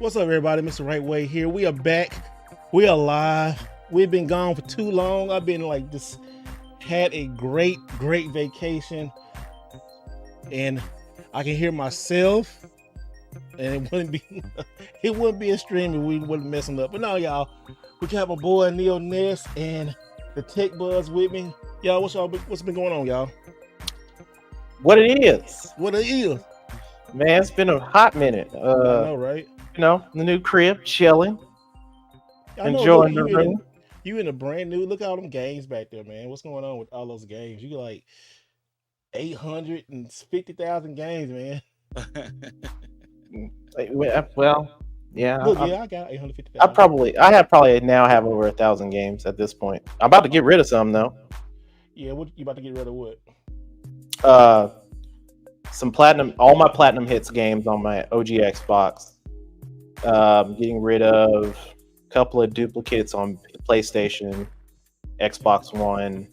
What's up, everybody? Mr. Right Way here. We are back. We are live. We've been gone for too long. I've been like just had a great vacation, and I can hear myself. And it wouldn't be it wouldn't be a stream if we wasn't messing up. But no, y'all, we have my boy Neo Ness and the Tech Buzz with me. Y'all, what's been going on, y'all? What it is, What it is? man? It's been a hot minute. I know, right? The new crib, chilling, I know. enjoying Look, the room. you in a brand new. Look at all them games back there, man. What's going on with all those games? You like 850,000 games, man. Well, yeah. Look, yeah, I got 850,000. I probably now have over 1,000 games at this point. I'm about to get rid of some though. Yeah, what you about to get rid of? What? Some all my platinum hits games on my OG Xbox. Getting rid of a couple of duplicates on PlayStation, Xbox One,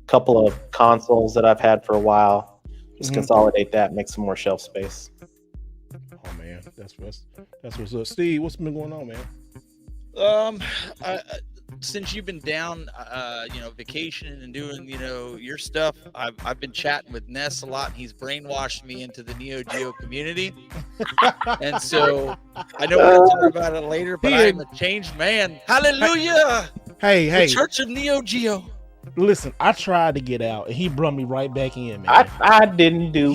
couple of consoles that I've had for a while. Just consolidate that, make some more shelf space. Oh man, that's what's up. Steve, what's been going on, man? Since you've been down, vacationing and doing, your stuff, I've been chatting with Ness a lot, and he's brainwashed me into the Neo Geo community. And so I know we're going to talk about it later, but I'm a changed man. Hallelujah! Hey, The Church of Neo Geo. listen, I tried to get out, and he brought me right back in, man. I didn't do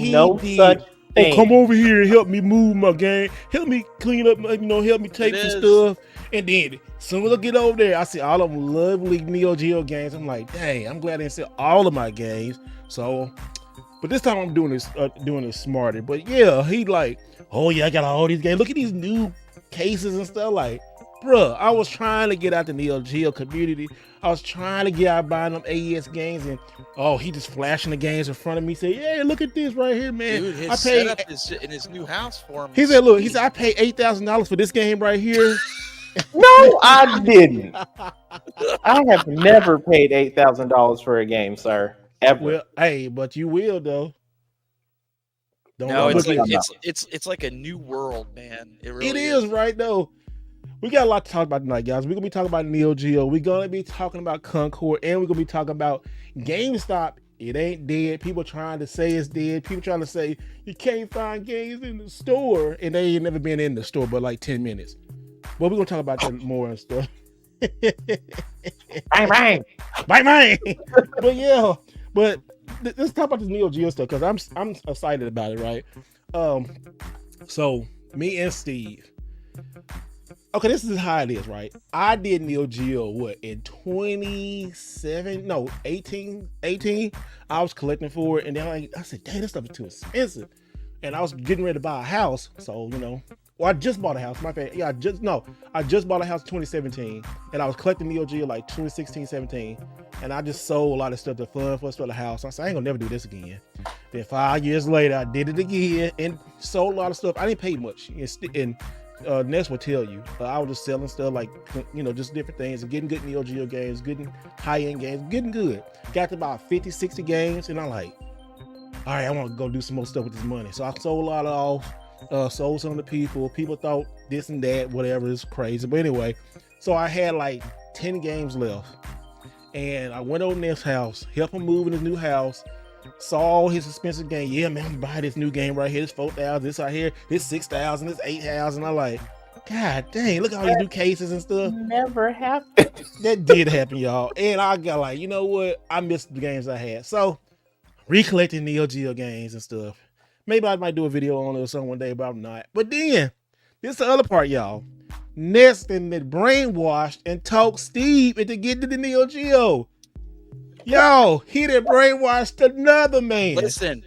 such thing. Oh, come over here and help me move my game. Help me clean up, help me take some stuff. And then, as soon as I get over there, I see all of them lovely Neo Geo games. I'm like, dang, I'm glad I didn't sell all of my games. So, but this time I'm doing this smarter. But yeah, he like, oh yeah, I got all these games. Look at these new cases and stuff. Like, bruh, I was trying to get out the Neo Geo community. I was trying to get out buying them AES games, and he just flashing the games in front of me. Say, yeah, look at this right here, man. Dude, his I paid setup is in his new house for him. He said, look, I paid $8,000 for this game right here. No, I didn't. I have never paid $8,000 for a game, sir. Ever. Well, hey, but you will though. No, it's like a new world, man. It really is right though. We got a lot to talk about tonight, guys. We're gonna be talking about Neo Geo. We're gonna be talking about Concord, and we're gonna be talking about GameStop. It ain't dead. People trying to say it's dead. People trying to say you can't find games in the store, and they ain't never been in the store but like 10 minutes. But we're gonna talk about that more and stuff. Bang. But yeah, let's talk about this Neo Geo stuff because I'm excited about it, right? So me and Steve. Okay, this is how it is, right? I did Neo Geo in 18. I was collecting for it, and then I said, "Dang, this stuff is too expensive." And I was getting ready to buy a house, so well, I just bought a house. My favorite, I just bought a house in 2017, and I was collecting Neo Geo like 2016, 17, and I just sold a lot of stuff to fund for the house. I said, I ain't gonna never do this again. Then 5 years later, I did it again and sold a lot of stuff. I didn't pay much, and Ness will tell you, I was just selling stuff like, just different things and getting good Neo Geo games, getting high-end games, getting good. Got to about 50, 60 games, and I'm like, all right, I want to go do some more stuff with this money. So I sold a lot off, sold some to people. People thought this and that, whatever, is crazy. But anyway, so I had like 10 games left. And I went over Ness' house, helped him move in his new house, saw his expensive game. Yeah, man, I'm buy this new game right here. This 4,000, this right here, this 6,000, this 8,000. I'm like, God dang, look at all these new cases and stuff. Never happened. That did happen, y'all. And I got like, you know what? I missed the games I had. So, recollecting Neo Geo games and stuff. Maybe I might do a video on it or something one day, but I'm not. But then, this is the other part, y'all. Ness and that brainwashed and talked Steve into getting to the Neo Geo. Yo, he done brainwashed another man. Listen,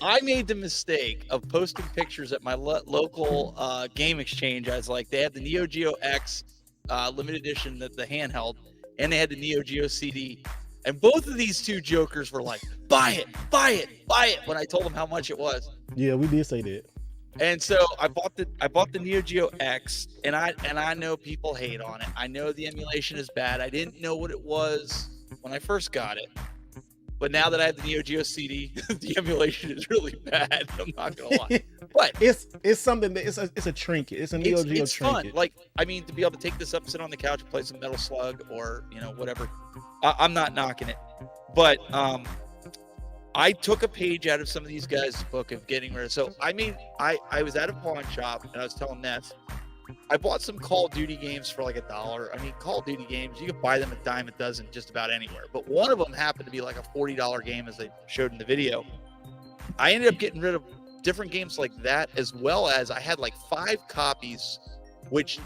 I made the mistake of posting pictures at my local game exchange. I was like, they had the Neo Geo X limited edition, the handheld, and they had the Neo Geo CD. And both of these two jokers were like, buy it, when I told them how much it was. Yeah, we did say that. And so I bought the Neo Geo X, and I know people hate on it. I know the emulation is bad. I didn't know what it was when I first got it. But now that I have the Neo Geo CD, the emulation is really bad. I'm not gonna lie. But it's something that it's a trinket. It's a Neo Geo it's trinket. fun. Like, I mean, to be able to take this up, sit on the couch, and play some Metal Slug or whatever. I'm not knocking it, but I took a page out of some of these guys' book of getting rid of. So I was at a pawn shop and I was telling Ness, I bought some Call of Duty games for like $1. I mean, Call of Duty games, you can buy them a dime a dozen just about anywhere. But one of them happened to be like a $40 game, as they showed in the video. I ended up getting rid of different games like that, as well as I had like 5 copies, which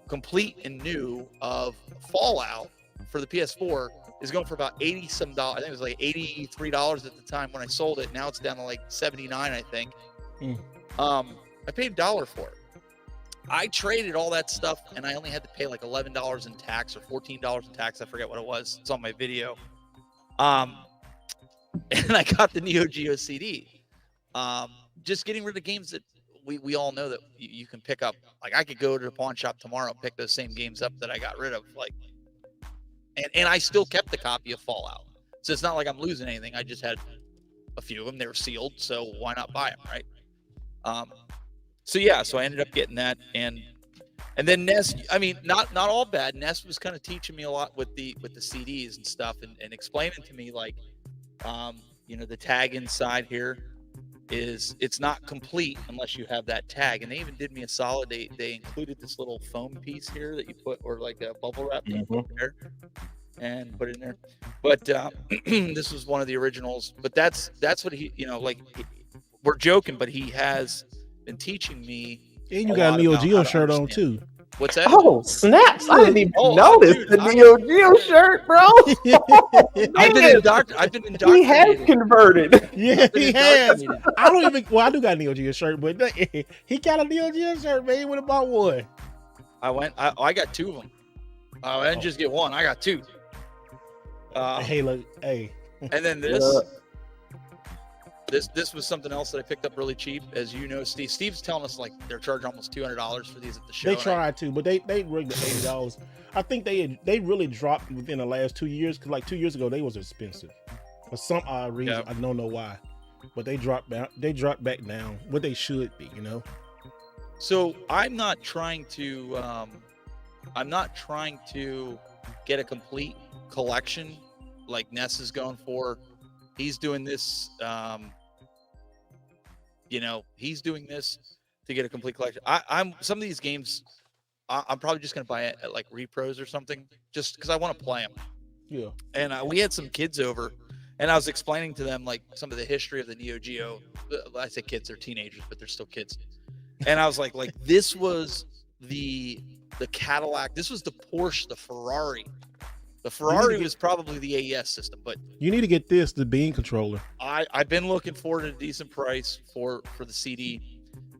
complete and new, of Fallout for the PS4 is going for about $80 some. I think it was like $83 at the time when I sold it. Now it's down to like $79, I think. I paid $1 for it. I traded all that stuff, and I only had to pay like $11 in tax or $14 in tax. I forget what it was. It's on my video. And I got the Neo Geo CD. Just getting rid of games that we all know that you can pick up. Like, I could go to the pawn shop tomorrow and pick those same games up that I got rid of. Like, and I still kept the copy of Fallout. So it's not like I'm losing anything. I just had a few of them. They were sealed, so why not buy them, right? So yeah, so I ended up getting that, and then Ness. I mean, not all bad. Ness was kind of teaching me a lot with the CDs and stuff, and explaining to me like, the tag inside here it's not complete unless you have that tag. And they even did me a solid. They included this little foam piece here that you put, or like a bubble wrap that you put there and put it in there. But this was one of the originals. But that's what he, we're joking, but he has been teaching me. And you got a Neo Geo shirt on too. What's that? Oh, snaps! I didn't even notice the Neo Geo shirt, bro. I've been indoctrinated. He has converted. Yeah, he has. I don't even. Well, I do got a Neo Geo shirt, but he got a Neo Geo shirt, man. He went about one. I got 2 of them. I didn't just get one. I got 2. Hey, look, hey. And then this was something else that I picked up really cheap, as you know, Steve. Steve's telling us like they're charging almost $200 for these at the show. They tried to, but they rigged the $80. I think they really dropped within the last 2 years, because like 2 years ago they was expensive for some odd reason. Yeah. I don't know why, but they dropped back down what they should be, So I'm not trying to get a complete collection like Ness is going for. He's doing this. He's doing this to get a complete collection. I'm some of these games, I'm probably just gonna buy it at like repros or something, just because I want to play them. Yeah. And we had some kids over, and I was explaining to them like some of the history of the Neo Geo. I say kids, they're teenagers, but they're still kids. And I was like this was the Cadillac. This was the Porsche, the Ferrari. The Ferrari was probably the AES system, but you need to get the bean controller. I've been looking for it at a decent price for the CD.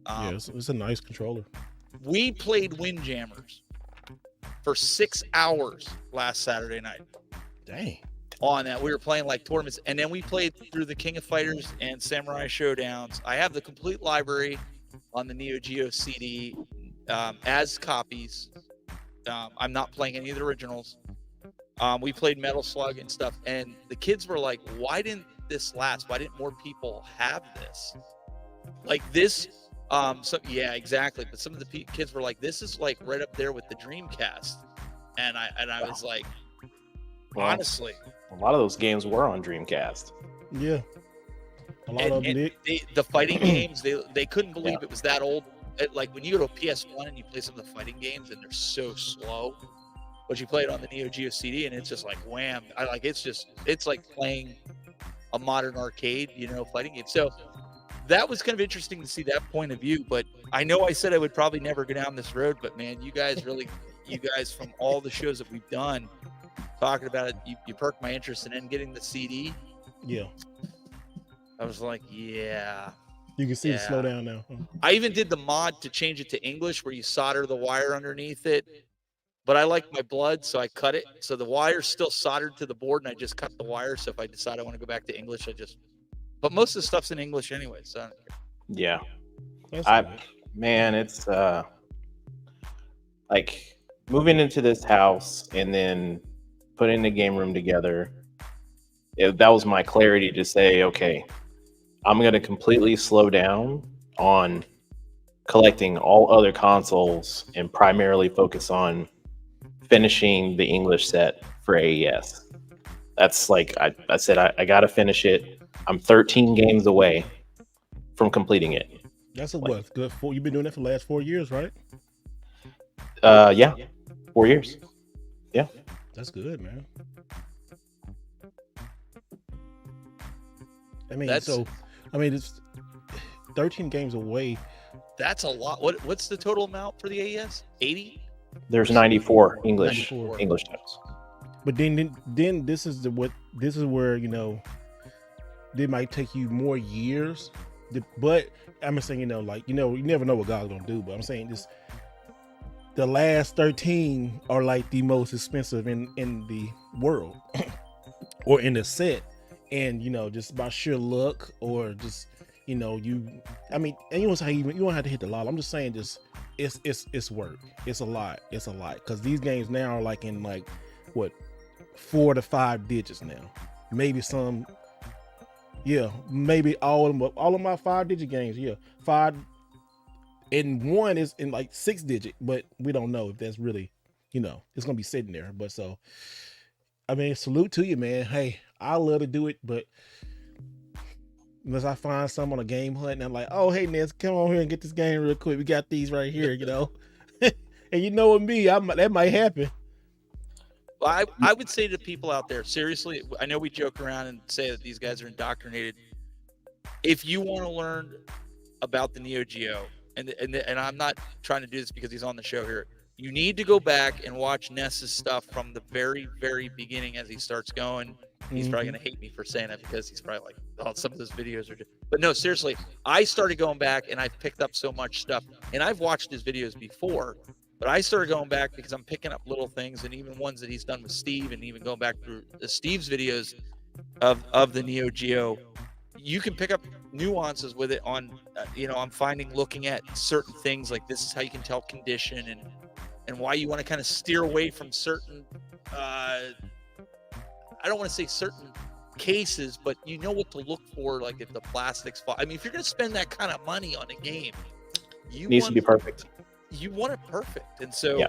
It's a nice controller. We played Windjammers for 6 hours last Saturday night. Dang. On that, we were playing like tournaments, and then we played through the King of Fighters and Samurai Showdowns. I have the complete library on the Neo Geo CD as copies. I'm not playing any of the originals. We played Metal Slug and stuff, and the kids were like, why didn't this last? Why didn't more people have this? Like this, yeah, exactly. But some of the kids were like, this is like right up there with the Dreamcast. And I was like, honestly. A lot of those games were on Dreamcast. Yeah. A lot of them. The fighting games, they couldn't believe it was that old. Like when you go to a PS1 and you play some of the fighting games and they're so slow. But you play it on the Neo Geo CD and it's just like wham! It's like playing a modern arcade, fighting game. So that was kind of interesting to see that point of view. But I know I said I would probably never go down this road, but man, you guys from all the shows that we've done, talking about it, you perked my interest, and then getting the CD. Yeah. I was like, yeah. You can see it slow down now. Huh? I even did the mod to change it to English where you solder the wire underneath it. But I like my blood, so I cut it. So the wire's still soldered to the board, and I just cut the wire. So if I decide I want to go back to English, but most of the stuff's in English anyway, so I don't care. Yeah. Man, it's like moving into this house and then putting the game room together. that was my clarity to say, okay, I'm going to completely slow down on collecting all other consoles and primarily focus on finishing the English set for AES. That's like, I said, I got to finish it. I'm 13 games away from completing it. That's a what? Good. You've been doing that for the last 4 years, right? Yeah, 4 years. Yeah. That's good, man. I mean, it's 13 games away. That's a lot. What's the total amount for the AES? 80? There's 94 English 94. English titles. But then this is where, you know, it might take you more years. But I'm saying, you know, like, you know, you never know what God's gonna do. But I'm saying this, the last 13 are like the most expensive in the world or in the set. And, you know, just by sheer luck or just, you know, and you don't have to hit the lot. I'm just saying, just it's work. It's a lot. Because these games now are like in like what 4 to 5 digits now. Maybe some, maybe all of my 5-digit games, 5, and one is in like 6-digit, but we don't know if that's really, you know, it's gonna be sitting there. But so, I mean, salute to you, man. Hey, I love to do it, but unless I find some on a game hunt and I'm like, oh, hey, Ness, come on here and get this game real quick. We got these right here, you know. And you know, with me, that might happen. Well, I would say to people out there, seriously, I know we joke around and say that these guys are indoctrinated. If you want to learn about the Neo Geo, and I'm not trying to do this because he's on the show here, you need to go back and watch Ness's stuff from the very, very beginning as he starts going. He's probably going to hate me for saying that because he's probably like, oh, some of those videos are just... But no, seriously, I started going back and I've picked up so much stuff. And I've watched his videos before, but I started going back because I'm picking up little things, and even ones that he's done with Steve, and even going back through Steve's videos of the Neo Geo. You can pick up nuances with it on, you know, I'm looking at certain things like this is how you can tell condition and why you want to kind of steer away from certain, I don't want to say certain cases, but you know what to look for, like if the plastics fall. I mean, if you're going to spend that kind of money on a game, It needs to be perfect. You want it perfect. And so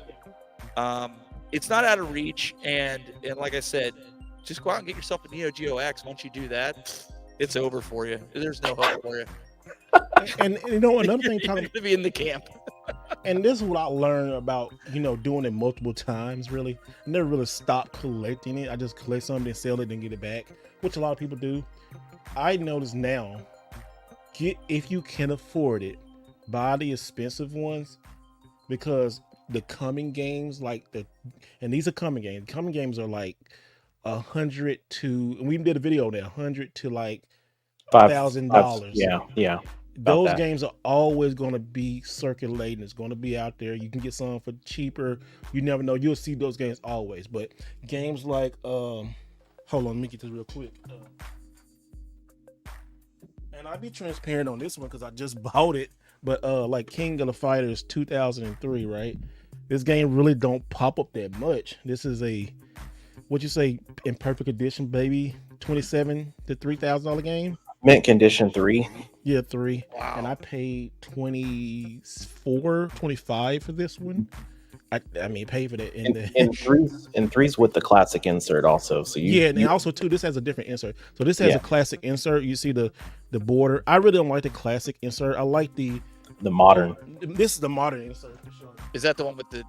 it's not out of reach. And like I said, just go out and get yourself a Neo Geo X. Once you do that, it's over for you. There's no hope for you. And you know, another thing, you're going to be in the camp. And this is what I learned about, you know, doing it multiple times. Really, I never really stopped collecting it. I just collect something and sell it and get it back, which a lot of people do. I notice now, if you can afford it, buy the expensive ones, because the coming games, and these are coming games. Coming games are like 100 to, and we did a video on that, 100 to like $1,000. Yeah. Those games are always going to be circulating. It's going to be out there. You can get some for cheaper. You never know. You'll see those games always. But games like, hold on, let me get this real quick. And I'll be transparent on this one because I just bought it. But like King of the Fighters 2003, right? This game really don't pop up that much. This is what you say, in perfect condition, baby, $27 to $3,000 game. Mint condition 3. Yeah, 3. Wow. And I paid $25 for this one. I mean, pay for that in threes with the classic insert also. So and also too, this has a different insert. So this has a classic insert. You see the border. I really don't like the classic insert. I like the modern. This is the modern insert for sure. Is that the one with the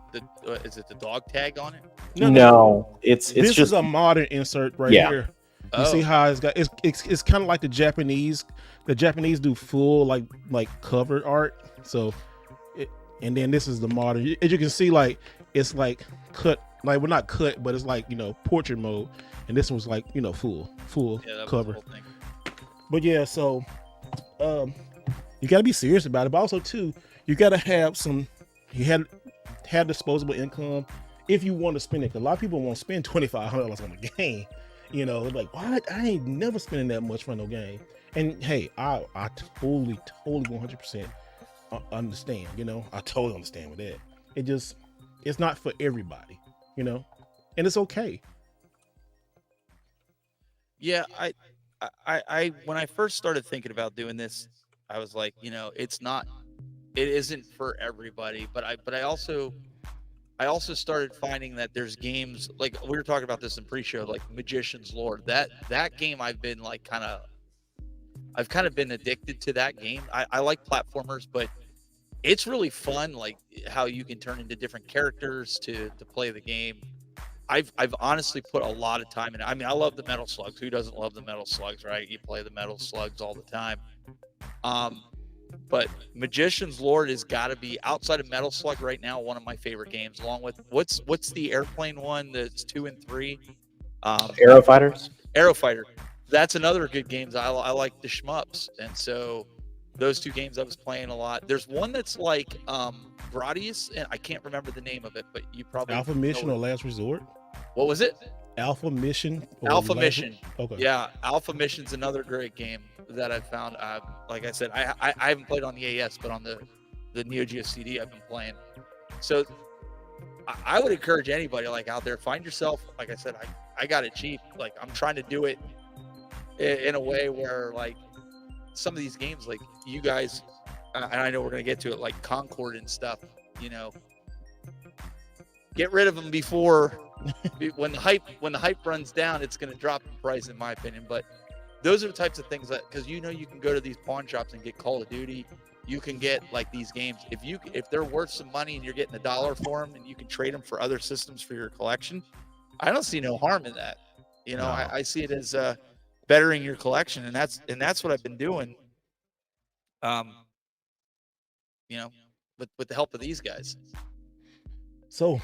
is it the dog tag on it? No, it's this just is a modern insert right here. You see how it's kind of like the Japanese. The Japanese do full like cover art. So, and then this is the modern. As you can see, like it's like cut, like well not cut, but it's like, you know, portrait mode. And this was like, you know, full cover. But yeah, so you got to be serious about it. But also too, you got to have have disposable income if you want to spend it. 'Cause a lot of people won't spend $2,500 on a game. You know, like, what? I ain't never spending that much for no game. And hey, I totally 100% understand. You know, I totally understand with that. It's not for everybody. You know, and it's okay. Yeah, I when I first started thinking about doing this, I was like, it isn't for everybody. But I also started finding that there's games like we were talking about this in pre-show, like Magician's Lord. That game I've kind of been addicted to that game. I like platformers, but it's really fun, like how you can turn into different characters to play the game. I've honestly put a lot of time in it. I mean, I love the Metal Slugs. Who doesn't love the Metal Slugs, right? You play the Metal Slugs all the time. But Magician's Lord has got to be, outside of Metal Slug right now, one of my favorite games. Along with what's the airplane one that's 2 and 3? Aero Fighters. Aero Fighter. That's another good game. I like the shmups, and so those two games I was playing a lot. There's one that's like Gradius, and I can't remember the name of it, but you probably Alpha Mission or Last Resort. What was it? Alpha Mission. Alpha Mission. Okay. Yeah, Alpha Mission's another great game that I've found. Like I said, I haven't played on the AES, but on the Neo Geo CD I've been playing. So I would encourage anybody like out there, find yourself. Like I said, I got it cheap. Like I'm trying to do it in a way where like some of these games, like you guys, and I know we're gonna get to it, like Concord and stuff. Get rid of them before. When the hype runs down, it's going to drop in price, in my opinion. But those are the types of things that, because you can go to these pawn shops and get Call of Duty, you can get like these games. If they're worth some money and you're getting $1 for them, and you can trade them for other systems for your collection, I don't see no harm in that. No. I see it as bettering your collection, and that's what I've been doing. With the help of these guys. So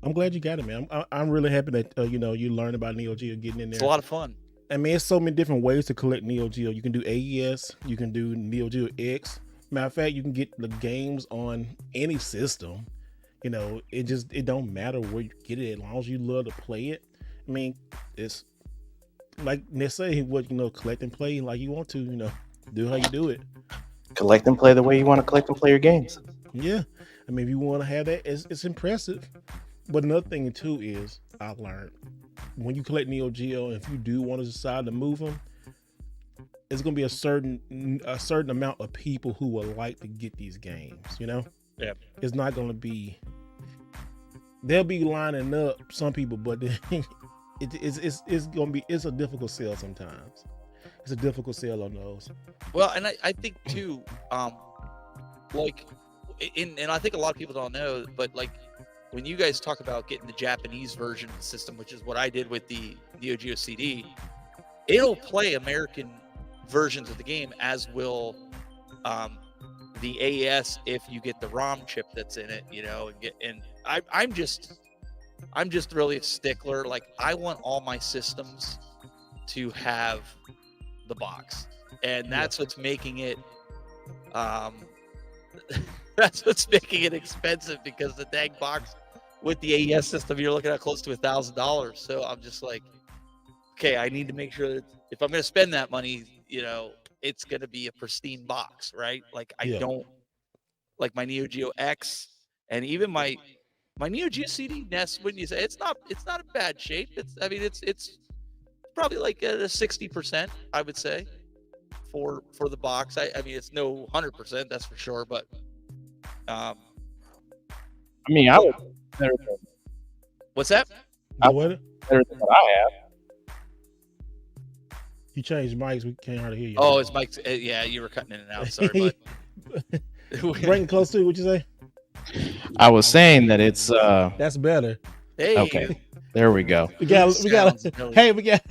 I'm glad you got it, man. I'm really happy that you learned about Neo Geo, getting in there. It's a lot of fun. I mean, it's so many different ways to collect Neo Geo. You can do AES, you can do Neo Geo X. Matter of fact, you can get the games on any system. It don't matter where you get it, as long as you love to play it. I mean, it's like they say, collect and play like you want to. Do how you do it. Collect and play the way you want to collect and play your games. Yeah, I mean, if you want to have that, it's impressive. But another thing too is I learned when you collect Neo Geo, if you do want to decide to move them, it's gonna be a certain amount of people who would like to get these games. Yeah. It's not gonna be. They'll be lining up some people, but it's gonna be. It's a difficult sell sometimes. It's a difficult sell on those. Well, and I think too, and I think a lot of people don't know, but like when you guys talk about getting the Japanese version of the system, which is what I did with the Neo Geo CD, it'll play American versions of the game, as will the AES if you get the ROM chip that's in it, I'm just really a stickler. Like I want all my systems to have the box, and that's what's making it that's what's making it expensive, because the dang box with the AES system, you're looking at close to $1,000. So I'm just like, okay, I need to make sure that if I'm going to spend that money, it's going to be a pristine box, right? Like I don't like my Neo Geo X, and even my Neo Geo CD NES. When you say it's not in bad shape. It's probably like at a 60%, I would say, for the box. I mean, it's no 100%, that's for sure, but I would better than, what's that? better than what I have. You changed mics, we can't hardly hear you. Oh, it's Mike's. Yeah, you were cutting in and out. Sorry, bud. Bring it close to it. What you say? I was saying that it's That's better. Hey, okay. There we go. We got. Hey, we got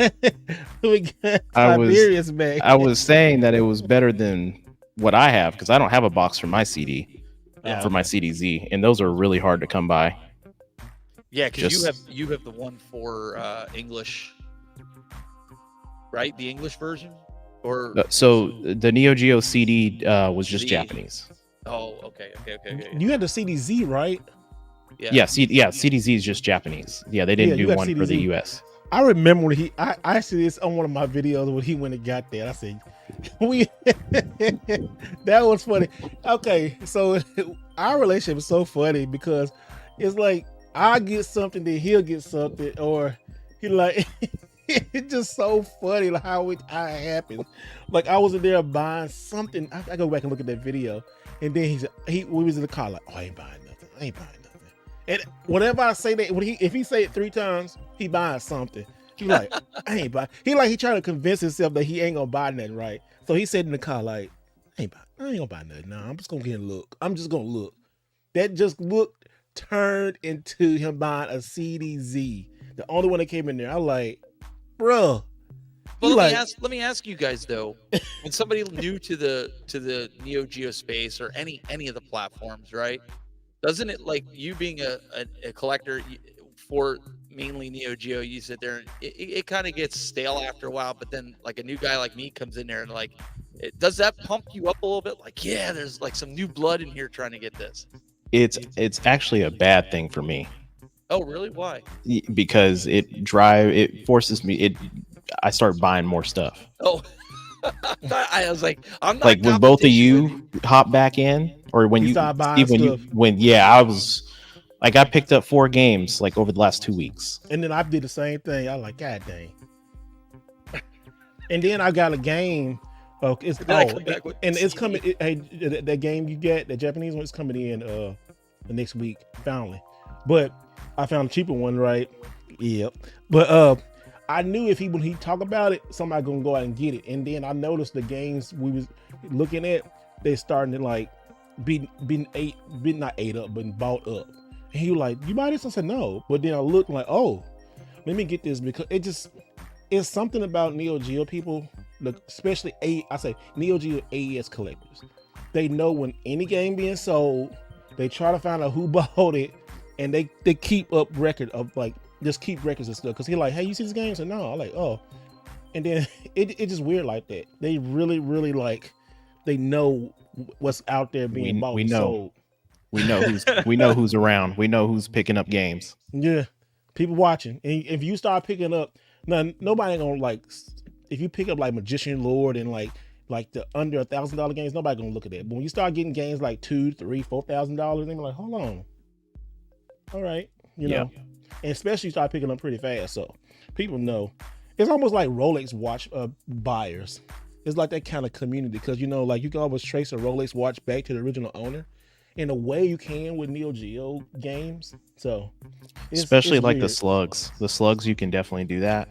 Tiberius back. I was saying that it was better than what I have, because I don't have a box for my CD, for my CDZ, and those are really hard to come by. Yeah, because you have the one for English, right? The English version, or so the Neo Geo CD was just Japanese. Oh, okay. You had the CDZ, right? Yeah, CDZ is just Japanese. Yeah, they didn't do one CDZ for the US. I remember when I see this on one of my videos when he went and got that. I said, that was funny. Okay, so our relationship is so funny because it's like I get something, then he'll get something, or he like It's just so funny like how it happened. Like I was in there buying something. I go back and look at that video, and then we was in the car like, oh, I ain't buying nothing. I ain't buying nothing. And whenever I say that, if he say it 3 times, he buying something. He like, I ain't buying. He trying to convince himself that he ain't gonna buy nothing, right? So he said in the car like, I ain't gonna buy nothing. No, I'm just gonna get a look. I'm just gonna look. That just look turned into him buying a CDZ. The only one that came in there. I was like, bruh. Well, let me ask you guys though, when somebody new to the Neo Geo space or any of the platforms, right? Doesn't it, like, you being a collector for mainly Neo Geo, you sit there and it kind of gets stale after a while, but then like a new guy like me comes in there and like, does that pump you up a little bit? Like, yeah, there's like some new blood in here trying to get this. It's actually a bad thing for me. Oh, really? Why? Because it forces me. I start buying more stuff. Oh, I was like, I'm not like when both of you hop back in, or when you start buying stuff. I was like, I picked up 4 games like over the last 2 weeks, and then I did the same thing. I was like, God dang. And then I got a game. It's coming. That game you get, the Japanese one, is coming in the next week finally. But I found a cheaper one, right? Yep. But I knew when he talk about it, somebody gonna go out and get it. And then I noticed the games we was looking at, they starting to like be not ate up, but bought up. And he was like, "You buy this?" I said, "No." But then I looked like, "Oh, let me get this," because it's something about Neo Geo people, especially Neo Geo AES collectors. They know when any game being sold, they try to find out who bought it, and they keep up record of like. Just keep records and stuff, because he's like, hey, you see this game? So no, I'm like, oh. And then it just weird like that. They really, really like, they know what's out there being bought and sold. We know who's around. We know who's picking up games. Yeah, people watching. And if you start picking up, nobody gonna like. If you pick up like Magician Lord and like the under $1,000 games, nobody gonna look at that. But when you start getting games like $2,000, $3,000, $4,000, they be like, hold on, all right, you know. And especially start picking up pretty fast, so people know. It's almost like Rolex watch buyers. It's like that kind of community, because like you can always trace a Rolex watch back to the original owner. In a way, you can with Neo Geo games. So, especially like the slugs. The slugs, you can definitely do that.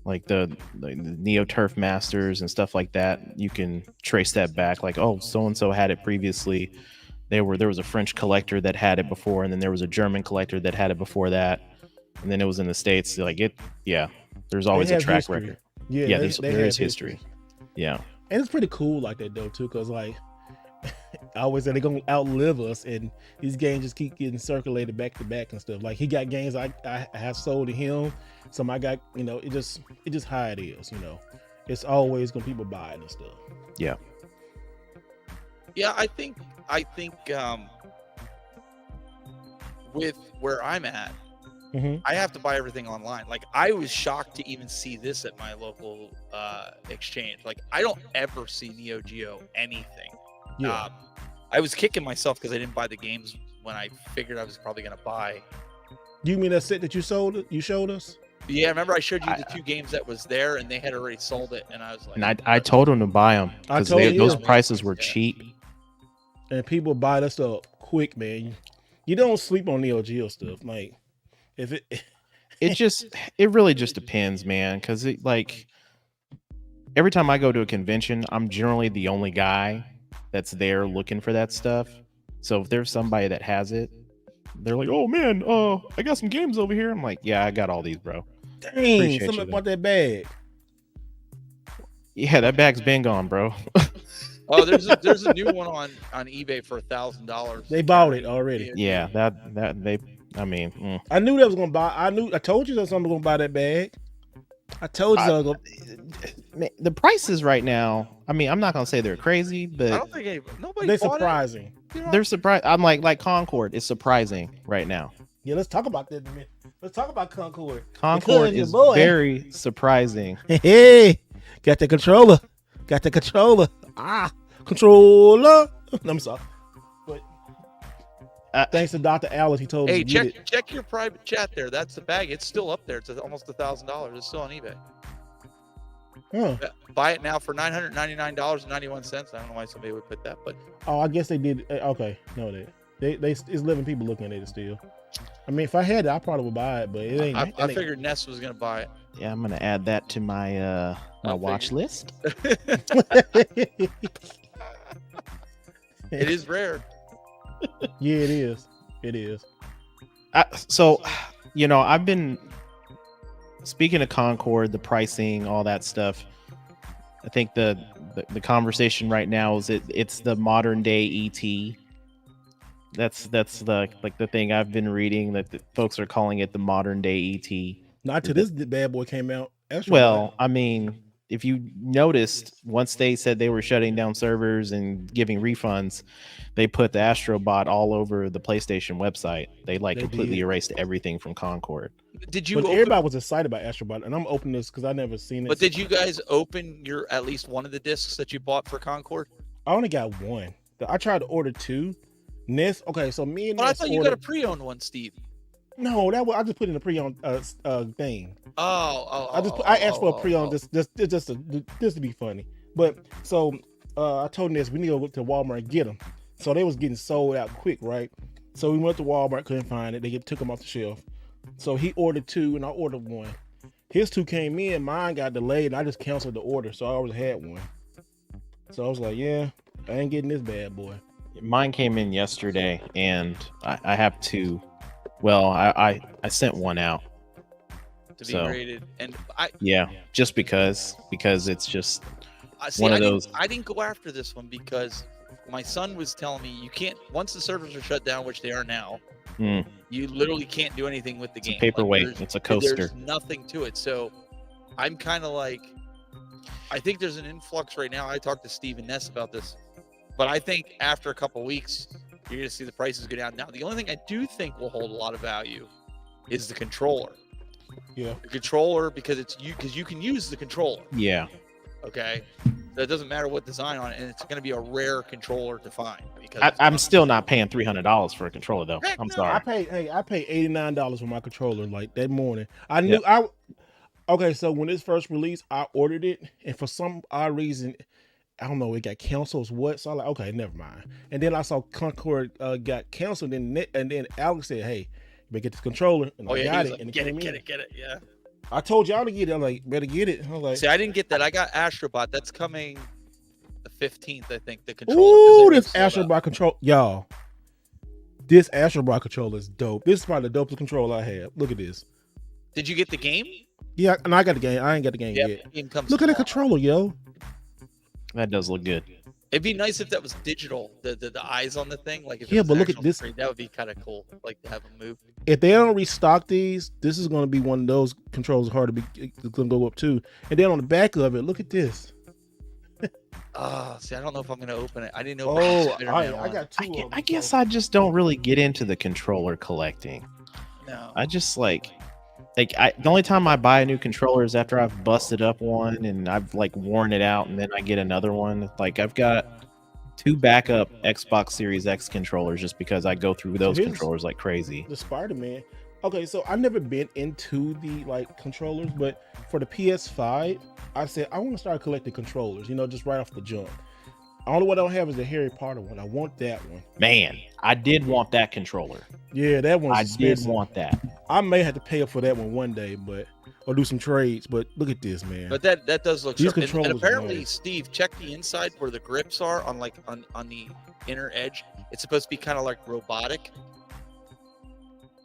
Like the Neo Turf Masters and stuff like that, you can trace that back. Like, oh, so and so had it previously. There was a French collector that had it before, and then there was a German collector that had it before that, and then it was in the States. Like there's always a track record. Yeah, there is history. Yeah, and it's pretty cool like that though too, because like I always say they're gonna outlive us, and these games just keep getting circulated back to back and stuff. Like he got games I have sold to him, some I got. It just how it is. It's always gonna people buying and stuff. Yeah. Yeah, I think with where I'm at, I have to buy everything online. Like, I was shocked to even see this at my local exchange. Like, I don't ever see Neo Geo anything. Yeah. I was kicking myself because I didn't buy the games when I figured I was probably going to buy. You mean that set that you showed us? Yeah, remember I showed you the 2 games that was there, and they had already sold it, and I was like... And I told them to buy them, because those prices were cheap. And people buy that stuff quick, man. You don't sleep on Neo Geo stuff. Like, if it really just depends, man. Because every time I go to a convention, I'm generally the only guy that's there looking for that stuff. So if there's somebody that has it, they're like, "Oh man, I got some games over here." I'm like, "Yeah, I got all these, bro." Dang, somebody bought that bag. Yeah, that bag's been gone, bro. Oh, there's a new one on eBay for $1,000. They bought it already. Yeah, that they. I mean, I knew that was gonna buy. I told you that someone was gonna buy that bag. I told you. The prices right now. I mean, I'm not gonna say they're crazy, but I don't think nobody. They're surprising. They're surprised. I'm like Concord is surprising right now. Yeah, let's talk about that in a minute. Let's talk about Concord. Concord is very surprising. Hey, got the controller. Controller. I'm sorry. But Thanks to Dr. Alice, he told me Hey, to get it. check your private chat there. That's the bag. It's still up there. It's almost $1,000. It's still on eBay. Huh. Buy it now for $999.91. I don't know why somebody would put that, but Oh, I guess they did. Okay, no, they it's living people looking at it still. I mean, if I had it, I probably would buy it, but it ain't. I figured Ness was gonna buy it. Yeah, I'm gonna add that to my my watch list. It is rare. Yeah, it is. It is. So, you know, I've been speaking of Concord, the pricing, all that stuff. I think the conversation right now is it's the modern day ET. That's the the thing I've been reading, that the folks are calling it the modern day ET. Not till this bad boy came out. Well, I mean, if you noticed, once they said they were shutting down servers and giving refunds, they put the Astrobot all over the PlayStation website. They completely erased everything from Concord. Did you? But everybody was excited about Astrobot, and I'm opening this because I never seen it. But did you guys open your at least one of the discs that you bought for Concord? I only got one. I tried to order two. Ness. Okay, so me and But Ness I thought you got a pre-owned one, Steve. No, I just put in a pre-owned thing. I I asked for a pre-owned just to be funny. But so I told Ness we need to go to Walmart and get them. So they was getting sold out quick, right? So we went to Walmart, couldn't find it. They took them off the shelf. So he ordered two, and I ordered one. His two came in, mine got delayed, and I just canceled the order. So I already had one. So I was like, yeah, I ain't getting this bad boy. Mine came in yesterday, and I have two. Well, I sent one out to be rated, and just because it's just one of those. I didn't go after this one because my son was telling me you can't, once the servers are shut down, which they are now. You literally can't do anything with the game. It's a paperweight. It's a coaster. There's nothing to it. So I'm kind of like, I think there's an influx right now. I talked to Steve and Ness about this, but I think after a couple weeks, you're going to see the prices go down. Now, the only thing I do think will hold a lot of value is the controller. Yeah. The controller, because you can use the controller. Yeah. Okay. So it doesn't matter what design on it, and it's going to be a rare controller to find. Because I'm still not paying $300 for a controller though. I'm sorry. I paid $89 for my controller like that morning. I knew okay, so when this first released, I ordered it, and for some odd reason, I don't know, it got canceled or what. So I'm like, okay, never mind. And then I saw Concord got canceled, and then Alex said, hey, you better get this controller. And I got it. Like, and get it. Yeah. I told y'all to get it. I'm like, better get it. I was like, see, I didn't get that. I got Astrobot. That's coming the 15th, I think, the controller. Ooh, this Astrobot control. Y'all, this Astrobot controller is dope. This is probably the dopest controller I have. Look at this. Did you get the game? Yeah, and I got the game. I ain't got the game yet. The game comes look at the controller, yo. That does look good. It'd be nice if that was digital, the eyes on the thing. Like if but look at this. Screen, that would be kind of cool, like to have them move. If they don't restock these, this is going to be one of those controllers hard to be. It's going to go up too. And then on the back of it, look at this. See, I don't know if I'm going to open it. I didn't know. I got two. I guess I just don't really get into the controller collecting. No. I just the only time I buy a new controller is after I've busted up one and I've worn it out, and then I get another one. Like I've got 2 backup Xbox Series X controllers just because I go through those controllers like crazy. The Spider-Man. Okay, so I've never been into the controllers, but for the PS5, I said I want to start collecting controllers. Just right off the jump. Only one I don't have is the Harry Potter one. I want that one. Man, I did want that controller. Yeah, that one's expensive. Did want that. I may have to pay up for that one day, or do some trades. But look at this, man. But that does look These sharp. controllers And apparently, nice. Steve, check the inside where the grips are on the inner edge. It's supposed to be kind of like robotic,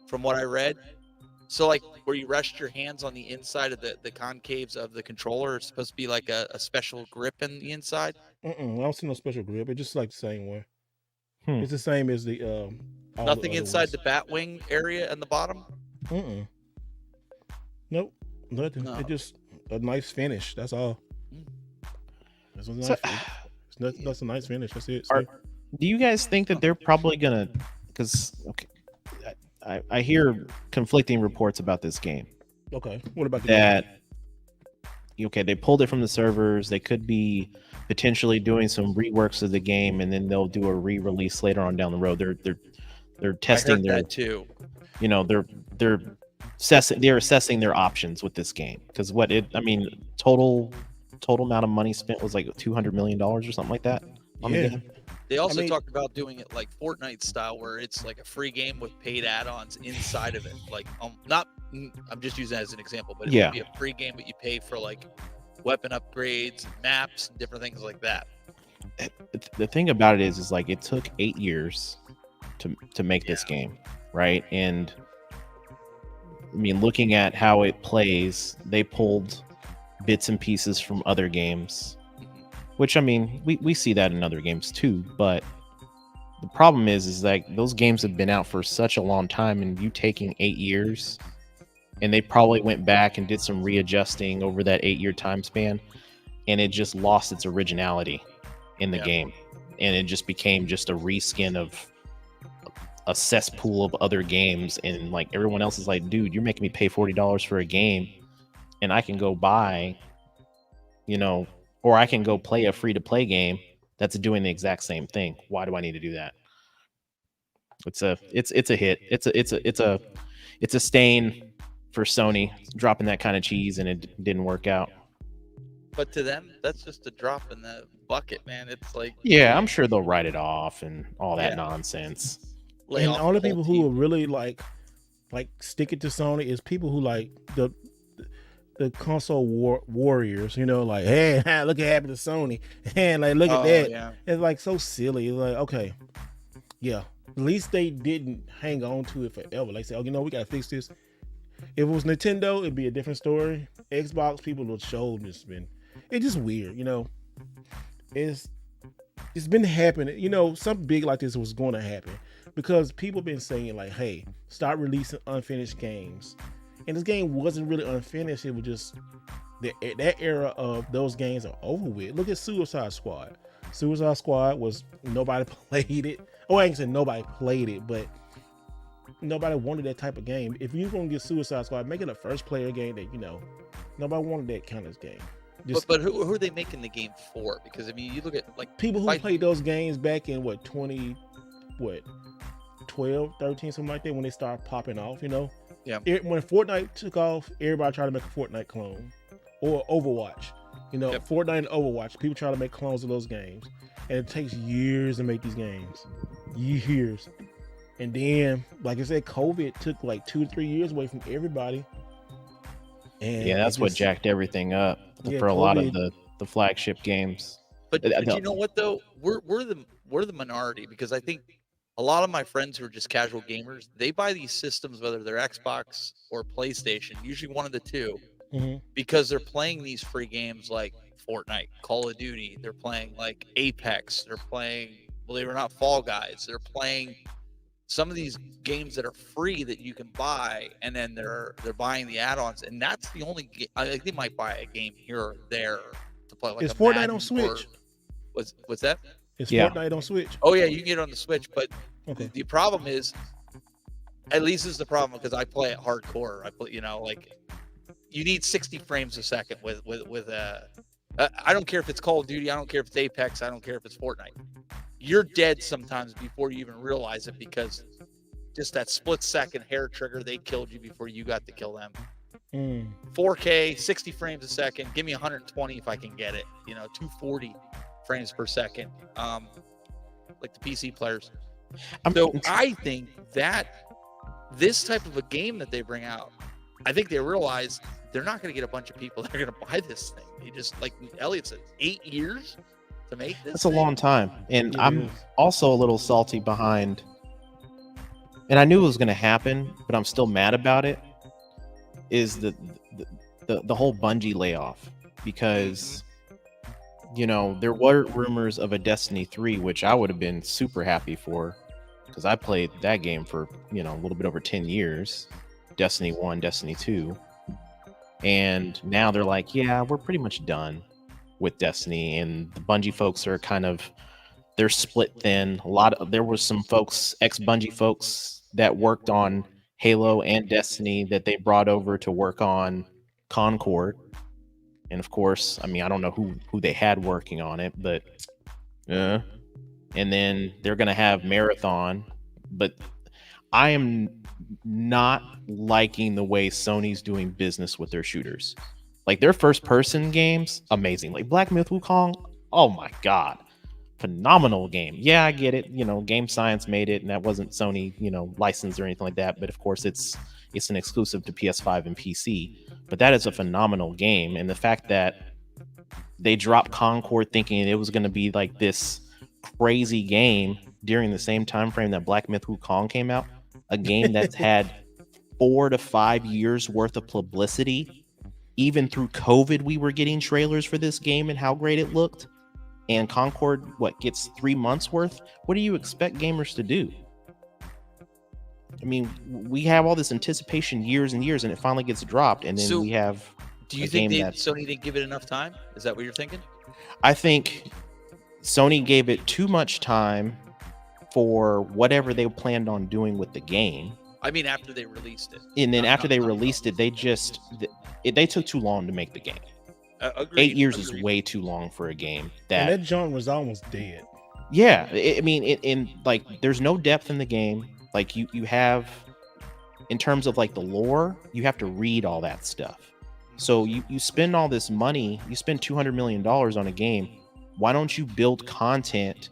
from what I read. So where you rest your hands on the inside of the concaves of the controller, it's supposed to be like a special grip in the inside. I don't see no special grip. It's just like the same way. It's the same as the nothing inside the bat wing area and the bottom. Nope, nothing. No. It's just a nice finish. That's all. That's a nice finish. That's a nice finish. That's it. Do you guys think that they're probably gonna? Because I hear conflicting reports about this game. Okay, what about that? Okay, they pulled it from the servers. They could be potentially doing some reworks of the game, and then they'll do a re-release later on down the road. they're testing I heard their that too. you know they're assessing their options with this game because total amount of money spent was like $200 million or something like that on the Yeah. game. They also mean- talked about doing it like Fortnite style, where it's like a free game with paid add-ons inside of it. Like, not, I'm just using that as an example, but it Yeah. would be a free game, but you pay for like weapon upgrades, maps, and different things like that. The thing about it is like it took 8 years to make this game, right? And I mean, looking at how it plays, they pulled bits and pieces from other games, which I mean, we see that in other games too. But the problem is like those games have been out for such a long time, and you taking 8 years, and they probably went back and did some readjusting over that 8-year time span, and it just lost its originality in the game, and it just became just a reskin of a cesspool of other games. And like everyone else is like, dude, you're making me pay $40 for a game, and I can go buy, or I can go play a free to play game that's doing the exact same thing. Why do I need to do that? It's a hit. It's a stain for Sony dropping that kind of cheese, and it didn't work out. But to them, that's just a drop in the bucket, man. It's like, Yeah, I'm sure they'll write it off and all that Yeah. nonsense. lay And off the only the whole people who team. are really like stick it to Sony is people who like the console warriors, like, hey, look what happened to Sony, and like, look at that. Yeah. It's like so silly. It's like, okay, yeah, at least they didn't hang on to it forever. Like, say, oh, we gotta fix this. If it was Nintendo, it'd be a different story. Xbox people would show it's just weird, It's been happening, something big like this was going to happen because people been saying like, hey, stop releasing unfinished games. And this game wasn't really unfinished. It was just that era of those games are over with. Look at Suicide Squad. Suicide Squad was, nobody played it. Oh, I ain't saying nobody played it, but nobody wanted that type of game. If you're going to get Suicide Squad, make it a first player game that, nobody wanted that kind of game. But who are they making the game for? Because I mean, you look at like People who played those games back in 12, 13, something like that, when they started popping off, Yeah. When Fortnite took off, everybody tried to make a Fortnite clone or Overwatch. Yep. Fortnite and Overwatch, people try to make clones of those games. And it takes years to make these games. Years. And then, like I said, COVID took like 2 to 3 years away from everybody. And Yeah, that's what jacked everything up for a lot of the flagship games. But you know what though? We're the minority, because I think a lot of my friends who are just casual gamers, they buy these systems, whether they're Xbox or PlayStation, usually one of the two, because they're playing these free games like Fortnite, Call of Duty. They're playing like Apex. They're playing, believe it or not, Fall Guys. They're playing some of these games that are free that you can buy, and then they're buying the add-ons, and that's the only game. I think they might buy a game here or there to play. Like Is a Fortnite Madden on Switch? What's that? Is Yeah. Fortnite on Switch? Oh yeah, you can get it on the Switch, but Okay. the problem is, at least this is the problem, because I play it hardcore. I play, like you need 60 frames a second with I don't care if it's Call of Duty, I don't care if it's Apex, I don't care if it's Fortnite. You're dead sometimes before you even realize it, because just that split second hair trigger, they killed you before you got to kill them. 4K, 60 frames a second. Give me 120 if I can get it. 240 frames per second. Like the PC players. I think that this type of a game that they bring out, I think they realize they're not going to get a bunch of people that are going to buy this thing. They just, like Elliot said, 8 years to make this. That's a long time. And It I'm is. also a little salty behind, and I knew it was going to happen, but I'm still mad about it, is the whole Bungie layoff. Because, there were rumors of a Destiny 3, which I would have been super happy for, because I played that game for, a little bit over 10 years. Destiny 1, Destiny 2. And now they're like, yeah, we're pretty much done with Destiny. And the Bungie folks are they're split thin. There was some folks, ex-Bungie folks, that worked on Halo and Destiny that they brought over to work on Concord. And of course, I mean, I don't know who they had working on it, but and then they're gonna have Marathon, but I am not liking the way Sony's doing business with their shooters. Like their first person games, amazing. Like Black Myth Wukong, oh my god, phenomenal game. Yeah, I get it. You know, Game Science made it, and that wasn't Sony, you know, licensed or anything like that. But of course, it's an exclusive to PS5 and PC. But that is a phenomenal game, and the fact that they dropped Concord thinking it was going to be like this crazy game during the same time frame that Black Myth Wukong came out, a game that's had 4 to 5 years worth of publicity. Even through COVID, we were getting trailers for this game and how great it looked. And Concord, gets 3 months worth? What do you expect gamers to do? I mean, we have all this anticipation years and years, and it finally gets dropped, and then we have. Do you think Sony didn't give it enough time? Is that what you're thinking? I think Sony gave it too much time for whatever they planned on doing with the game. I mean, after they released it. And then after they released it, they took too long to make the game. Agreed, 8 years is way too long for a game. And that junk was almost dead. Yeah, I mean, there's no depth in the game. Like you have, in terms of like the lore, you have to read all that stuff. So you spend all this money, you spend $200 million on a game. Why don't you build content,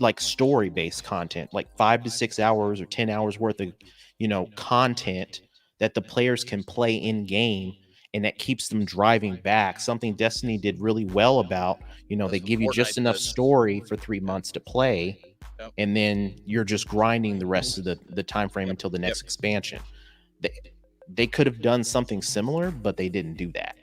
like story-based content, like 5 to 6 hours or 10 hours worth of, content that the players can play in game, and that keeps them driving back. Something Destiny did really well about, they give you just enough story for 3 months to play, and then you're just grinding the rest of the time frame until the next expansion. They could have done something similar, but they didn't do that.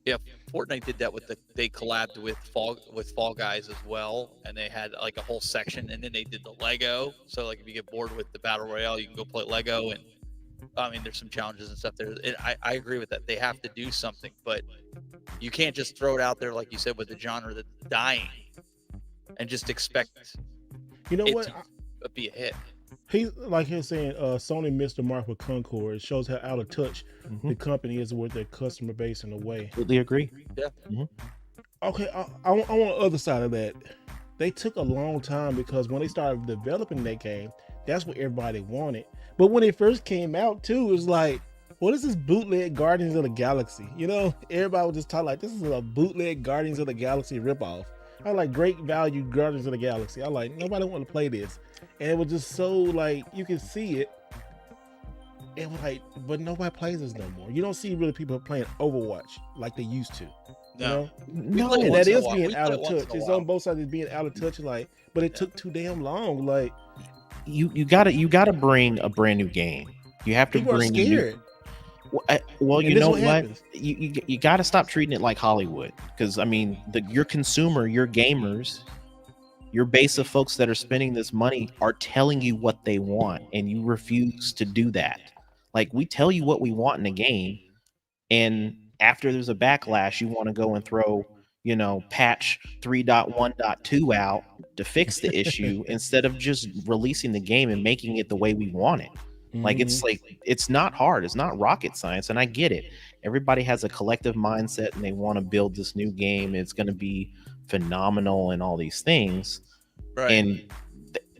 Yeah, Fortnite did that they collabed with Fall Guys as well, and they had like a whole section, and then they did the Lego. So like if you get bored with the Battle Royale, you can go play Lego, and I mean there's some challenges and stuff there. I agree with that. They have to do something, but you can't just throw it out there like you said with the genre that's dying and just expect it to be a hit. He's saying Sony missed the mark with Concord. It shows how out of touch the company is with their customer base in a way. Completely agree. Yeah. Mm-hmm. Okay, I want the other side of that. They took a long time because when they started developing that game, that's what everybody wanted. But when it first came out too, it was like, what is this bootleg Guardians of the Galaxy? Everybody was just talking like, this is a bootleg Guardians of the Galaxy ripoff. I like great value Guardians of the Galaxy. I like, nobody want to play this. And it was just so like, you can see it. It was like, but nobody plays this no more. You don't see really people playing Overwatch like they used to. No. And that is being out of touch. It's on both sides. It's being out of touch. Like, but it took too damn long. Like, you gotta bring a brand new game. You have to bring. People are scared. Well, you know what? You got to stop treating it like Hollywood, because I mean, your consumer, your gamers, your base of folks that are spending this money are telling you what they want, and you refuse to do that. Like, we tell you what we want in a game, and after there's a backlash, you want to go and throw, patch 3.1.2 out to fix the issue instead of just releasing the game and making it the way we want it. Like, it's not hard. It's not rocket science. And I get it. Everybody has a collective mindset and they want to build this new game. It's going to be phenomenal and all these things. Right. And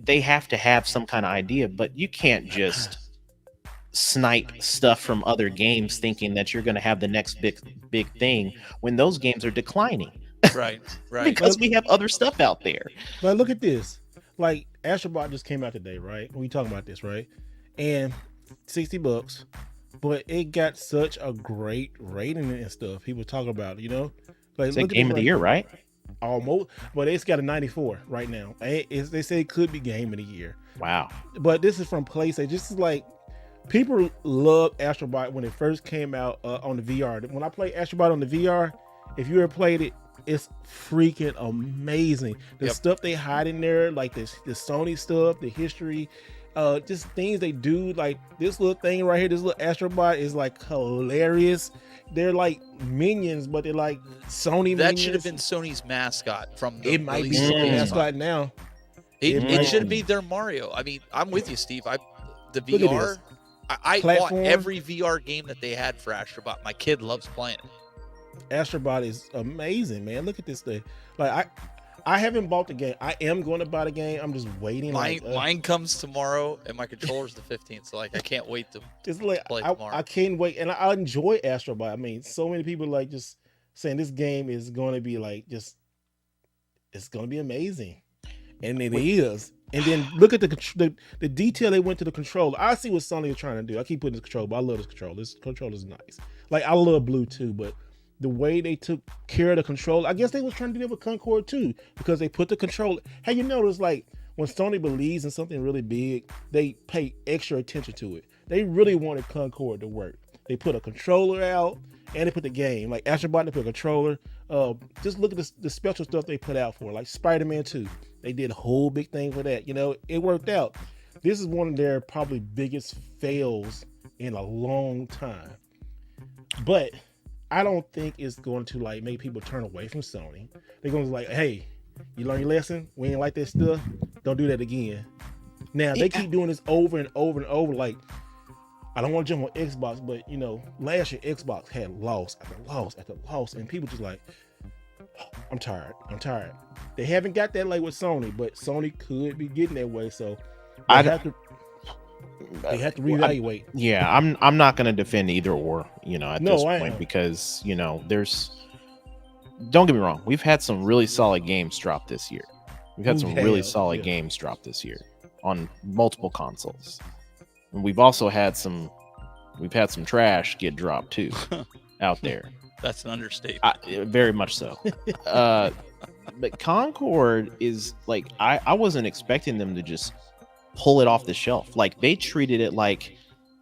they have to have some kind of idea, but you can't just snipe stuff from other games thinking that you're going to have the next big thing when those games are declining. Right. Because we have other stuff out there. But look at this. Like, Astrobot just came out today, right? We talking about this, right? And $60, but it got such a great rating and stuff. People talk about it, Like, it's a game of the year, right? Almost, but it's got a 94 right now. They say it could be game of the year. Wow. But this is from PlayStation. This is like, people love Astrobot when it first came out on the VR. When I played Astrobot on the VR, if you ever played it, it's freaking amazing. The stuff they hide in there, like the Sony stuff, the history, just things they do, like this little thing right here, this little Astrobot is like hilarious. They're like minions, but they're like Sony minions. That should have been Sony's mascot from the It might be Sony's mascot now. It should be their Mario. I mean, I'm with you, Steve. The VR, I bought every VR game that they had for Astrobot. My kid loves playing it. Astrobot is amazing, man. Look at this thing. Like, I haven't bought the game. I am going to buy the game. I'm just waiting. Mine comes tomorrow, and my controller's the 15th. So like, I can't wait to it's like play tomorrow. I can't wait, and I enjoy Astro Bot. I mean, so many people like just saying this game is going to be like just it's going to be amazing, and it is. And then look at the detail they went to the controller. I see what Sony is trying to do. I keep putting this controller, but I love this controller. This controller is nice. Like I love blue too, but the way they took care of the controller, I guess they was trying to do it with Concord too, because they put the controller. Have you noticed, like when Sony believes in something really big, they pay extra attention to it. They really wanted Concord to work. They put a controller out and they put the game. Like Astro Bot, they put a controller. Just look at the special stuff they put out for, like Spider-Man 2. They did a whole big thing for that. You know, it worked out. This is one of their probably biggest fails in a long time. But I don't think it's going to like make people turn away from Sony. They're going to be like, hey, you learn your lesson. We ain't like that stuff. Don't do that again. Now they keep doing this over and over and over. Like, I don't want to jump on Xbox, but you know, last year Xbox had loss after loss after loss, and people just like, I'm tired. They haven't got that like with Sony, but Sony could be getting that way. So they have to reevaluate. Yeah, I'm not going to defend either or, you know, at this point, because you know, don't get me wrong, we've had some really solid games drop this year. We've had some really solid games drop this year on multiple consoles. And we've also had some trash get dropped too out there. That's an understatement. Very much so. But Concord is like, I wasn't expecting them to just pull it off the shelf. Like they treated it like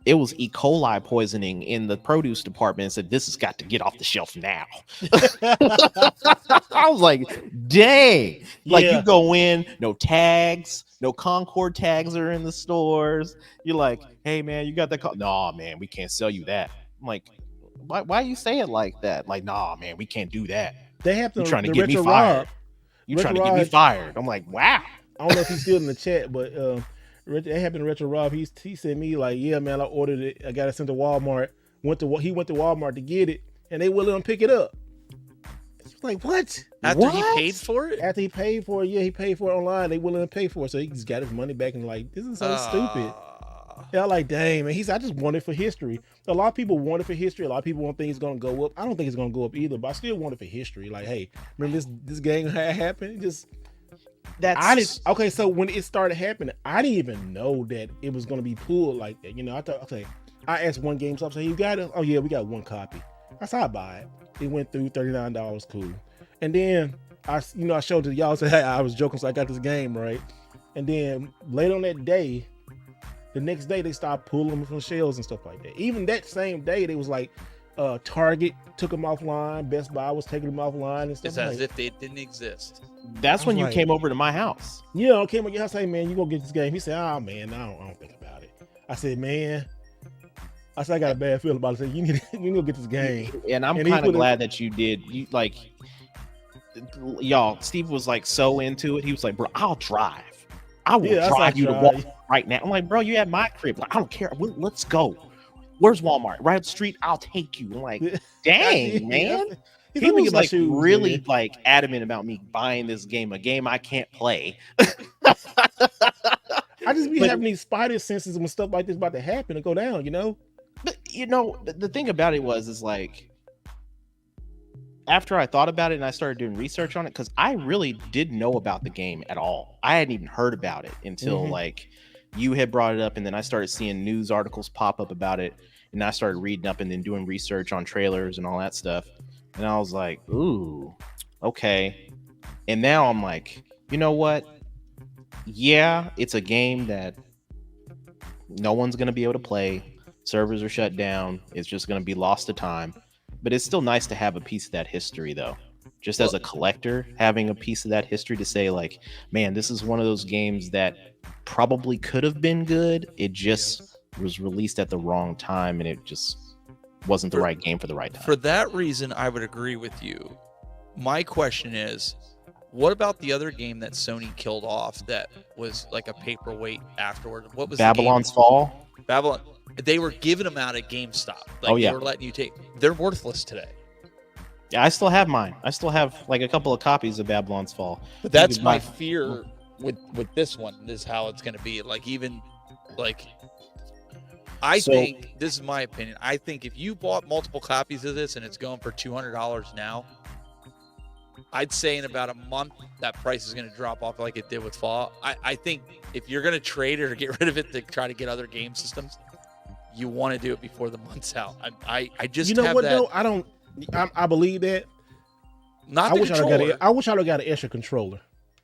it was E. coli poisoning in the produce department and said, this has got to get off the shelf now. I was like, dang. Like you go in, no tags, no Concord tags are in the stores. You're like, hey man, you got that? No, man, we can't sell you that. I'm like, why you say it like that? Like, nah, man, we can't do that. They have to. You're trying to get me fired. You're trying to get me fired. I'm like, wow. I don't know if he's still in the chat, but it happened to Retro Rob. He sent me like, yeah, man, I ordered it. I got it sent to Walmart. He went to Walmart to get it, and they wouldn't let him pick it up. It's like, what? After he paid for it? After he paid for it, yeah, he paid for it online. They wouldn't let him pay for it, so he just got his money back and like, this is so stupid. Yeah, like, dang, man. I just want it for history. A lot of people want it for history. A lot of people want things going to go up. I don't think it's going to go up either, but I still want it for history. Like, hey, remember this game happened? Okay, so when it started happening, I didn't even know that it was going to be pulled like that. You know, I thought, okay, I asked one GameStop, say, you got it? Oh, yeah, we got one copy. I said, I'll buy it. It went through $39, cool. And then I showed it to y'all, said, hey, I was joking, so I got this game, right? And then later on that day, the next day, they started pulling them from shelves and stuff like that. Even that same day, they was like, Target took them offline. Best Buy was taking them offline and stuff. It's as if they didn't exist. That's when you came over to my house. Yeah, I came over your house. Hey, man, you gonna get this game? He said, oh, man, I don't think about it. I said, man, I got a bad feeling about it. I said, you need to get this game. And I'm kind of glad that you did. You like, y'all, Steve was like so into it. He was like, bro, I'll drive. I will drive you to Walmart right now. I'm like, bro, you at my crib. Like, I don't care. Let's go. Where's Walmart? Right up the street. I'll take you. I'm like, dang, man. He was like really like adamant about me buying this game, a game I can't play. I just be having these spider senses when stuff like this about to happen and go down, you know? But you know, the thing about it is like, after I thought about it and I started doing research on it, because I really didn't know about the game at all. I hadn't even heard about it until like you had brought it up, and then I started seeing news articles pop up about it, and I started reading up and then doing research on trailers and all that stuff. And I was like, ooh, okay. And now I'm like, you know what? Yeah, it's a game that no one's going to be able to play. Servers are shut down. It's just going to be lost to time. But it's still nice to have a piece of that history, though. Just as a collector, having a piece of that history to say, like, man, this is one of those games that probably could have been good. It just was released at the wrong time, and it just wasn't the right game for the right time. For that reason, I would agree with you. My question is, what about the other game that Sony killed off that was like a paperweight afterward? What was Babylon's Fall? Babylon. They were giving them out at GameStop. Like, they were letting you take. They're worthless today. Yeah, I still have mine. I still have like a couple of copies of Babylon's Fall. But that's could my buy- fear with this one is how it's going to be. Like even like I So- think this is my opinion. I think if you bought multiple copies of this and it's going for $200 now, I'd say in about a month that price is going to drop off like it did with Fall. I think if you're going to trade it or get rid of it to try to get other game systems, you want to do it before the month's out. I just You know have what that. though? I believe that. Not I the wish controller. I wish I'd have got an extra controller.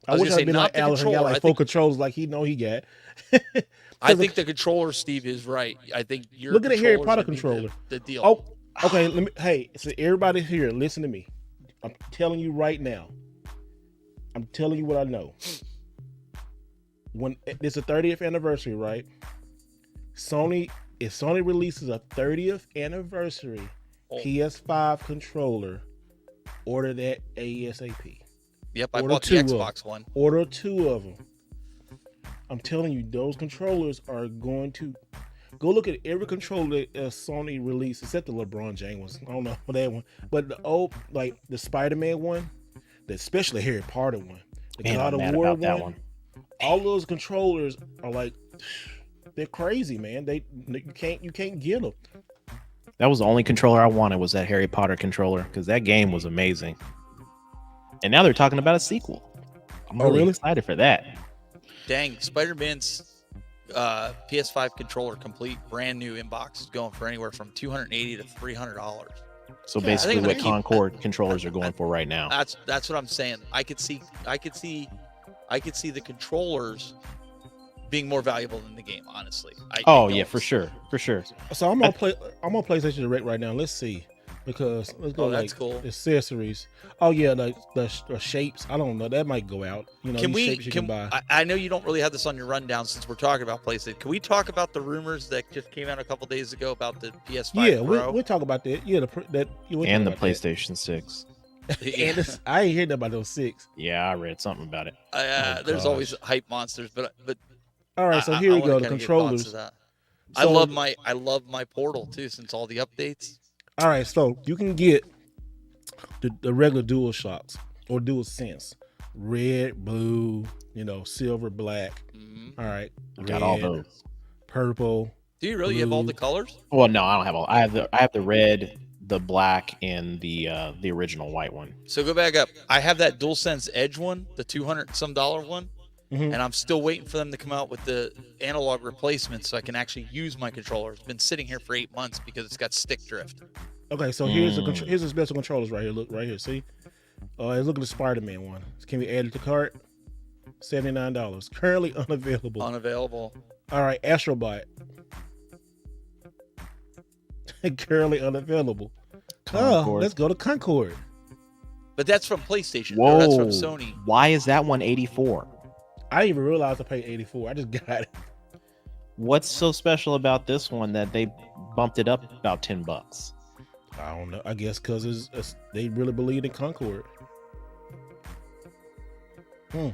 I I was wish gonna say, I'd been not like the Alex and got controller. like I 4 think- controllers like he know he got. I think the controller, Steve, is right. I think your Look at the Harry controller's Potter gonna be controller. The deal. Oh, okay. Let me. Hey, so everybody here, listen to me. I'm telling you right now. I'm telling you what I know. When it's a 30th anniversary, right? If Sony releases a 30th anniversary PS5 controller, order that ASAP. Yep, I order bought the 2 of them. Xbox one. Order 2 of them. I'm telling you, those controllers are going to go look at every controller that Sony released, except the LeBron James ones. I don't know that one, but the old, like the Spider-Man one, the especially Harry Potter one, the Man, God I'm of mad War about that one. all those controllers are like, they're crazy, man. You can't get them. That was the only controller I wanted, was that Harry Potter controller, because that game was amazing. And now they're talking about a sequel. I'm Oh, really? excited for that. Dang, Spider-Man's PS5 controller complete, brand new inbox is going for anywhere from $280 to $300. So Yeah, I basically, think I'm what gonna keep- Concord controllers are going for right now. That's what I'm saying. I could see the controllers being more valuable than the game. Honestly. Oh yeah, for sure. So I'm on PlayStation Direct right now. Let's see, because let's go Oh, like that's cool. accessories. Oh yeah, the shapes. I don't know. That might go out. You know, Can these we? shapes you can buy. I know you don't really have this on your rundown since we're talking about PlayStation. Can we talk about the rumors that just came out a couple days ago about the PS5 Yeah, Pro? we'll talk about that. Yeah, we'll And the talk about that. PlayStation 6. And I ain't hearing about those 6. Yeah, I read something about it. There's gosh. always hype monsters, but All right, so I- here I we wanna go. The kinda get thoughts controllers. of that. I So- love my Portal too since all the updates. All right, so you can get the regular Dual Shocks or Dual Sense, red, blue, silver, black. Mhm. All right, Got all red, those. purple. Do you really have all the Blue. colors? Well, no, I don't have all. I have the red, the black, and the original white one. So go back up. I have that DualSense Edge one, the $200 and some one, Mhm. and I'm still waiting for them to come out with the analog replacement so I can actually use my controller. It's been sitting here for 8 months because it's got stick drift. Okay, so here's the special controllers right here. Look right here. See, look at the Spider-Man one. Can we add it to cart? $79. Currently unavailable. Unavailable. All right, Astrobot. Currently unavailable. Oh, Concord. let's go to Concord. But that's from PlayStation. Whoa, Or that's from Sony. Why is that one 84? I didn't even realize I paid 84. I just got it. What's so special about this one that they bumped it up about $10? I don't know. I guess because they really believe in Concord.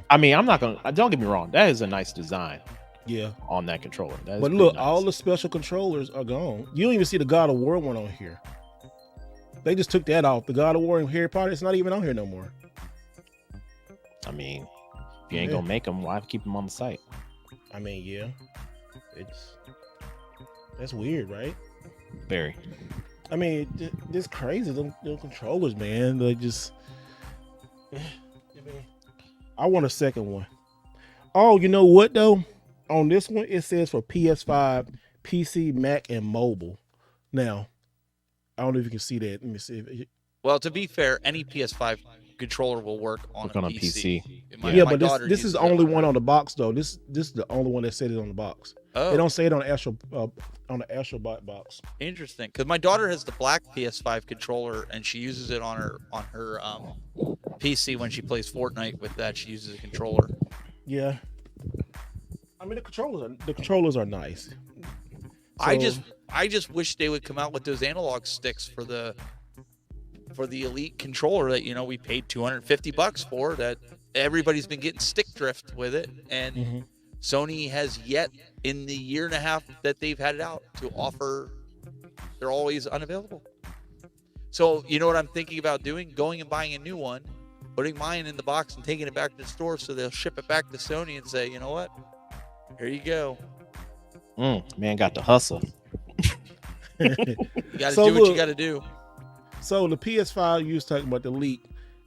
I mean, I'm not gonna. Don't get me wrong. That is a nice design Yeah. on that controller. That is But pretty look, nice. all the special controllers are gone. You don't even see the God of War one on here. They just took that off. The God of War and Harry Potter, it's not even on here no more. I mean, if you ain't Yeah. gonna make them, why keep them on the site? I mean, yeah. That's weird, right? Very. I mean, this crazy. Them controllers, man. Like just. I want a second one. Oh, you know what though? On this one, it says for PS5, PC, Mac, and mobile. Now, I don't know if you can see that. Let me see. Well, to be fair, any PS5 controller will work on Work a on a PC. PC. Yeah, My but daughter this is uses the it only her- one on the box though. This is the only one that said it on the box. Oh, They don't say it on the Astrobot box. interesting. Because my daughter has the black PS5 controller, and she uses it on her PC when she plays Fortnite. With that, she uses a controller. Yeah. I mean, the controllers are nice. I So- just wish they would come out with those analog sticks for the Elite controller that we paid $250 for. That everybody's been getting stick drift with it, and Mhm. Sony has yet in the year and a half that they've had it out to offer. They're always unavailable. So you know what I'm thinking about doing? Going and buying a new one, putting mine in the box and taking it back to the store so they'll ship it back to Sony and say, you know what? Here you go. Man got to hustle. You got to So do what look, you got to do. So the PS5, you was talking about the leak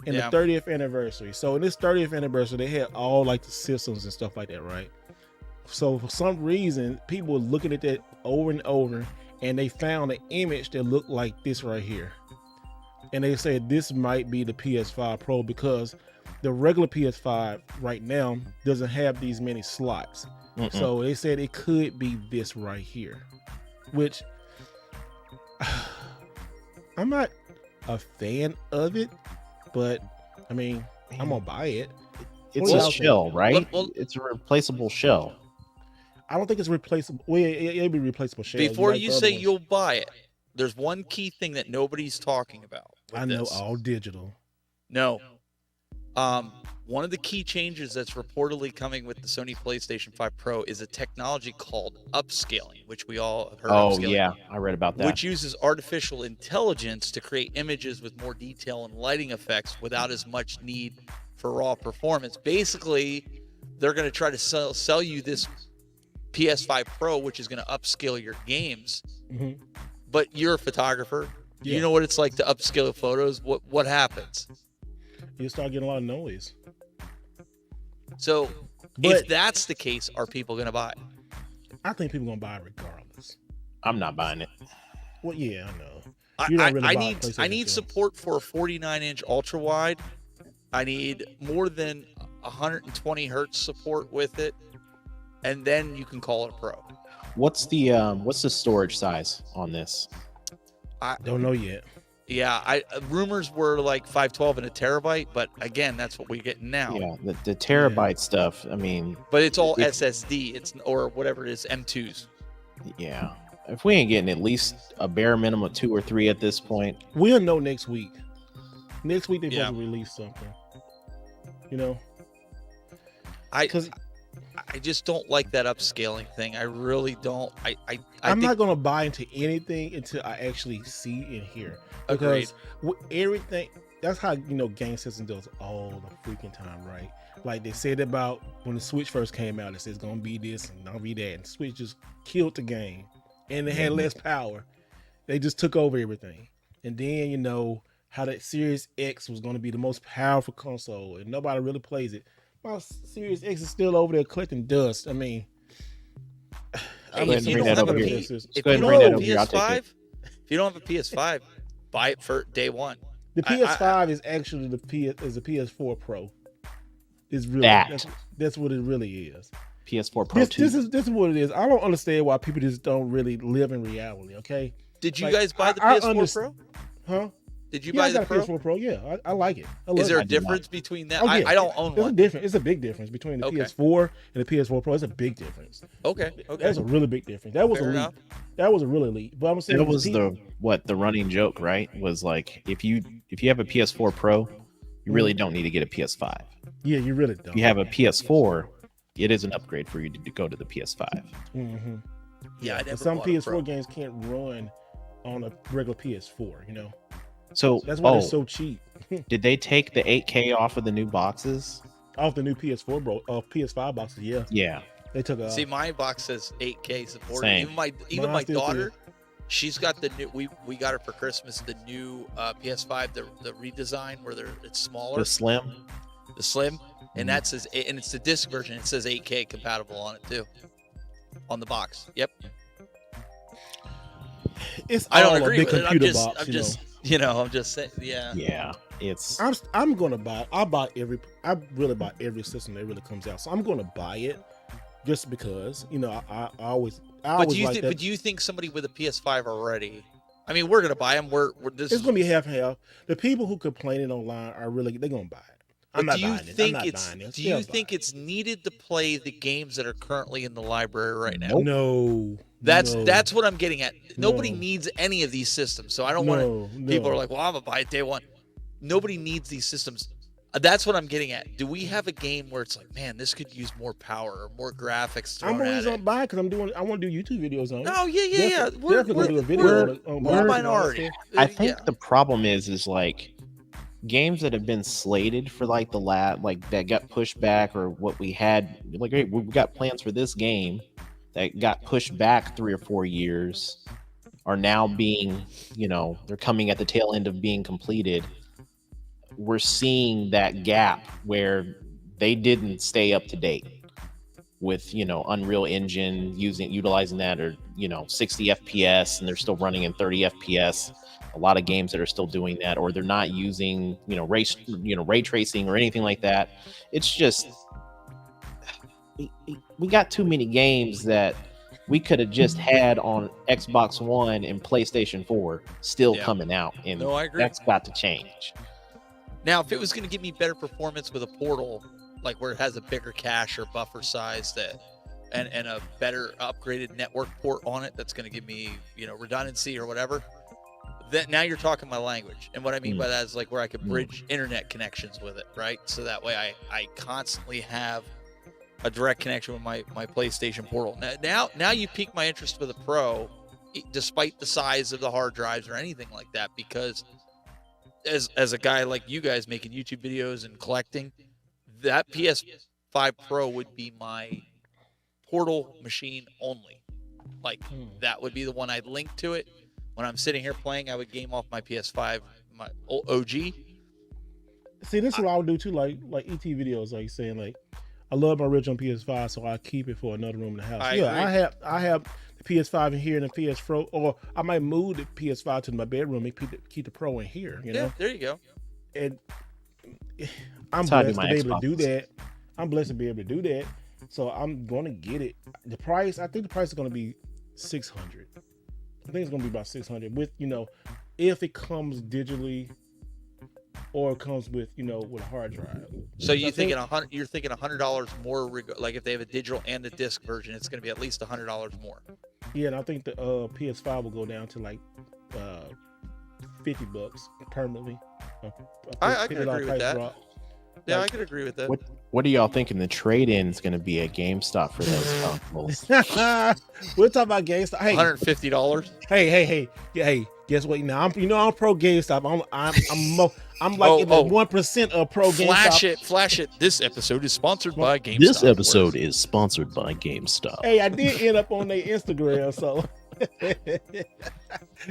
and Yeah. the 30th anniversary. So in this 30th anniversary, they had all like the systems and stuff like that, right? So for some reason, people were looking at that over and over, and they found an image that looked like this right here. And they said this might be the PS5 Pro because the regular PS5 right now doesn't have these many slots. So they said it could be this right here, which I'm not a fan of it, but I mean, I'm gonna buy it. It's Well, a shell, right? well- It's a replaceable shell. I don't think it's replaceable. Well, it'll be replaceable shell. Before like you the other say ones. you'll buy it, there's one key thing that nobody's talking about. with I know this. all digital. No. One of the key changes that's reportedly coming with the Sony PlayStation 5 Pro is a technology called upscaling, which we all have heard of. Oh yeah, I read about that. Which uses artificial intelligence to create images with more detail and lighting effects without as much need for raw performance. Basically, they're going to try to sell you this PS5 Pro, which is going to upscale your games. Mhm. But you're a photographer. Yeah. You know what it's like to upscale photos. What happens? You start getting a lot of noise. So But- if that's the case, are people going to buy it? I think people gonna buy it regardless. I'm not buying it. Well, yeah, I know. I, You don't I, really I buy need PlayStation I need film. support for a 49-inch ultra wide. I need more than 120 hertz support with it, and then you can call it a pro. What's the storage size on this? Don't know yet. Yeah, rumors were like 512 and a terabyte, but again, that's what we're getting now. Yeah, the terabyte stuff. I mean, But it's all If- SSD. It's or whatever it is, M2s. yeah. If we ain't getting at least a bare minimum of 2 or 3 at this point, We'll know next week. Next week they're Yeah. supposed to release something. You know, I because I just don't like that upscaling thing. I really don't. I I'm think, not gonna buy into anything until I actually see and hear. Agreed. Because with everything, that's how game system does all the freaking time, right? Like they said about when the Switch first came out, it says it's gonna be this and gonna be that, and Switch just killed the game, and they had less power. They just took over everything, and then how that Series X was gonna be the most powerful console, and nobody really plays it. My Series X is still over there collecting dust. I mean, Hey, ahead if and you bring don't that have over a here. P- Let's if go ahead you and don't bring have that a over here. I'll take it. PS5, if you don't have a PS5, buy it for day one. The I- PS5 is actually the PS4 Pro. It's really That. that's what it really is. PS4 Pro This 2. is what it is. I don't understand why people just don't really live in reality. Okay, Did you Like, guys buy the I PS4 understand- Pro? huh? Did you Yeah, buy I the got a Pro? PS4 Pro. Yeah, I like it. I love Is there it. a I did not. difference between that? Oh, yeah. I don't own There's a one. difference. It's a big difference between the Okay. PS4 and the PS4 Pro. It's a big difference. Okay. Okay. That's a really big difference. That was Fair a leap. enough. That was a really leap. But I'm saying That was the running joke, right? Was like if you have a PS4 Pro, you really don't need to get a PS5. yeah. You really don't. If you have a PS4, it is an upgrade for you to go to the PS5. Mm-hmm. Yeah, I And never some bought a PS4 Pro. games can't run on a regular PS4. So That's why they're so cheap. did they take the 8K off of the new boxes? Off the new PS5 boxes, yeah, Yeah. they took a. See, my box says 8K support. Same. Even Mine my still daughter, she's got the new. We got her for Christmas the new PS5, the redesign where it's smaller, The slim. the slim, and Mhm. that says and it's the disc version. It says 8K compatible on it too, on the box. Yep. It's I don't all agree a big with it. computer box. I'm just saying. Yeah. Yeah. It's I'm gonna buy. I really buy every system that really comes out. So I'm gonna buy it just because I always But do you like think? that. But do you think somebody with a PS5 already? I mean, we're gonna buy them. We're this. It's gonna be half and half. The people who complaining online they're gonna buy it. I'm But not do you buying it. think I'm not it's? buying it. Do you They'll think buy it. it's needed to play the games that are currently in the library right now? Nope. No. That's no, that's what I'm getting at. Nobody No. needs any of these systems, so I don't want to. no. People are like, "Well, I'm gonna buy it day one." Nobody needs these systems. That's what I'm getting at. Do we have a game where it's like, man, this could use more power or more graphics thrown I'm at always it? on buy because I want to do YouTube videos on it. No, yeah. Definitely gonna do a video on We're a it. minority. I think Yeah. the problem is like games that have been slated for like like that got pushed back, or what we had like, hey, we got plans for this game that got pushed back 3 or 4 years are now being, they're coming at the tail end of being completed. We're seeing that gap where they didn't stay up to date with, Unreal Engine utilizing that, or 60 FPS, and they're still running in 30 FPS. A lot of games that are still doing that, or they're not using ray tracing or anything like that. It's just we got too many games that we could have just had on Xbox One and PlayStation 4 still coming out, and No, I agree. that's got to change. Now, if it was going to give me better performance with a Portal, like where it has a bigger cache or buffer size and a better upgraded network port on it, that's going to give me, redundancy or whatever, then now you're talking my language. And what I mean by that is like where I could bridge internet connections with it, right? So that way I constantly have a direct connection with my PlayStation Portal. Now you pique my interest with a Pro, despite the size of the hard drives or anything like that, because as a guy like you guys making YouTube videos and collecting, that PS5 Pro would be my Portal machine only. Like that would be the one I'd link to it. When I'm sitting here playing, I would game off my PS5, my OG. See, this is what I would do too, like ET videos, like saying like, I love my original PS5, so I keep it for another room in the house. I agree. I have the PS5 in here and the PS Pro, or I might move the PS5 to my bedroom and keep the Pro in here. You know, there you go. And I'm That's how I blessed do to my be able to do Xboxes. that. I'm blessed to be able to do that. So I'm going to get it. The price, I think the price is going to be $600. I think it's going to be about $600 with, if it comes digitally or it comes with, with a hard drive. So I think- you're thinking $100 more, like if they have a digital and a disc version, it's going to be at least $100 more. Yeah, and I think the PS5 will go down to like $50 permanently. I can $50 agree with price that. drop. Yeah, Like- I could agree with that. What are y'all thinking the trade-in is going to be at GameStop for those consoles? We'll talk about GameStop. Hey, $150. hey, guess what? Now I'm pro GameStop. I'm like in the 1% of pro GameStop. Flash it. This episode is sponsored by GameStop. This episode is sponsored by GameStop. Hey, I did end up on their Instagram, so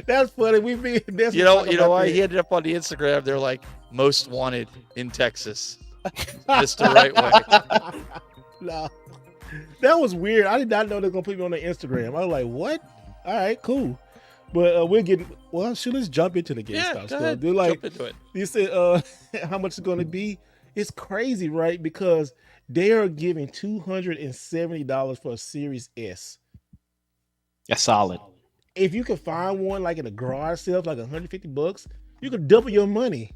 that's funny. You know why he ended up on the Instagram? They're like most wanted in Texas. Just the right way. No, that was weird. I did not know they were gonna put me on their Instagram. I was like, what? All right, cool. But let's jump into the GameStop Go stuff. ahead. They're like, Jump into it. you said, how much it's gonna be? It's crazy, right? Because they are giving $270 for a Series S. That's solid. If you can find one like in a garage sale, like $150, you could double your money.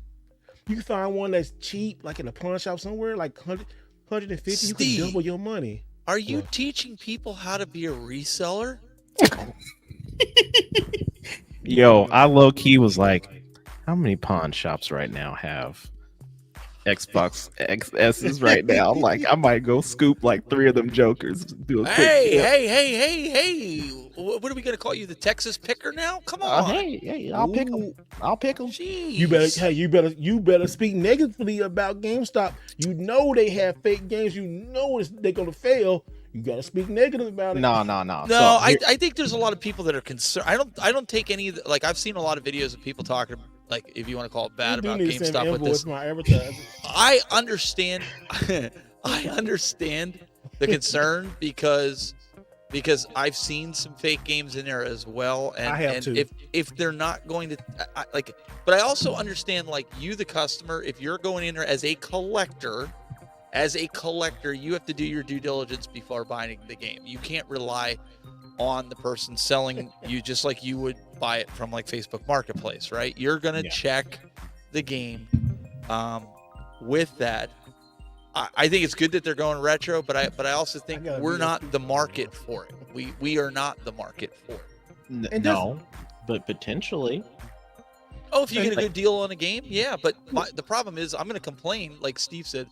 You can find one that's cheap, like in a pawn shop somewhere, like 150. You Steve, can double your money. Are you teaching people how to be a reseller? Yo, I low key was like, how many pawn shops right now have Xbox XS's right now? I'm like, I might go scoop like 3 of them jokers. Do a quick flip. Hey! What are we gonna call you, the Texas picker now? Come on! Hey, I'll pick them. I'll pick them. Jeez. You better speak negatively about GameStop. You know they have fake games. You know they're gonna fail. You gotta speak negative about it. No. No, So, I think there's a lot of people that are concerned. I don't take any of the, like I've seen a lot of videos of people talking, like if you want to call it bad You do about need to send GameStop with invoice this. my advertising. I understand I understand the concern because I've seen some fake games in there as well, and, I have too. if they're not going to but I also understand, like, you the customer, if you're going in there as a collector, you have to do your due diligence before buying the game. You can't rely on the person selling you just like you would buy it from like Facebook Marketplace, right? You're gonna check the game. With that, I think it's good that they're going retro, but I also think we're not the market for it. We are not the market for it. And no, but potentially. Oh, if you get a And- good deal on a game, yeah. But the problem is, I'm going to complain, like Steve said.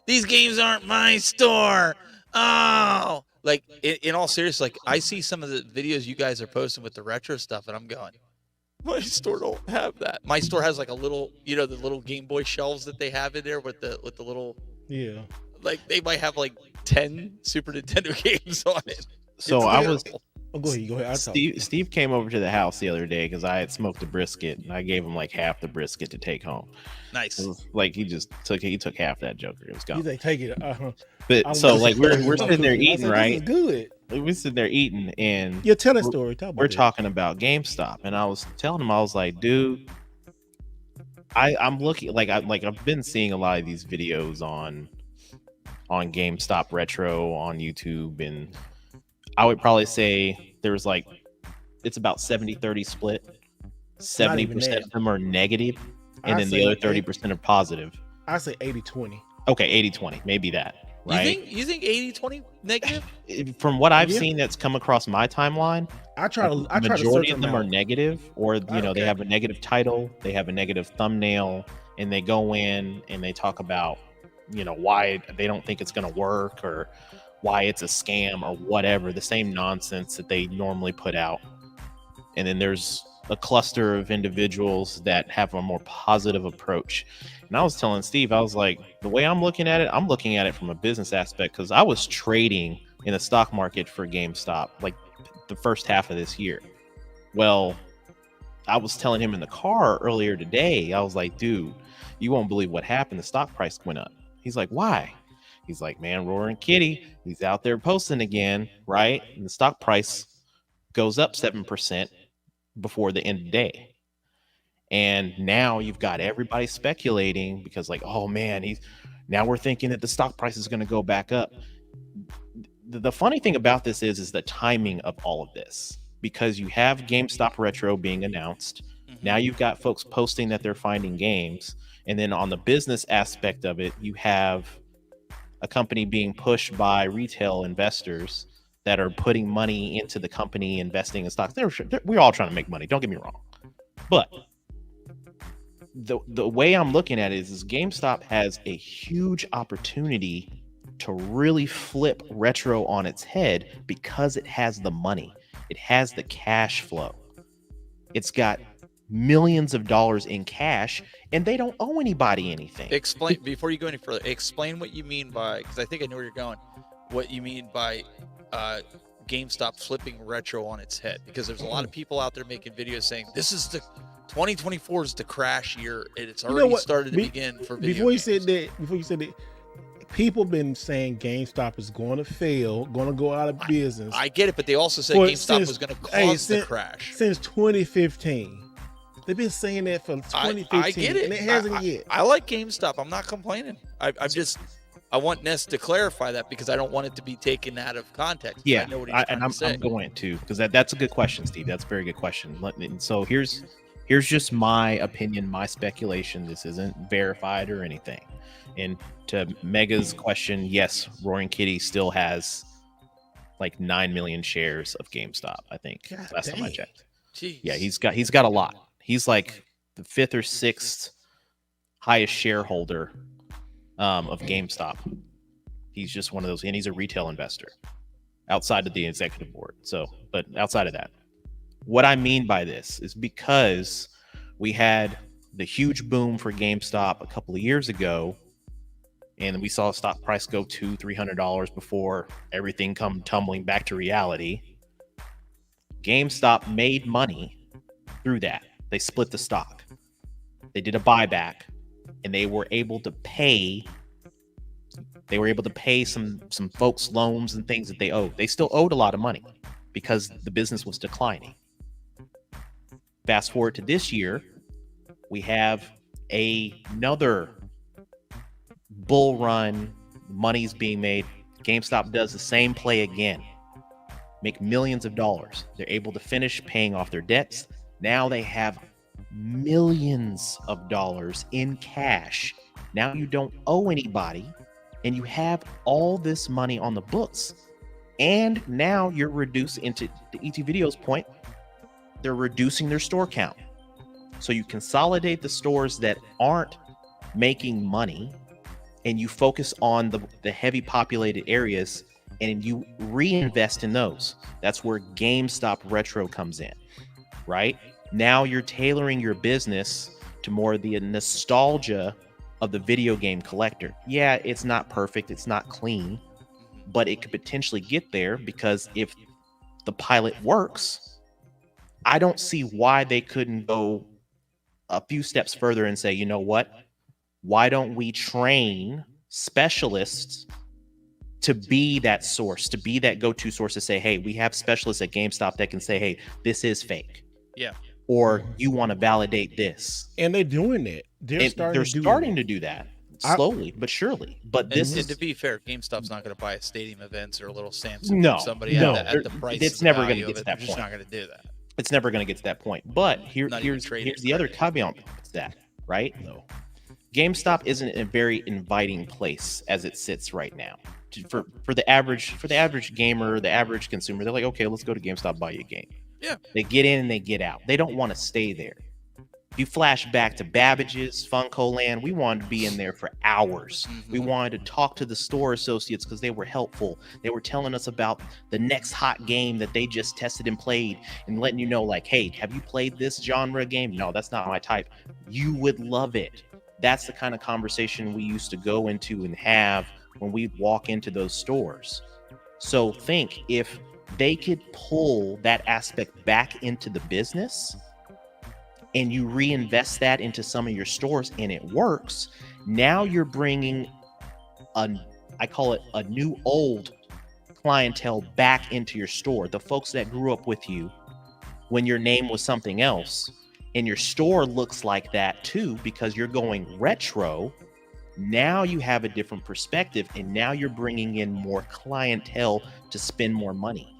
These games aren't my store. Oh, like in all seriousness, like I see some of the videos you guys are posting with the retro stuff, and I'm going, my store don't have that. My store has like a little, you know, the little Game Boy shelves that they have in there with the little, Yeah. like they might have like 10 Super Nintendo games on it. So It's I was terrible. Oh, go ahead. Go ahead. Steve came over to the house the other day because I had smoked a brisket and I gave him like half the brisket to take home. Nice. It was like he took half that joker. It was You gone. say take it. But I'm so with like you. we're I'm sitting there cooking. I eating, said, right? This is good. We're sitting there eating and Yeah, tell a story. Talk about we're that. talking about GameStop, and I was telling him, I was like, dude, I'm looking like I've been seeing a lot of these videos on GameStop Retro on YouTube, and I would probably say there's like it's about 70-30 split. 70% of them are negative, and then the other 30% are positive. I say 80-20. Okay, 80-20, maybe that. Right? You think 80-20 negative? From what I've Yeah. seen that's come across my timeline, I try to. I the try to majority search of them are negative, or they Okay. have a negative title, they have a negative thumbnail, and they go in and they talk about why they don't think it's going to work or why it's a scam or whatever, the same nonsense that they normally put out. And then there's a cluster of individuals that have a more positive approach. And I was telling Steve, I was like, the way I'm looking at it from a business aspect, because I was trading in the stock market for GameStop like the first half of this year. Well, I was telling him in the car earlier today, I was like, dude, you won't believe what happened. The stock price went up. He's like, why? He's like, man, Roaring Kitty, he's out there posting again, right? And the stock price goes up 7% before the end of the day. And now you've got everybody speculating because like, oh man, now we're thinking that the stock price is going to go back up. The funny thing about this is the timing of all of this, because you have GameStop Retro being announced. Now you've got folks posting that they're finding games. And then on the business aspect of it, you have a company being pushed by retail investors that are putting money into the company, investing in stocks. We're all trying to make money. Don't get me wrong. But the way I'm looking at it is GameStop has a huge opportunity to really flip retro on its head because it has the money. It has the cash flow. It's got millions of dollars in cash, and they don't owe anybody anything. Explain before you go any further. Explain what you mean by, because I think I know where you're going. What you mean by GameStop flipping retro on its head? Because there's a lot of people out there making videos saying this is the 2024 is the crash year, and it's already started to begin for video Before you games. said that, people been saying GameStop is going to fail, going to go out of business. I get it, but they also said GameStop was going to cause the crash since 2015. They've been saying that for 2015. I get it, and it hasn't yet. I like GameStop. I'm not complaining. I want Ness to clarify that because I don't want it to be taken out of context. Yeah, I know what he's trying to say. I'm going to, because that's a good question, Steve. That's a very good question. So here's just my opinion, my speculation. This isn't verified or anything. And to Mega's question, yes, Roaring Kitty still has like 9 million shares of GameStop, I think. God last time I dang. checked. Jeez. Yeah, he's got a lot. He's like the 5th or 6th highest shareholder of GameStop. He's just one of those, and he's a retail investor outside of the executive board. So, but outside of that, what I mean by this is because we had the huge boom for GameStop a couple of years ago, and we saw stock price go $200-$300 before everything come tumbling back to reality. GameStop made money through that. They split the stock. They did a buyback, and they were able to pay some folks loans and things that they owed. They still owed a lot of money because the business was declining. Fast forward to this year, we have another bull run, money's being made. GameStop does the same play again, make millions of dollars. They're able to finish paying off their debts. Now they have millions of dollars in cash. Now you don't owe anybody, and you have all this money on the books. And now you're reducing, into the ET Video's point, they're reducing their store count. So you consolidate the stores that aren't making money, and you focus on the heavy populated areas, and you reinvest in those. That's where GameStop Retro comes in, right? Now you're tailoring your business to more the nostalgia of the video game collector. Yeah, it's not perfect, it's not clean, but it could potentially get there, because if the pilot works, I don't see why they couldn't go a few steps further and say, you know what? Why don't we train specialists to be that source, to be that go-to source, to say, hey, we have specialists at GameStop that can say, hey, this is fake. Yeah. Or you want to validate this. And they're doing that. They're starting to do that slowly but surely. But and to be fair, GameStop's not going to buy stadium events or a little Samsung No, from somebody no. at the price. It's never going to value get of to it. that They're point. just not going to do that. It's never going to get to that point. But here's trading the other caveat to that, right? No. GameStop isn't a very inviting place as it sits right now. For the average gamer, the average consumer, they're like, okay, let's go to GameStop, buy you a game. Yeah. They get in and they get out. They don't want to stay there. If you flash back to Babbage's, Funko Land, we wanted to be in there for hours. Mm-hmm. We wanted to talk to the store associates because they were helpful. They were telling us about the next hot game that they just tested and played, and letting you know, like, hey, have you played this genre game? No, that's not my type. You would love it. That's the kind of conversation we used to go into and have when we walk into those stores. So think, if they could pull that aspect back into the business and you reinvest that into some of your stores and it works, now you're bringing I call it a new old clientele back into your store. The folks that grew up with you when your name was something else, and your store looks like that too, because you're going retro. Now you have a different perspective, and now you're bringing in more clientele to spend more money.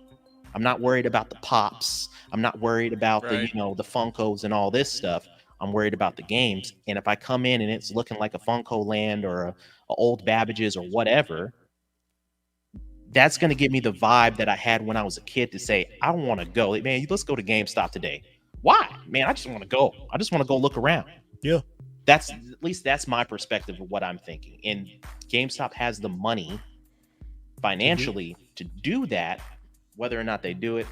I'm not worried about the pops. I'm not worried about the Funkos and all this stuff. I'm worried about the games. And if I come in and it's looking like a Funko Land or a old Babbage's or whatever, that's going to give me the vibe that I had when I was a kid to say, I don't want to go. Like, man, let's go to GameStop today. Why? Man, I just want to go. I just want to go look around. Yeah. That's my perspective of what I'm thinking. And GameStop has the money financially to do that. Whether or not they do it,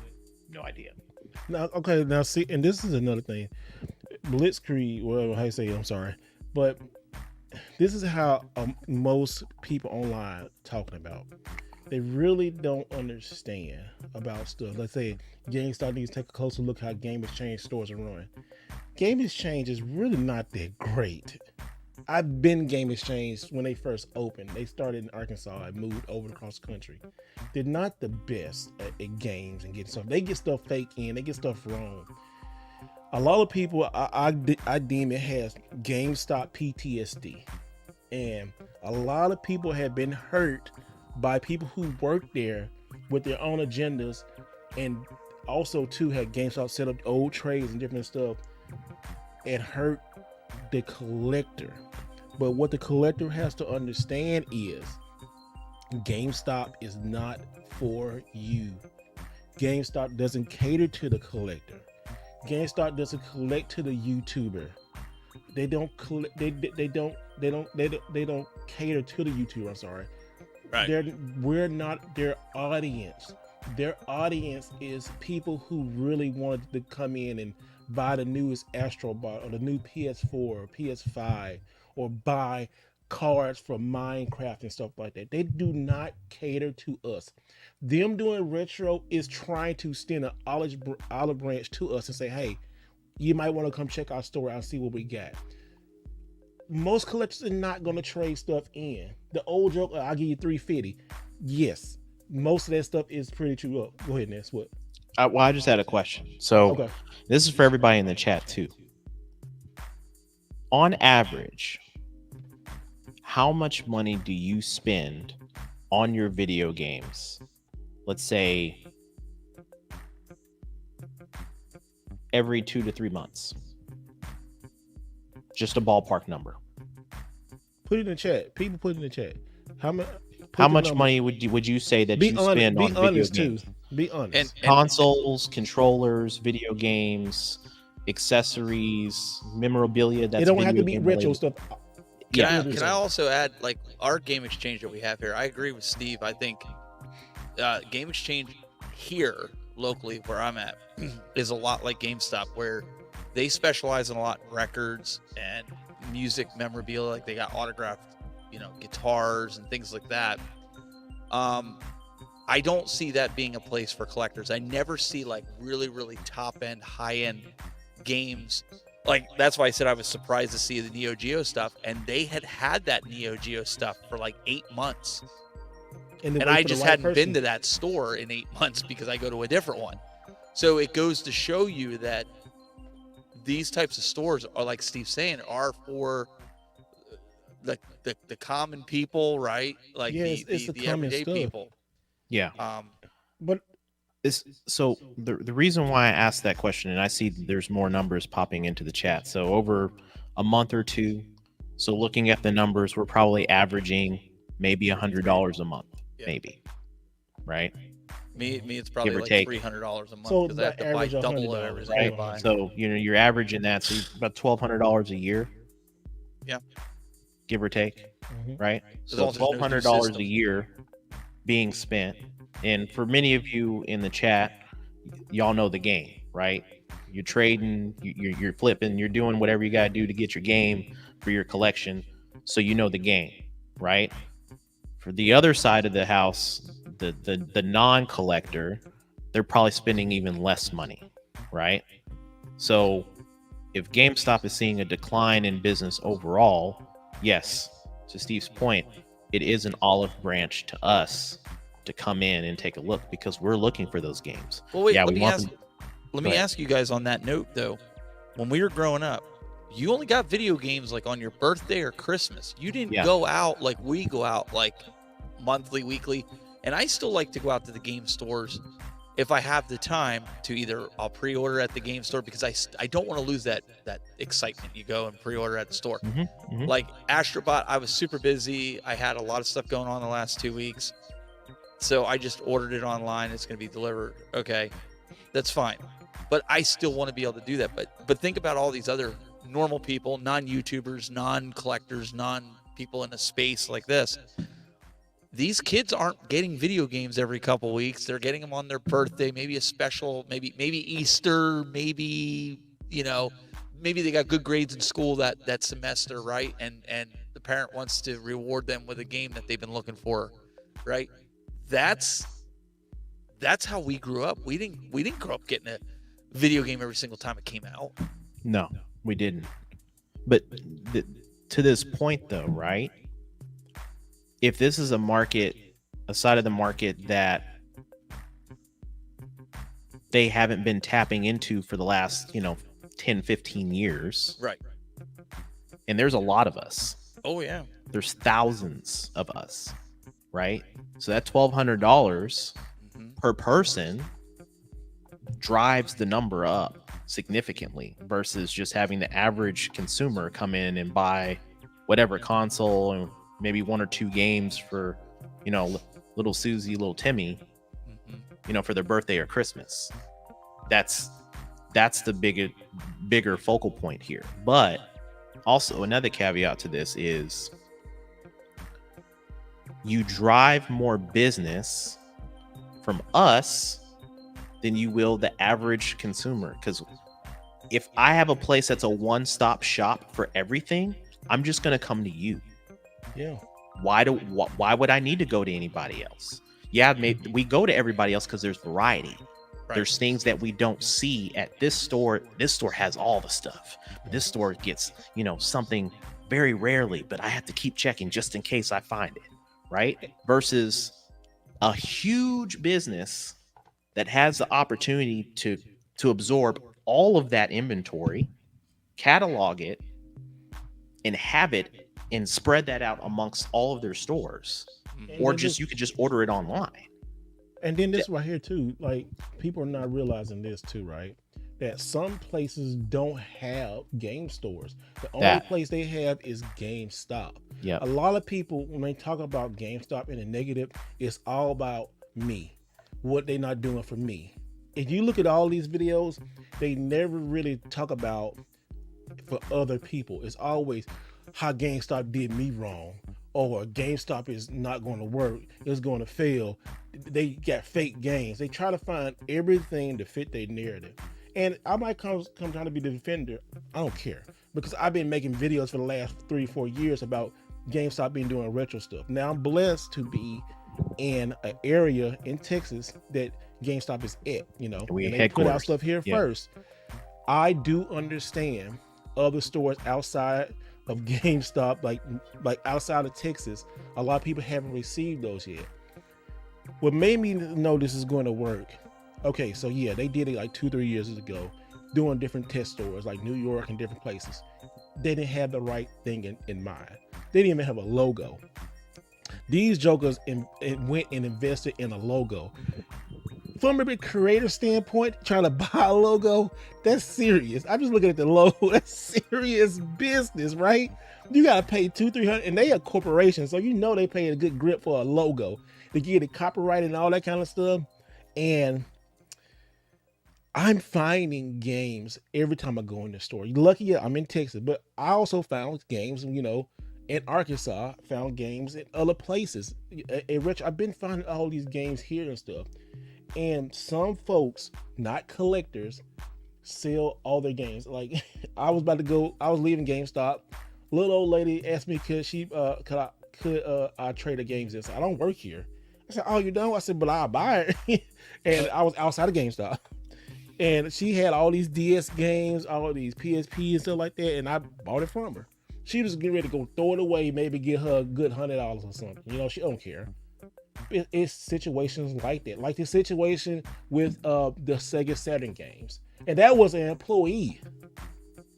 no idea. Now see, and this is another thing. Blitzkrieg, well, how you say it, I'm sorry. But this is how most people online talking about. They really don't understand about stuff. Let's say GameStop needs to take a closer look how Game Exchange stores are run. Game Exchange is really not that great. I've been Game Exchange when they first opened. They started in Arkansas and moved over across the country. They're not the best at games and getting stuff. They get stuff fake in. They get stuff wrong. A lot of people, I deem it has GameStop PTSD. And a lot of people have been hurt by people who work there with their own agendas, and also too had GameStop set up old trades and different stuff and hurt the collector. But what the collector has to understand is GameStop is not for you. GameStop doesn't cater to the collector. GameStop doesn't collect to the YouTuber. They don't collect. They don't cater to the YouTuber. I'm sorry. Right. We're not their audience. Their audience is people who really wanted to come in and buy the newest Astro Bot or the new PS4 or PS5 or buy cards for Minecraft and stuff like that. They do not cater to us. Them doing retro is trying to extend an olive branch to us and say, hey, you might want to come check our store out and see what we got. Most collectors are not going to trade stuff in. The old joke, I'll give you $350. Yes, most of that stuff is pretty true. Go ahead, Ness. What? Well, I just had a question. So Okay. This is for everybody in the chat too. On average, how much money do you spend on your video games? Let's say every 2 to 3 months. Just a ballpark number. Put it in the chat. People put it in the chat. How much money would you say that you spend on video games? Be honest. Consoles, controllers, video games, accessories, memorabilia. That's It don't have video to be game retro related. stuff. Can I also add, like, our Game Exchange that we have here? I agree with Steve. I think Game Exchange here locally where I'm at is a lot like GameStop, where they specialize in a lot in records and music memorabilia. Like they got autographed, guitars and things like that. I don't see that being a place for collectors. I never see like really, really top end, high end games. Like that's why I said I was surprised to see the Neo Geo stuff, and they had that Neo Geo stuff for like 8 months, and I just hadn't been to that store in 8 months because I go to a different one. So it goes to show you that these types of stores are, like Steve's saying, are for the common people, right? Like it's the everyday stuff. people. Yeah. But So the reason why I asked that question, and I see there's more numbers popping into the chat. So over a month or two, so looking at the numbers, we're probably averaging maybe $100 a month, maybe, right? Me, it's probably Give or like take. $300 a month So because I have to buy average double of $100, everything Right. I buy. So you're averaging that, so about $1,200 a year. Yeah. Give or take, Mhm. right? As So long as there's no new $1,200 system. a year being spent, and for many of you in the chat, y'all know the game, right? You're trading, you're flipping, you're doing whatever you gotta do to get your game for your collection, so you know the game, right? For the other side of the house, the non-collector, they're probably spending even less money, right? So if GameStop is seeing a decline in business overall, yes, to Steve's point, it is an olive branch to us to come in and take a look because we're looking for those games. Well, wait, Yeah, let we me want ask. them- Let Go me ahead. ask you guys on that note though. When we were growing up, you only got video games like on your birthday or Christmas. You didn't Yeah. go out like we go out like monthly, weekly. And I still like to go out to the game stores if I have the time to either I'll pre-order at the game store because I don't want to lose that excitement. You go and pre-order at the store. Mhm. Like Astrobot, I was super busy. I had a lot of stuff going on the last 2 weeks. So I just ordered it online. It's going to be delivered. Okay, that's fine. But I still want to be able to do that. But think about all these other normal people, non-YouTubers, non-collectors, non-people in a space like this. These kids aren't getting video games every couple weeks. They're getting them on their birthday, maybe a special, maybe Easter, maybe maybe they got good grades in school that semester, right? And the parent wants to reward them with a game that they've been looking for, right? That's how we grew up. We didn't grow up getting a video game every single time it came out. No, we didn't. But to this point, though, right? If this is a side of the market that they haven't been tapping into for the last, 10, 15 years, Right. and there's a lot of us. Oh yeah. There's thousands of us, right? So that $1,200 Mhm. per person drives the number up significantly versus just having the average consumer come in and buy whatever console and maybe one or two games for, little Susie, little Timmy, Mhm. for their birthday or Christmas. That's the bigger focal point here. But also another caveat to this is you drive more business from us than you will the average consumer. Because if I have a place that's a one-stop shop for everything, I'm just going to come to you. Yeah. Why would I need to go to anybody else? Yeah, maybe we go to everybody else because there's variety. Right. There's things that we don't see at this store. This store has all the stuff. This store gets, something very rarely, but I have to keep checking just in case I find it, right? Versus a huge business that has the opportunity to absorb all of that inventory, catalog it, and have it and spread that out amongst all of their stores. Mhm. Or then just you could just order it online. And then this right here too, like people are not realizing this too, right? That some places don't have game stores. The only place they have is GameStop. Yeah. A lot of people, when they talk about GameStop in a negative, it's all about me. What they're not doing for me. if you look at all these videos, they never really talk about for other people. It's always how GameStop did me wrong, or GameStop is not going to work, it's going to fail. They got fake games. They try to find everything to fit their narrative. And I might come trying to be the defender. I don't care, because I've been making videos for the last 3-4 years about GameStop being doing retro stuff. Now I'm blessed to be in an area in Texas that GameStop is at, you know, and they put out stuff here first. I do understand other stores outside of GameStop, like outside of Texas, a lot of people haven't received those yet. What made me know this is going to work, okay, so yeah, they did it like 2-3 years ago, doing different test stores like New York and different places. They didn't have the right thing in mind. They didn't even have a logo. These jokers went and invested in a logo. From a creative standpoint, trying to buy a logo, that's serious. I'm just looking at the logo. That's serious business, right? You gotta pay $200-300, and they a corporation, so you know they pay a good grip for a logo to get it copyrighted and all that kind of stuff. And I'm finding games every time I go in the store. Lucky I'm in Texas, but I also found games, you know, in Arkansas, found games in other places. I've been finding all these games here and stuff. And some folks, not collectors, sell all their games. Like I was leaving GameStop. Little old lady asked me could I trade the games in. I don't work here. I said, oh, you don't? I said, but I'll buy it. And I was outside of GameStop. And she had all these DS games, all these PSP and stuff like that, and I bought it from her. She was getting ready to go throw it away, maybe get her a good $100 or something. You know, she don't care. It's situations like that, like the situation with the Sega Saturn games, and that was an employee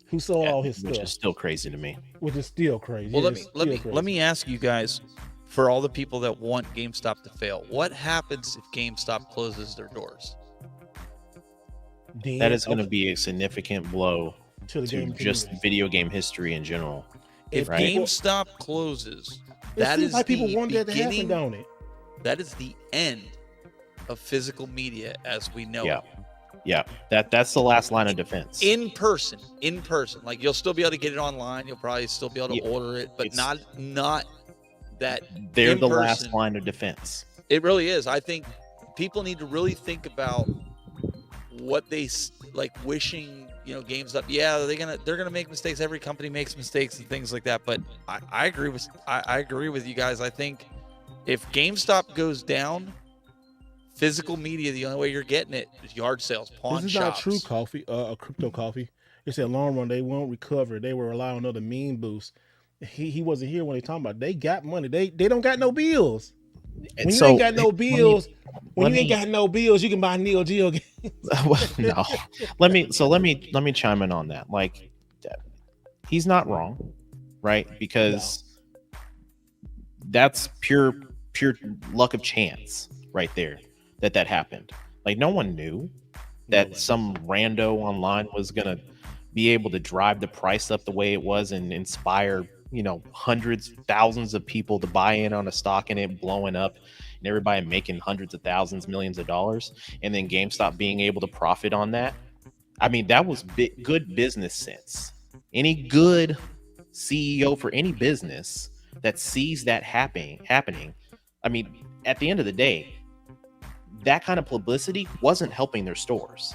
who sold all his stuff, which is still crazy to me. Which is still crazy. Well, let me ask you guys, for all the people that want GameStop to fail, what happens if GameStop closes their doors? That is going to be a significant blow to just video game history in general. If GameStop closes, that is like people the want that to happen, don't it? That is the end of physical media as we know it. Yeah, that's the last line of defense. In person. Like you'll still be able to get it online. You'll probably still be able to order it, but not that. They're the last line of defense. It really is. I think people need to really think about what they like. Wishing, you know, GameStop. Yeah, they're gonna make mistakes. Every company makes mistakes and things like that. But I agree with you guys. I think if GameStop goes down, physical media, the only way you're getting it is yard sales, pawn shops. This is not true coffee, crypto coffee. It's a long run. They won't recover. They will rely on another meme boost. He wasn't here when they talking about. They got money. They don't got no bills. When you ain't got no bills, you can buy Neo Geo games. No, let me chime in on that. Like, he's not wrong, right? Because that's pure luck of chance right there that happened. Like, no one knew that some rando online was gonna be able to drive the price up the way it was and inspire, you know, hundreds, thousands of people to buy in on a stock and it blowing up and everybody making hundreds of thousands, millions of dollars, and then GameStop being able to profit on that. I mean, that was good business sense. Any good CEO for any business that sees that happening, I mean, at the end of the day, that kind of publicity wasn't helping their stores.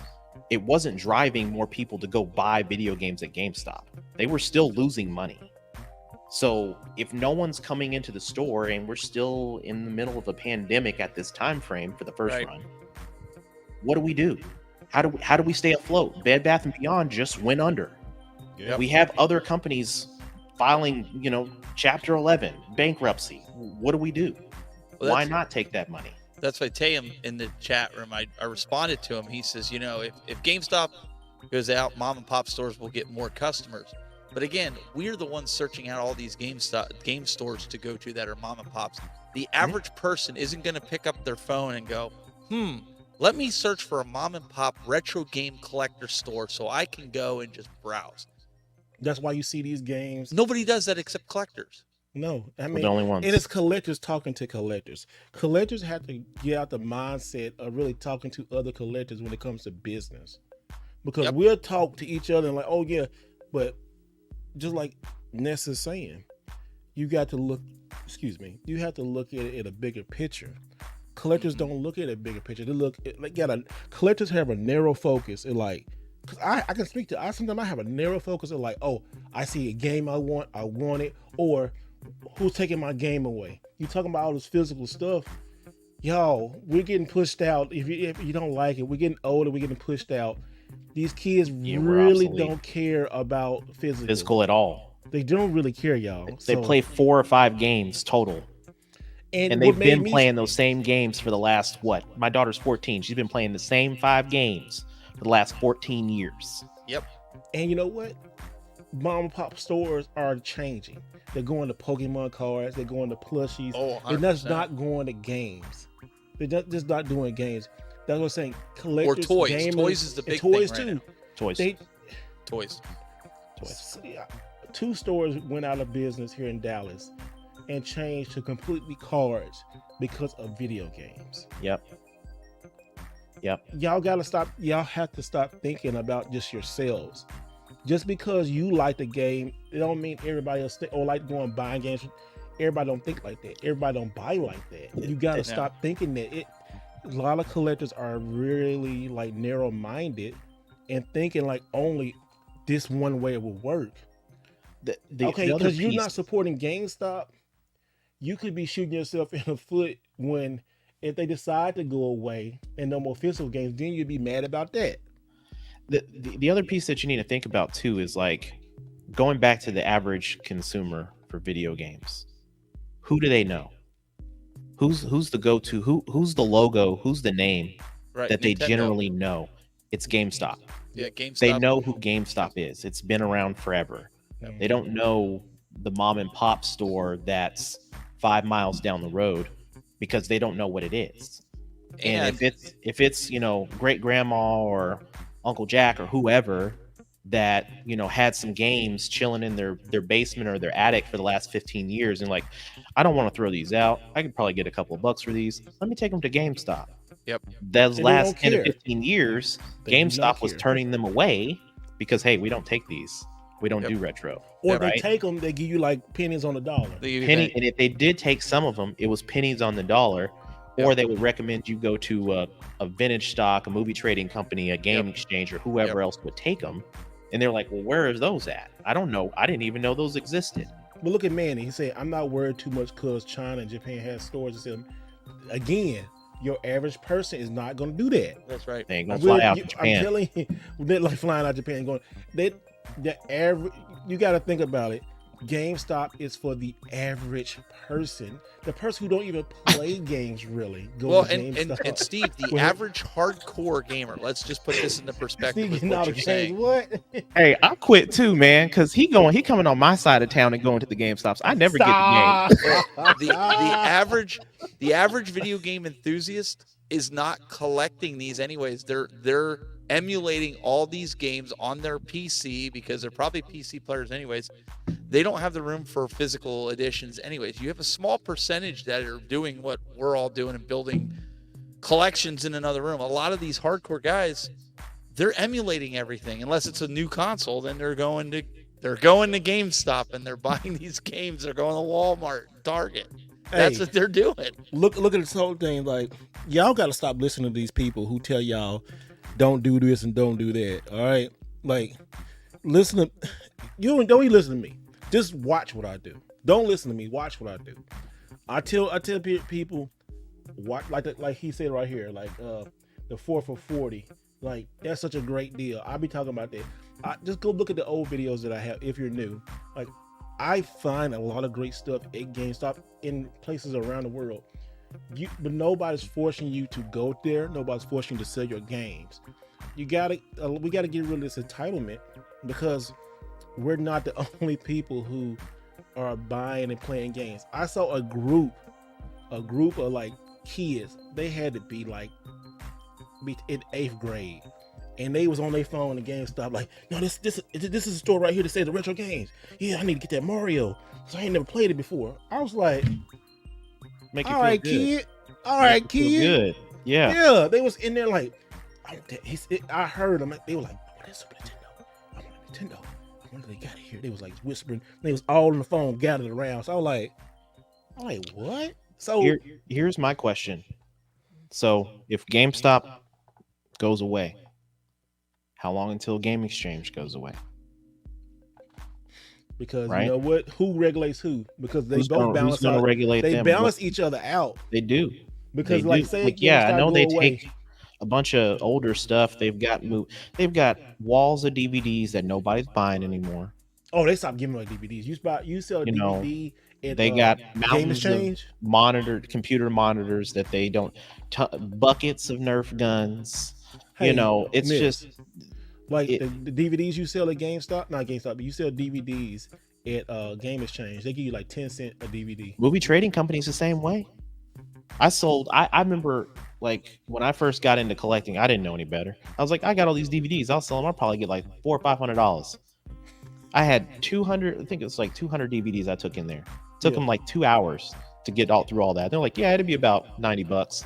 It wasn't driving more people to go buy video games at GameStop. They were still losing money. So if no one's coming into the store and we're still in the middle of a pandemic at this time frame for the first run, what do we do? How do we stay afloat? Bed Bath & Beyond just went under. Yep. We have other companies filing, you know, Chapter 11, bankruptcy. What do we do? Well, why not take that money? That's why Tayum in the chat room, I responded to him. He says, you know, if GameStop goes out, mom and pop stores will get more customers. But again, we're the ones searching out all these game stores to go to that are mom and pops. The average person isn't going to pick up their phone and go, let me search for a mom and pop retro game collector store so I can go and just browse. That's why you see these games. Nobody does that except collectors. No, I We're mean, the only ones. and it's collectors talking to collectors. Collectors have to get out the mindset of really talking to other collectors when it comes to business, because Yep. we'll talk to each other and like, oh yeah, but just like Ness is saying, you got to look. Excuse me. You have to look at it in a bigger picture. Collectors don't look at a bigger picture. They look like collectors have a narrow focus and like, because I can speak to, I sometimes I have a narrow focus of like, oh, I see a game I want it, or who's taking my game away. You talking about all this physical stuff, y'all, we're getting pushed out. If you don't like it, we're getting older, we're getting pushed out. These kids Yeah, we're really obsolete. don't care about Physical at all. They don't really care, y'all. They play 4 or 5 games total. And what they've made been me- playing those same games for the last, what? My daughter's 14. She's been playing the same 5 games for the last 14 years. Yep. And you know what? Mom and pop stores are changing. They're going to Pokemon cards. They're going to plushies. Oh, They're just 100%. not going to games. They're just not doing games. That's what I'm saying. Collectors, Or toys. gamers, Toys is the and big toys thing right too. Toys. They Toys. yeah, 2 stores went out of business here in Dallas and changed to completely cards because of video games. Yep. Y'all gotta stop. Y'all have to stop thinking about just yourselves. Just because you like the game, it don't mean everybody else or like going buying games. Everybody don't think like that. Everybody don't buy like that. You gotta Yeah. stop thinking that. A lot of collectors are really like narrow-minded and thinking like only this one way it will work. The Okay, other because you're piece- not supporting GameStop, you could be shooting yourself in the foot when if they decide to go away and no more physical games, then you'd be mad about that. the other piece that you need to think about too is like going back to the average consumer for video games. Who do they know? Who's the go-to? Who's the logo? Who's the name Right. that they Nintendo. generally know? It's GameStop. Yeah, GameStop. They know who GameStop is. It's been around forever. They don't know the mom and pop store that's 5 miles down the road because they don't know what it is. And if it's great grandma or Uncle Jack or whoever that had some games chilling in their basement or their attic for the last 15 years and like, I don't want to throw these out. I could probably get a couple of bucks for these. Let me take them to GameStop. Yep. Those They last don't 10 care. to 15 years, They do not GameStop was care. turning them away because hey, we don't take these. We don't Yep. do retro. Or Yeah, they right. take them, they give you like pennies on the dollar. They give you Penny, that- and if they did take some of them, it was pennies on the dollar, or Yep. they would recommend you go to a vintage stock, a movie trading company, a game Yep. exchange, or whoever else would take them. And they're like, well, where is those at? I don't know. I didn't even know those existed. But look at Manny. He said, I'm not worried too much because China and Japan has stores. He said, again, your average person is not going to do that. That's right. They ain't gonna fly out to I'm Japan. telling you, they're like flying out Japan going, the average, you got to think about it. GameStop is for the average person, the person who don't even play games really. Go Well, to and GameStop. Steve, the Well, average hardcore gamer. Let's just put this into perspective Steve with getting out what of you're games. saying. What? Hey, I quit too, man, because he coming on my side of town and going to the GameStops. I never get the game. Stop. The average video game enthusiast is not collecting these anyways. They're emulating all these games on their PC because they're probably PC players anyways. They don't have the room for physical editions anyways. You have a small percentage that are doing what we're all doing and building collections in another room. A lot of these hardcore guys, they're emulating everything. Unless it's a new console, then they're going to GameStop and they're buying these games. They're going to Walmart, Target. That's Hey. what they're doing. Look at this whole thing. Like, y'all got to stop listening to these people who tell y'all don't do this and don't do that. All right, like, listen to you. Don't even listen to me. Just watch what I do. Don't listen to me. Watch what I do. I tell people, watch like he said right here, like the 4 for $40. Like, that's such a great deal. I'll be talking about that. Just go look at the old videos that I have if you're new. Like, I find a lot of great stuff at GameStop in places around the world. But nobody's forcing you to go there. Nobody's forcing you to sell your games. We gotta get rid of this entitlement because we're not the only people who are buying and playing games. I saw a group of like kids. They had to be in 8th grade, and they was on their phone in GameStop like, no, this is a store right here to say the retro games. Yeah, I need to get that Mario. So I ain't never played it before. I was like, Make you all feel right, good. kid. All Make right, you feel kid. good. Yeah. Yeah, they was in there like, I heard them. They were like, "Oh, that's Super Nintendo. I want a Nintendo. I wonder if they got it here." They was like whispering. They was all on the phone, gathered around. So I was like, what? So Here's my question. So if GameStop goes away, how long until Game Exchange goes away? because Right? you know what? Who regulates who? Because they Who's both gonna balance out. regulate They them? balance each other out. They do. Because They like do. say Like, yeah, I GameStop know go they away. take a bunch of older stuff. They've got walls of DVDs that nobody's buying anymore. Oh, they stopped giving away DVDs. You sell a You know, DVD at They got Game mountains of Exchange. computer monitors that they don't buckets of Nerf guns. Hey, It's Miss, just like it- the DVDs you sell at GameStop, not GameStop, but you sell DVDs at Game Exchange. They give you like 10 cents a DVD. movie trading companies the same way. I remember like when I first got into collecting, I didn't know any better. I was like, I got all these DVDs, I'll sell them. I'll probably get like $400 or $500. I had 200, I think it was like 200 DVDs I took in there. Took them like 2 hours to get through all that. They're like, yeah, it'd be about $90.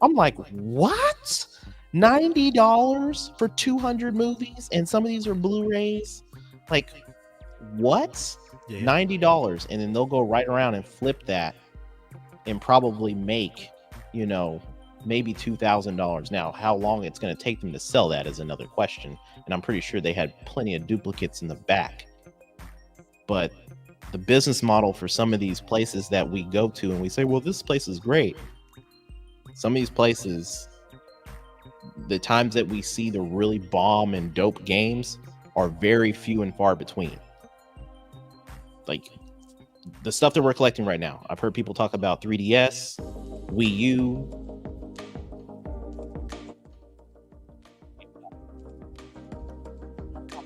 I'm like, what? $90 for 200 movies, and some of these are Blu-rays. Like, what? Yeah. $90, and then they'll go right around and flip that and probably make, maybe $2,000. Now, how long it's going to take them to sell that is another question, and I'm pretty sure they had plenty of duplicates in the back. But the business model for some of these places that we go to and we say, well, this place is great. Some of these places, the times that we see the really bomb and dope games are very few and far between. Like the stuff that we're collecting right now, I've heard people talk about 3DS, Wii U.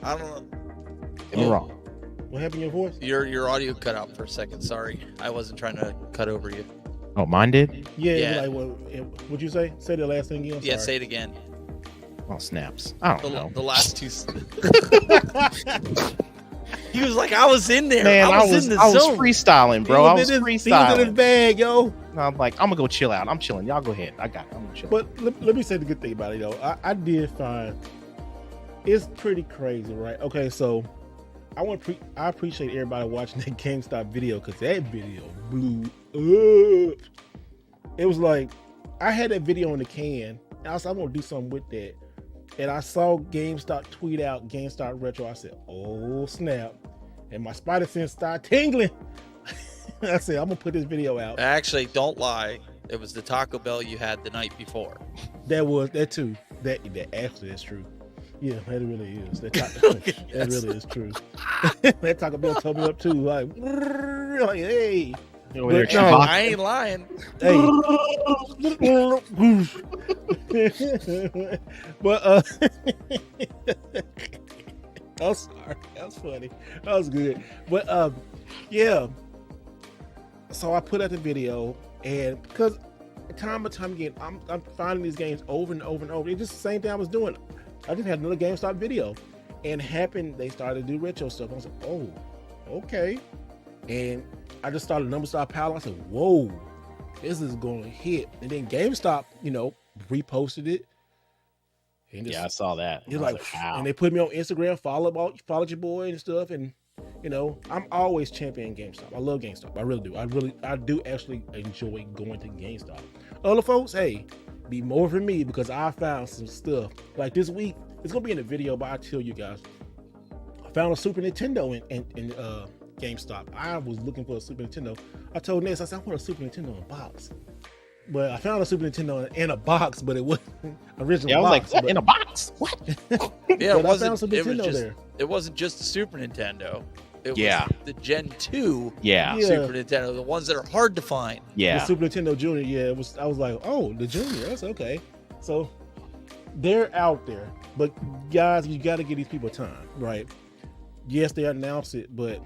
I don't know. Get me wrong. What happened to your voice? Your audio cut out for a second. Sorry, I wasn't trying to cut over you. Oh, mine did? Yeah. Yeah. Like, what'd you say? Say the last thing again. Yeah, Sorry. say it again. Oh, snaps. I don't know. The last two. He was like, I was in there. Man, I was in the I was zone. freestyling, bro. I was He was in his freestyling. bag, yo. I'm like, I'm gonna go chill out. I'm chilling. Y'all go ahead. I got it. I'm gonna chill. But let me say the good thing about it, though. I did find it's pretty crazy, right? Okay, so I appreciate everybody watching that GameStop video because that video blew up. It was like I had that video in the can, and I was like, I'm gonna do something with that. And I saw GameStop tweet out GameStop Retro. I said, oh snap. And my spider sense started tingling. I said, I'm gonna put this video out. Actually, don't lie. It was the Taco Bell you had the night before. That too. That actually that's true. Yeah, that really is. That really is true. That Taco Bell told me up too. Like hey. Over there, But no, Chewbacca. I ain't lying. Hey. But I'm sorry. That was funny. That was good. But yeah. So I put out the video, and because time and time again, I'm finding these games over and over and over. It's just the same thing I was doing. I just had another GameStop video, and they started to do retro stuff. I was like, oh, okay. And I just started number stop pile. I said, whoa, this is going to hit. And then GameStop, reposted it. And Yeah, I saw that. you're I was like, wow. and they put me on Instagram, followed your boy and stuff. And, I'm always championing GameStop. I love GameStop. I really do. I do actually enjoy going to GameStop. Other folks, hey, be more for me because I found some stuff. Like this week, it's going to be in the video, but I'll tell you guys. I found a Super Nintendo in GameStop. I was looking for a Super Nintendo. I told Ness, I said, I want a Super Nintendo in a box. But I found a Super Nintendo in a box, but it wasn't original. Yeah, I was box, like, what? but- In a box? What? Yeah, but I found some it was Nintendo just there. it wasn't just the Super Nintendo. It Yeah. was the Gen 2 Yeah. Yeah. Super Nintendo, the ones that are hard to find. The Yeah. Super Nintendo Junior, yeah, I was like, oh, the Junior, that's okay. So they're out there, but guys, you got to give these people time, right? Yes, they announced it, but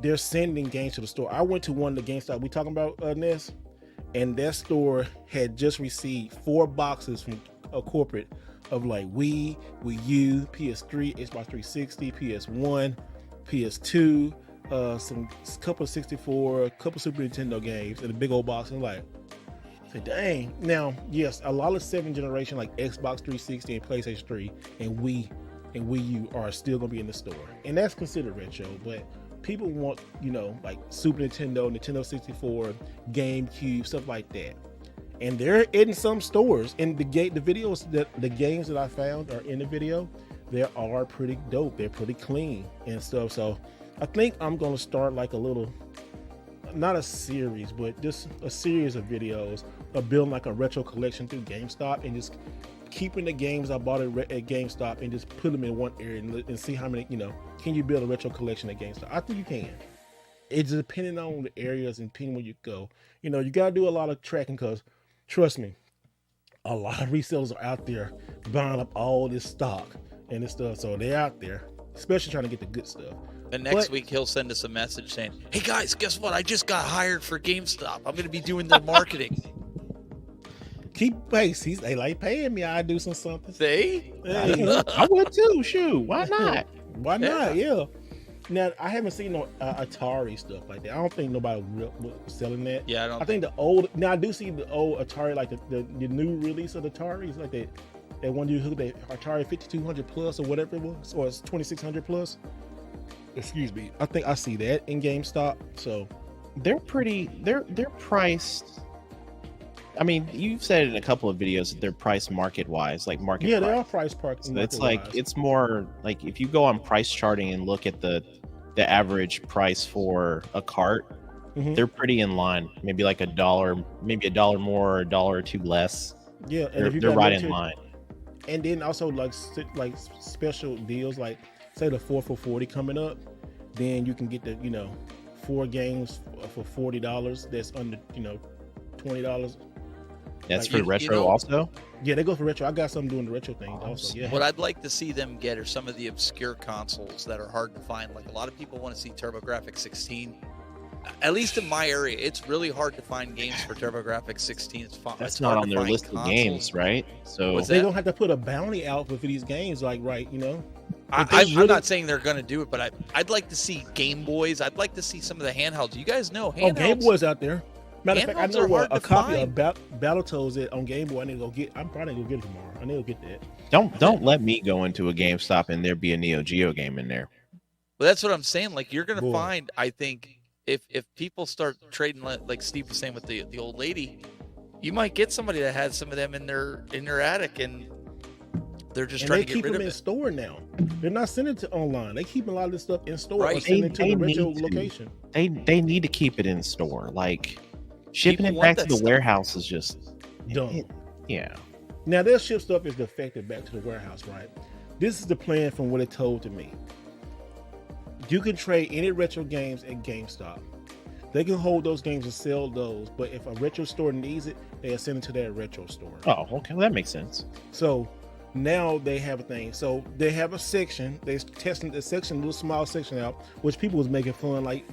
they're sending games to the store. I went to one of the GameStop we talking about, Ness, and that store had just received 4 boxes from a corporate of like Wii, Wii U, PS3, Xbox 360, PS1, PS2, some couple of 64, couple Super Nintendo games, and a big old box. And like, say, dang. Now, yes, a lot of 7th generation like Xbox 360 and PlayStation 3 and Wii U are still gonna be in the store, and that's considered retro. But people want, like Super Nintendo, Nintendo 64, GameCube, stuff like that. And they're in some stores. And the videos the games that I found are in the video. They are pretty dope. They're pretty clean and stuff. So I think I'm gonna start like a little, not a series, but just a series of videos of building like a retro collection through GameStop, and just keeping the games I bought at GameStop and just put them in one area and see how many, can you build a retro collection at GameStop? I think you can. It's depending on the areas and depending where you go. You got to do a lot of tracking, because trust me, a lot of resellers are out there buying up all this stock and this stuff. So they're out there, especially trying to get the good stuff. And next week he'll send us a message saying, "Hey guys, guess what? I just got hired for GameStop. I'm going to be doing their marketing." Keep pace. They like paying me. I do something. See? I would too. Shoot, why not? Why not? Yeah. Now I haven't seen no Atari stuff like that. I don't think nobody was selling that. Yeah, I think the old. Now I do see the old Atari, like the new release of the Ataris, like that one you hook the Atari 5200 plus or whatever it was, or it's 2600 plus. Excuse me. I think I see that in GameStop. So they're pretty. They're priced. I mean, you've said it in a couple of videos that they're priced market wise, like market. Yeah, price. they are price parked. So it's like it's more like if you go on price charting and look at the average price for a cart, they're pretty in line. Maybe like $1, maybe $1 more, or $1 or $2 less. Yeah, and they're right in line. And then also like special deals, like say the 4 for $40 coming up, then you can get the 4 games for $40. That's under $20. That's for retro also? Yeah, they go for retro. I got some doing the retro thing also. Yeah. What I'd like to see them get are some of the obscure consoles that are hard to find. Like a lot of people want to see TurboGrafx 16. At least in my area, it's really hard to find games for TurboGrafx 16. It's fun. That's not on their list of games, right? So they don't have to put a bounty out for these games, like I'm not saying they're going to do it, but I'd like to see Game Boys. I'd like to see some of the handhelds. You guys know handhelds. Oh, Game Boys out there. Matter of fact, I know a copy of Battletoads on Game Boy. I need to go get. I'm probably gonna go get it tomorrow. I need to get that. Don't let me go into a GameStop and there be a Neo Geo game in there. Well, that's what I'm saying. Like you're gonna find, I think, if people start trading like Steve was saying with the old lady, you might get somebody that has some of them in their attic, and they're just trying to get rid of it. They keep them in store now. They're not sending it to online. They keep a lot of this stuff in store. Right. Or sending it to the retro location. They need to keep it in store. Like shipping it back to the warehouse is just dumb. Yeah. Now they'll ship stuff is defective back to the warehouse, right? This is the plan from what it told to me. You can trade any retro games at GameStop. They can hold those games and sell those, but if a retro store needs it, they'll send it to their retro store. Oh, okay. Well, that makes sense. So now they have a thing. So they have a section. They're testing the section, little small section out, which people was making fun. Like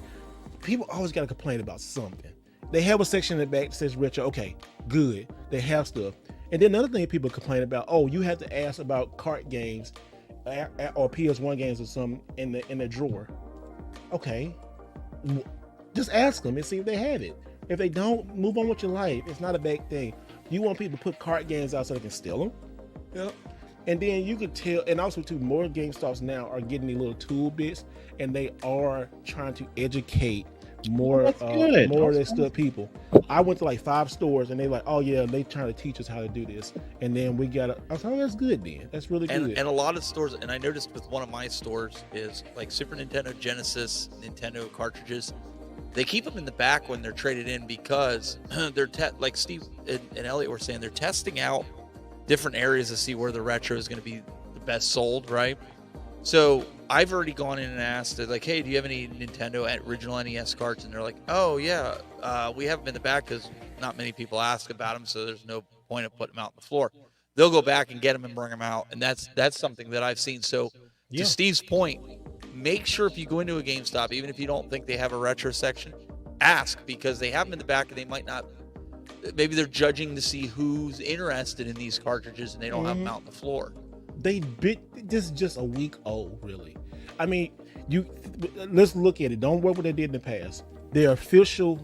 people always got to complain about something. They have a section in the back that says retro. Okay, good. They have stuff. And then another thing people complain about, oh, you have to ask about cart games or PS1 games or something in the drawer. Okay. Just ask them and see if they have it. If they don't, move on with your life. It's not a bad thing. You want people to put cart games out so they can steal them. Yep. And then you could tell, and also too, more GameStops now are getting these little tool bits, and they are trying to educate more of their stuff people. I went to like 5 stores and they like, oh yeah, they trying to teach us how to do this. And then we got I was like, oh, that's good then. That's really good. And a lot of stores, and I noticed with one of my stores is like Super Nintendo, Genesis, Nintendo cartridges. They keep them in the back when they're traded in because they're like Steve and Elliot were saying, they're testing out different areas to see where the retro is going to be the best sold, right? So I've already gone in and asked, like, hey, do you have any Nintendo original NES carts? And they're like, oh yeah, we have them in the back because not many people ask about them, so there's no point of putting them out on the floor. They'll go back and get them and bring them out, and that's something that I've seen. So to Steve's point, make sure if you go into a GameStop, even if you don't think they have a retro section, ask, because they have them in the back and they might not they're judging to see who's interested in these cartridges, and they don't have them out on the floor. This is just a week old, really. I mean, let's look at it. Don't worry what they did in the past. Their official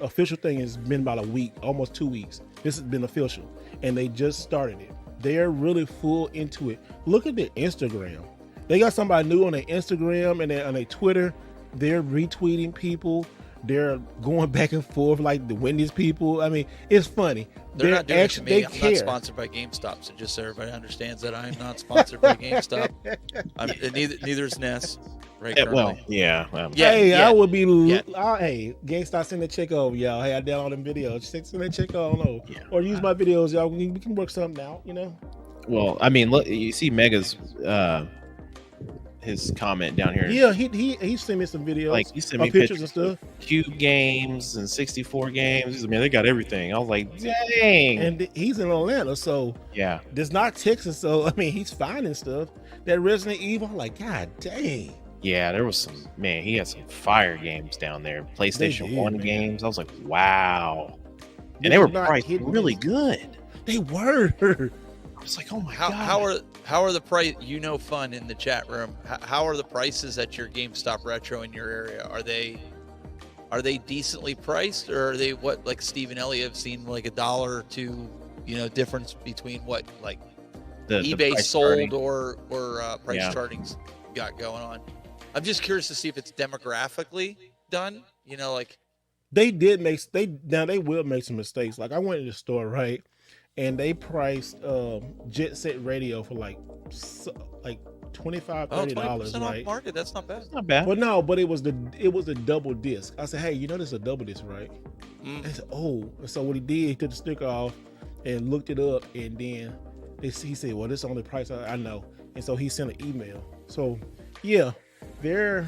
thing has been about a week, almost 2 weeks. This has been official, and they just started it. They're really full into it. Look at their Instagram. They got somebody new on their Instagram and on their Twitter. They're retweeting people. They're going back and forth like the Wendy's people. I mean, it's funny. They're not doing it to me. I'm not sponsored by GameStop, so just so everybody understands that I'm not sponsored by GameStop. Neither is Ness. Right, yeah. Hey, I would be. Hey, GameStop, send a check over, y'all. Hey, I did all them videos. Send a check over, or use my videos, y'all. We can work something out, you know. Well, I mean, look, you see Mega's his comment down here. Yeah, he sent me some videos, like he sent me pictures and stuff, Cube games and 64 games. He's like, man, they got everything. I was like, dang. And he's in Atlanta, so yeah, there's not Texas, so I mean, he's finding stuff. That Resident Evil, like, god dang. Yeah, there was some, man, he had some fire games down there. PlayStation 1 games. I was like, wow. And they were priced really good. They were. I was like, oh my god. How are the price? Fun in the chat room. How are the prices at your GameStop Retro in your area? Are they decently priced, or are they what, like Steve and Ellie have seen, like $1 or $2, difference between what like the eBay sold charting. or price charting's got going on? I'm just curious to see if it's demographically done. Like they will make some mistakes. Like I went to the store, right, and they priced Jet Set Radio for like $25-$30, right? Off market. That's not bad. Not bad. But it was a double disc. I said, hey, this is a double disc, right? They said, oh. So what he did, he took the sticker off and looked it up, and then he said, well, this is the only price I know. And so he sent an email. So yeah, they're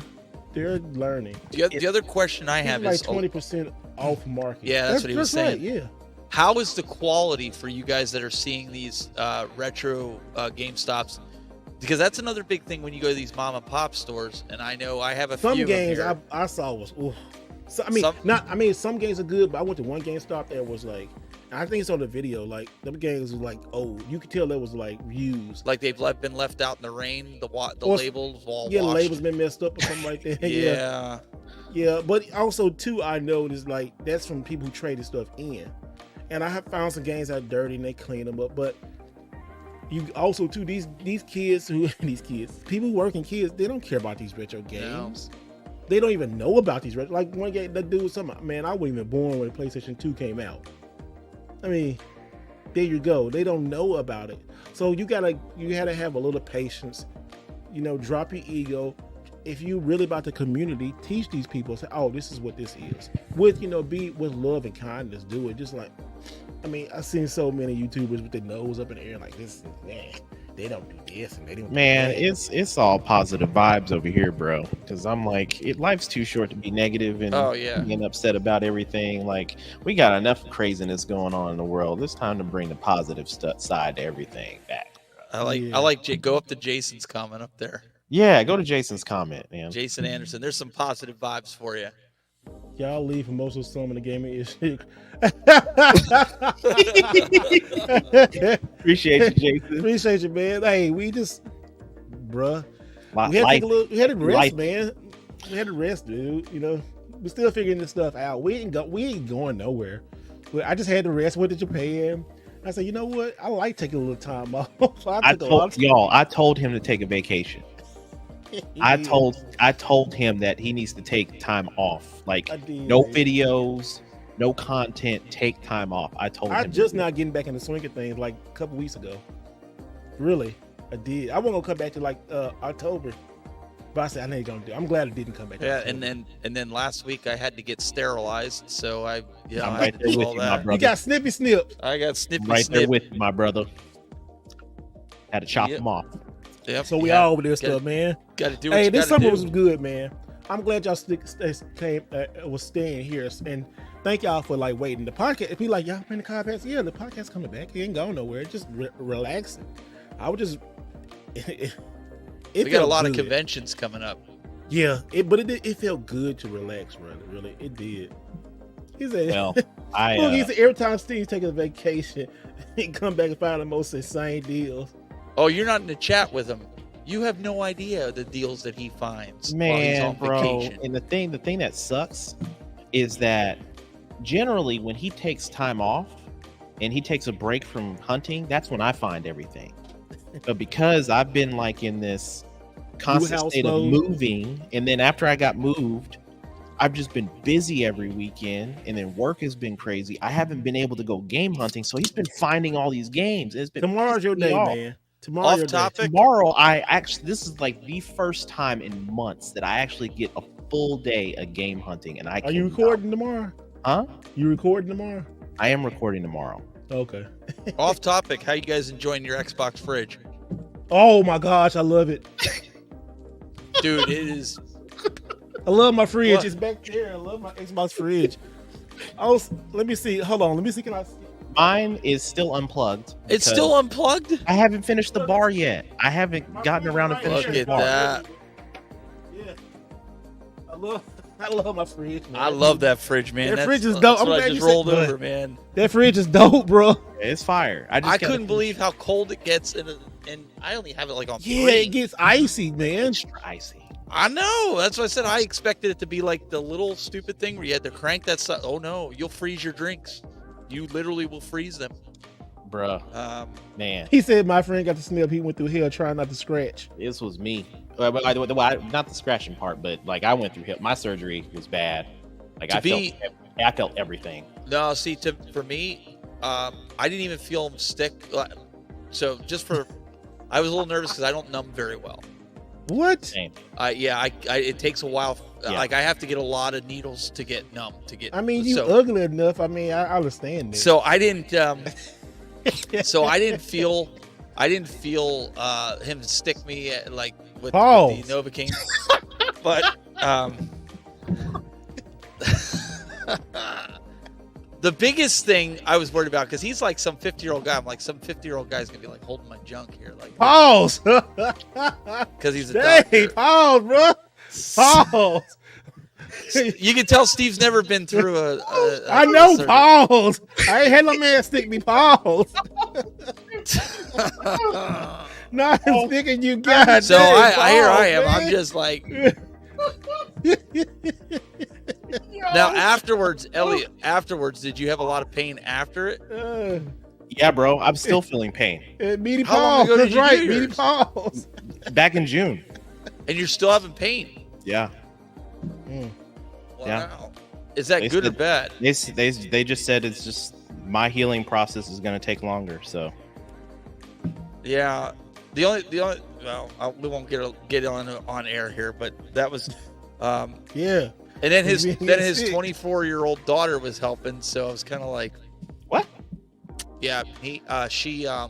learning. The other question I have is 20% off market. Yeah, that's what he was saying. Right, yeah. How is the quality for you guys that are seeing these retro GameStops? Because that's another big thing when you go to these mom and pop stores. And I know I have some few games I saw was oof. So, some games are good, but I went to one GameStop that was like, I think it's on the video, like them games was like old. You could tell that was like used. Like they've been left out in the rain. The labels all washed. The labels been messed up or something like that. Yeah. Yeah, but also too, I noticed like that's from people who traded stuff in. And I have found some games that are dirty and they clean them up. But you also too, these kids, people who work in kids, they don't care about these retro games. No. They don't even know about these retro. Like one game that dude was something, man, I wasn't even born when the PlayStation 2 came out. I mean, there you go. They don't know about it. So you gotta have a little patience. Drop your ego. If you really about the community, teach these people. Say, oh, this is what this is. Be with love and kindness. Do it. Just like, I mean, I've seen so many YouTubers with their nose up in the air like this. Man, they don't do this and they don't. Man, it's all positive vibes over here, bro. Because I'm like, life's too short to be negative and being upset about everything. Like, we got enough craziness going on in the world. It's time to bring the positive side to everything back. Bro. I like go up to Jason's comment up there. Yeah, go to Jason's comment, man. Jason Anderson, there's some positive vibes for you. Y'all leave for most of some of the gaming issue. Appreciate you, Jason. Appreciate you, man. Hey, we just, bruh. We had to rest, man. We had to rest, dude. We're still figuring this stuff out. We ain't going nowhere. I just had to rest. Went to Japan. I said, you know what? I like taking a little time off. I told him to take a vacation. I told him that he needs to take time off. Like, no videos, no content, take time off. I told him. I just not getting back in the swing of things like a couple weeks ago. Really, I did. I wasn't gonna come back to like October, but I said I ain't gonna do. I'm glad it didn't come back. Yeah, and then last week I had to get sterilized, so I'm right there with you, my brother. You got snippy snip. I got snippy right snip. there with you, my brother. Had to chop him off. Yep. So we all over this stuff, man. Got to do. Hey, this summer was good, man. I'm glad y'all was staying here, and thank y'all for like waiting. The podcast, be like, y'all been the podcast. Yeah, the podcast coming back. It ain't going nowhere. Just relaxing. I would just. We got a lot of conventions coming up. Yeah, but it felt good to relax, really. It did. He said, Well, he said every time Steve's taking a vacation, he come back and find the most insane deals. Oh, you're not in the chat with him. You have no idea the deals that he finds while he's man, on bro. vacation. And the thing that sucks is that generally when he takes time off and he takes a break from hunting, that's when I find everything. But because I've been like in this constant state of moving, and then after I got moved, I've just been busy every weekend, and then work has been crazy. I haven't been able to go game hunting, so he's been finding all these games. It's been Tomorrow's your day, man. Off topic. Tomorrow, this is like the first time in months that I actually get a full day of game hunting, and Are you recording tomorrow? Huh? You recording tomorrow? I am recording tomorrow. Okay. Off topic. How you guys enjoying your Xbox fridge? Oh my gosh, I love it. Dude, it is. I love my fridge. What? It's back there. I love my Xbox fridge. Let me see. Hold on. Let me see. Can I see? Mine is still unplugged. It's still unplugged? I haven't finished the bar yet. I haven't gotten around to finishing Look the at bar. that. Yeah. I love my fridge, man. I love that fridge, man. That fridge is dope. That's I'm what glad I you just said rolled that. over, man. That fridge is dope, bro. It's fire. I couldn't believe how cold it gets, and I only have it like on Yeah, 3. it gets icy, man. Extra icy. I know. That's what I said. I expected it to be like the little stupid thing where you had to crank that stuff. Oh no, you'll freeze your drinks. You literally will freeze them. Bruh. Man, He said my friend got the snip. He went through hell trying not to scratch. this was me. Well, not the scratching part, but like I went through hell. My surgery was bad. Like I felt everything. No, see, for me, I didn't even feel them stick. So I was a little nervous because I don't numb very well. What? Same. It takes a while. Yeah. Like I have to get a lot of needles to get numb to get. I mean, you so, ugly enough. I mean, I understand this. So I didn't. So I didn't feel him stick me like with the Novocaine, but the biggest thing I was worried about, because he's like some 50-year-old guy. I'm like, some 50-year-old guy's gonna be like holding my junk here, like pause. because he's a Hey, doctor. pause, bro. Pause. You can tell Steve's never been through I know. surgery. Pause. I ain't had no man stick me. Pause. Not sticking you, God. So dang, here I am. pause, I'm man. just like. Now afterwards, Elliot. Afterwards, did you have a lot of pain after it? Yeah, bro. I'm still feeling pain. Meaty How long pause. ago did That's you right. do Meaty yours? pause. Back in June. And you're still having pain. Yeah. Wow. Yeah. Is that They good or said- bad? They just said it's just my healing process is going to take longer. So Yeah. The only we won't get on air here, but that was Yeah. and then his He's being 24-year-old daughter was helping, so I was kind of like, what? yeah, she I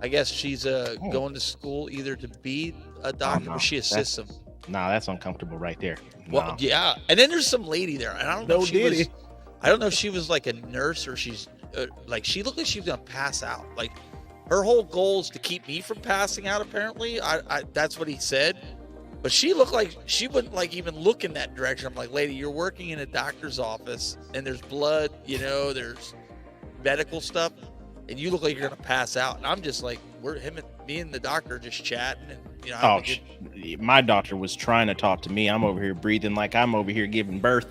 guess she's going to school either to be a doctor no, or she assists him. Nah, that's uncomfortable right there. Well, Nah. yeah, and then there's some lady there, and I don't know No if she was, diddy. I don't know if she was like a nurse or she's like she looked like she was gonna pass out. Like her whole goal is to keep me from passing out. Apparently, I that's what he said. But she looked like she wouldn't like even look in that direction. I'm like, lady, you're working in a doctor's office, and there's blood, there's medical stuff, and you look like you're gonna pass out. And I'm just like, me and the doctor just chatting, and My doctor was trying to talk to me. I'm over here breathing like I'm over here giving birth.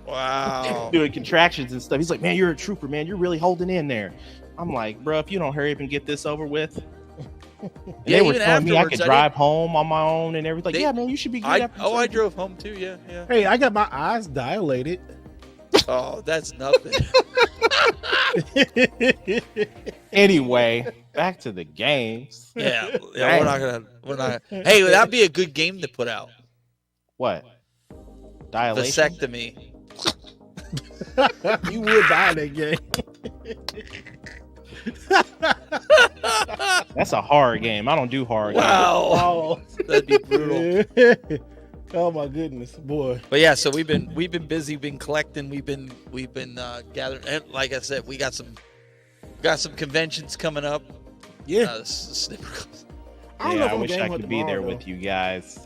wow. Doing contractions and stuff. He's like, man, you're a trooper, man. You're really holding in there. I'm like, bro, if you don't hurry up and get this over with. And Yeah, they were even telling me I afterwards, could drive home on my own and everything. They- Yeah, man, you should be good. I after surgery. drove home too. Yeah. Hey, I got my eyes dilated. Oh, that's nothing. Anyway, back to the games. Yeah, Dang. we're not. Hey, that'd be a good game to put out. What? Dilation? Vasectomy. You would die in that game. That's a horror game. I don't do horror games. Wow, that'd be brutal. Oh my goodness, boy. But yeah, so we've been busy, been collecting, we've been gathering, and like I said, we got some conventions coming up. Yeah. Snipper. I don't know Yeah, if I I'm wish game I hunt could be there tomorrow, with you guys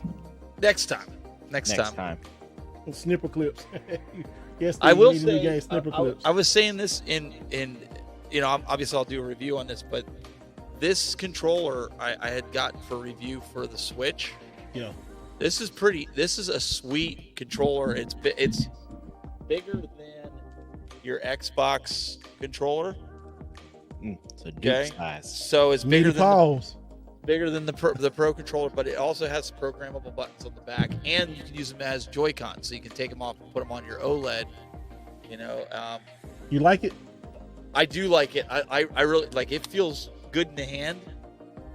Next time. next time. though. Snipper clips. Yes, I will need to do say, game snipper clips. I was saying this in obviously I'll do a review on this, but this controller I had gotten for review for the Switch. Yeah. This is a sweet controller. It's bigger than your Xbox controller. It's a Duke size. So it's bigger than the Pro controller, but it also has programmable buttons on the back, and you can use them as Joy-Con, so you can take them off and put them on your OLED. You like it? I do like it. I really like it. Feels good in the hand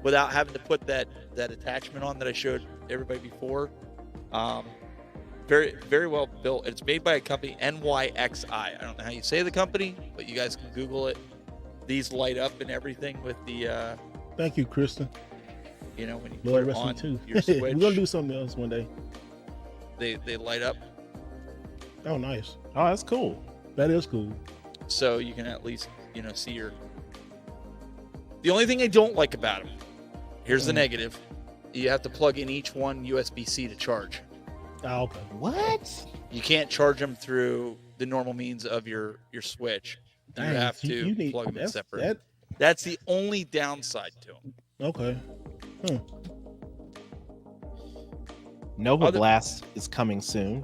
without having to put that attachment on that I showed everybody before. Very, very well built. It's made by a company, NYXI. I don't know how you say the company, but you guys can Google it. These light up and everything with the. Thank you, Kristen. When you Lord put it rest on too. your Switch, We're gonna do something else one day. They light up. Oh, nice. Oh, that's cool. That is cool. So you can at least see your. The only thing I don't like about them, here's the negative: you have to plug in each one USB-C to charge. Oh, okay. What? You can't charge them through the normal means of your Switch. You Dang, have to you need, plug them in that's, separate. That's the only downside to them. Okay. Nova Glass is coming soon.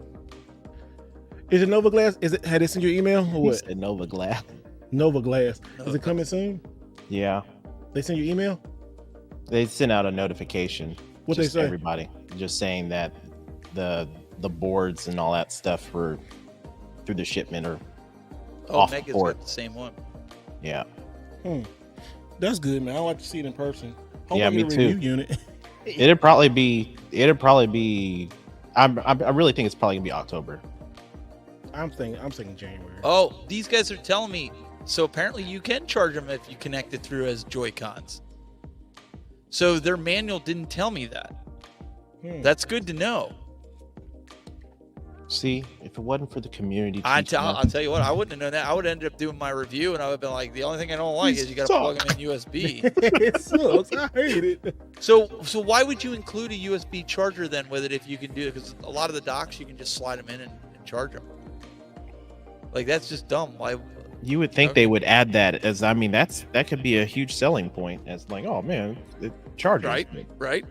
Is it Nova Glass? Had they sent you an email or He what? said Nova Glass. Nova Glass. Is it coming soon? Yeah. They sent you email? They sent out a notification. What they say? Everybody just saying that the boards and all that stuff for through the shipment are off the Mega's port. got the same one. Yeah. That's good, man. I like to see it in person. Yeah, me too. Review unit. It'd probably be. I really think it's probably gonna be October. I'm thinking January. Oh, these guys are telling me. So apparently you can charge them if you connect it through as Joy-Cons. So their manual didn't tell me that. That's good to know. See, if it wasn't for the community, I'll tell you what, I wouldn't have known that. I would have ended up doing my review, and I would have been like, the only thing I don't like is you got to plug them in USB. It sucks. I hate it. So why would you include a USB charger then with it if you can do it? Because a lot of the docks you can just slide them in and charge them. Like, that's just dumb. Why? You would think they would add that as, that could be a huge selling point as like, oh man, it charges. Right.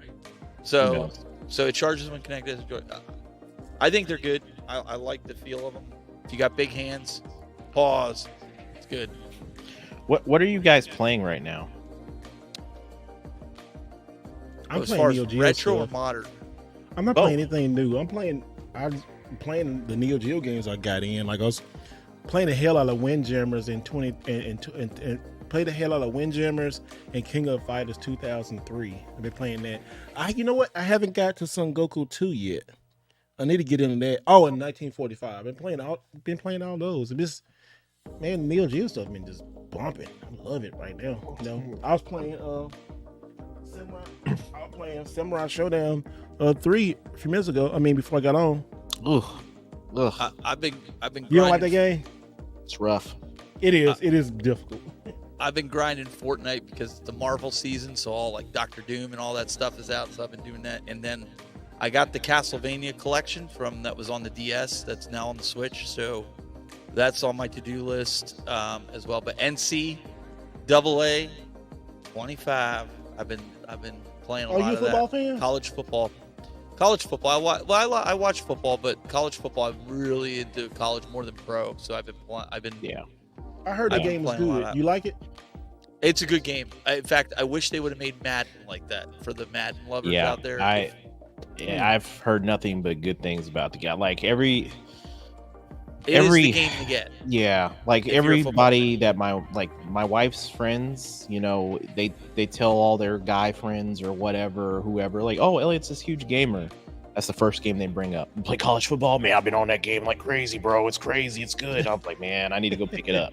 So it charges when connected. I think they're good. I like the feel of them. If you got big hands, pause. It's good. What are you guys playing right now? I'm as playing far Neo as Geo retro stuff. or modern. I'm not playing anything new. I'm playing the Neo Geo games I got in. Like I was playing the hell out of Windjammers in and played the hell out of Windjammers and King of Fighters 2003. I've been playing that. You know what? I haven't got to Son Goku 2 yet. I need to get into that. Oh, in 1945. I've been playing all those. And this, man, Neo Geo stuff been just bumping. I love it right now. I was playing Samurai Showdown 3 a few minutes ago. Before I got on. Ugh. I've been You don't like that game? It's rough. It is. It is difficult. I've been grinding Fortnite because it's the Marvel season, so all like Doctor Doom and all that stuff is out. So I've been doing that, and then I got the Castlevania collection that was on the DS. That's now on the Switch, so that's on my to-do list as well. But NCAA 25. I've been playing a lot of that. Are you a football fan? College football. I watch football, but college football, I'm really into college more than pro. So I've been. Yeah. I heard the game was good. You like it? It's a good game. In fact, I wish they would have made Madden like that for the Madden lovers out there. I've heard nothing but good things about the game. Like every is the game to get. Yeah, like everybody that my wife's friends, they tell all their guy friends or whatever, whoever, like, oh, Elliot's this huge gamer. That's the first game they bring up. Play college football, man. I've been on that game like crazy, bro. It's crazy. It's good. I'm like, man, I need to go pick it up.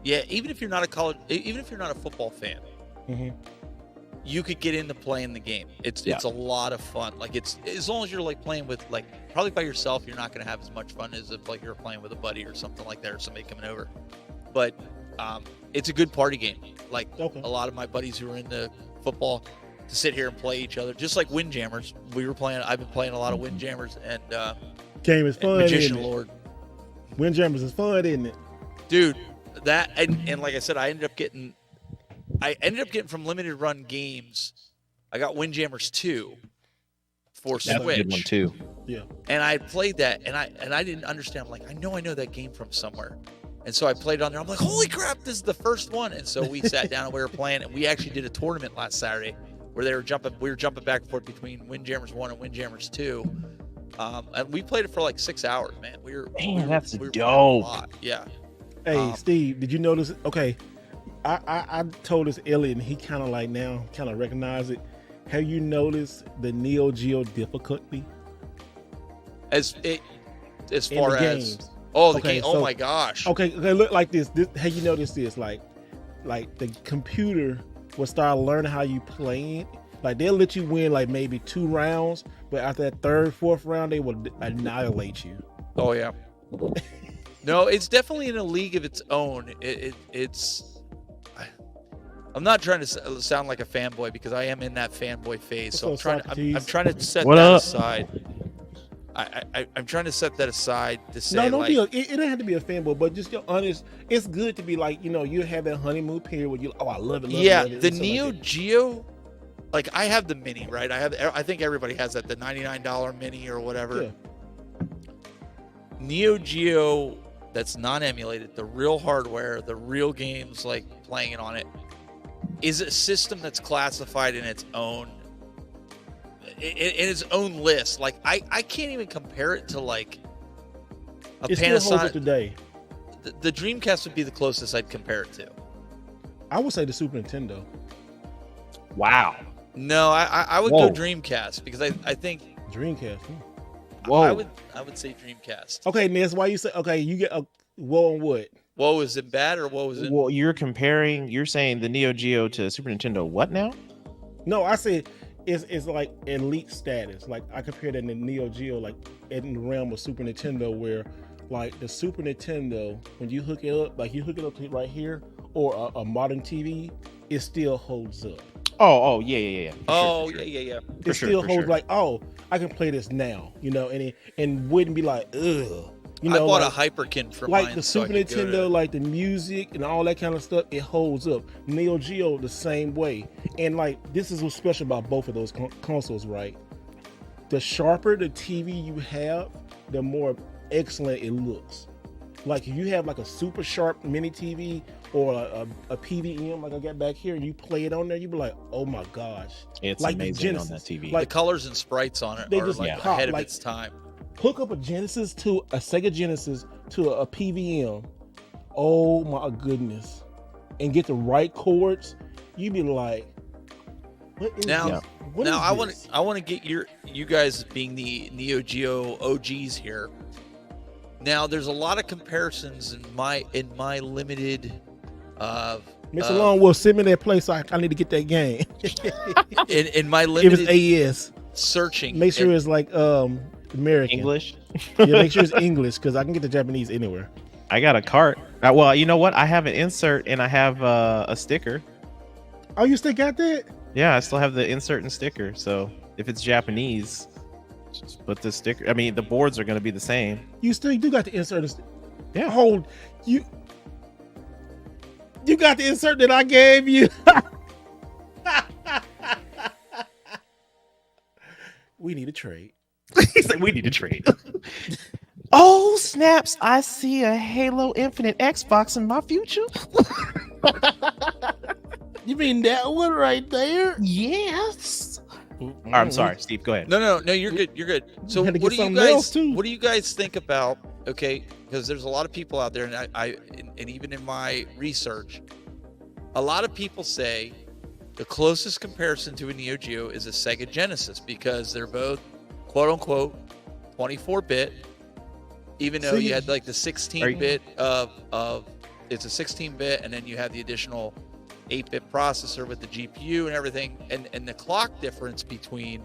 Yeah, even if you're not a football fan, you could get into playing the game. It's a lot of fun. Like, it's as long as you're like playing with, like, probably by yourself, you're not going to have as much fun as if like you're playing with a buddy or something like that, or somebody coming over. But it's a good party game. Like a lot of my buddies who are into football, to sit here and play each other, just like Windjammers. I've been playing a lot of Windjammers and game is fun. Magician Lord. Windjammers is fun, isn't it? Dude, that and like I said, I ended up getting from limited run games. I got Windjammers 2 for That's Switch. a good one too. Yeah. And I played that, and I didn't understand. I'm like, I know that game from somewhere. And so I played it on there. I'm like, holy crap, this is the first one. And so we sat down and we were playing, and we actually did a tournament last Saturday where we were jumping back and forth between Windjammers 1 and Windjammers 2. And we played it for like 6 hours, man. That's we were dope. playing a lot. Yeah. Hey, Steve, did you notice? Okay, I told this Elliot, and he kind of like now kind of recognized it. Have you noticed the Neo Geo difficulty As in far the as games? oh the Okay, game, so- oh my gosh. Okay, look like this. Have you noticed this? Like the computer will start learning how you play it. Like they'll let you win like maybe 2 rounds, but after that 3rd, 4th round, they will annihilate you. Oh yeah. No, it's definitely in a league of its own. It's. I'm not trying to sound like a fanboy because I am in that fanboy phase. So I'm What's up, trying Socrates? to set What that up? aside. I'm trying to set that aside to say No, don't like, be. It don't have to be a fanboy, but just your honest. It's good to be like, you have that honeymoon period where you, I love it. yeah, love it, the and stuff Neo like that. Geo. Like I have the mini, right? I think everybody has that, the $99 mini or whatever. Yeah. Neo Geo, that's non-emulated, the real hardware, the real games, like playing it on it, is a system that's classified in its own list. Like I can't even compare it to like a It still holds up Panasonic. today. The Dreamcast would be the closest I'd compare it to. I would say the Super Nintendo. Wow. No, I would Whoa. go Dreamcast because I think Dreamcast. Whoa. I would say Dreamcast. Okay, Ness, why you say okay? You get a whoa on what? What was it bad or what was it? Well, you're saying the Neo Geo to Super Nintendo. What now? No, I said it's like elite status. Like I compare that to Neo Geo, like in the realm of Super Nintendo, where like the Super Nintendo, when you hook it up, like you hook it up to right here, or a modern TV, it still holds up. Oh, yeah. For Oh sure. yeah. It sure, still for holds sure. like, oh, I can play this now, and wouldn't be like, ugh. I bought like, a Hyperkin for like mine. the so I Super could go to- Nintendo, like the music and all that kind of stuff, it holds up. Neo Geo the same way, and like this is what's special about both of those consoles, right? The sharper the TV you have, the more excellent it looks. Like if you have like a super sharp mini TV or a PVM like I got back here, and you play it on there, you be like, oh my gosh, It's like the amazing on Genesis. that TV. the like- colors and sprites on it They are just like pop, ahead of like- its time. hook up a Genesis to a Sega Genesis to a PVM. Oh my goodness. And get the right chords, you be like, what is Now- this? What Now is I want to get you guys being the Neo Geo OGs here. Now there's a lot of comparisons in my limited Mr. Long will send me that place. I need to get that game. in my If limited it's AES, searching. make sure and- it's like American. English. Yeah, make sure it's English because I can get the Japanese anywhere. I got a cart. Well, you know what? I have an insert and I have a sticker. Oh, you still got that? Yeah, I still have the insert and sticker. So if it's Japanese, just put the sticker. I mean, the boards are going to be the same. You still do got the insert. Yeah. Hold you. You got the insert that I gave you. We need a trade. He's like, we need to trade. Oh, snaps. I see a Halo Infinite Xbox in my future. You mean that one right there? Yes. I'm sorry, Steve. Go ahead. No, you're good. You're good. So had to what get do you something else, guys too. what do you guys think about? Okay, because there's a lot of people out there, and and even in my research, a lot of people say the closest comparison to a Neo Geo is a Sega Genesis because they're both quote unquote 24-bit, even though See, you had like the 16-bit of it's a 16-bit, and then you have the additional 8-bit processor with the GPU and everything, and the clock difference between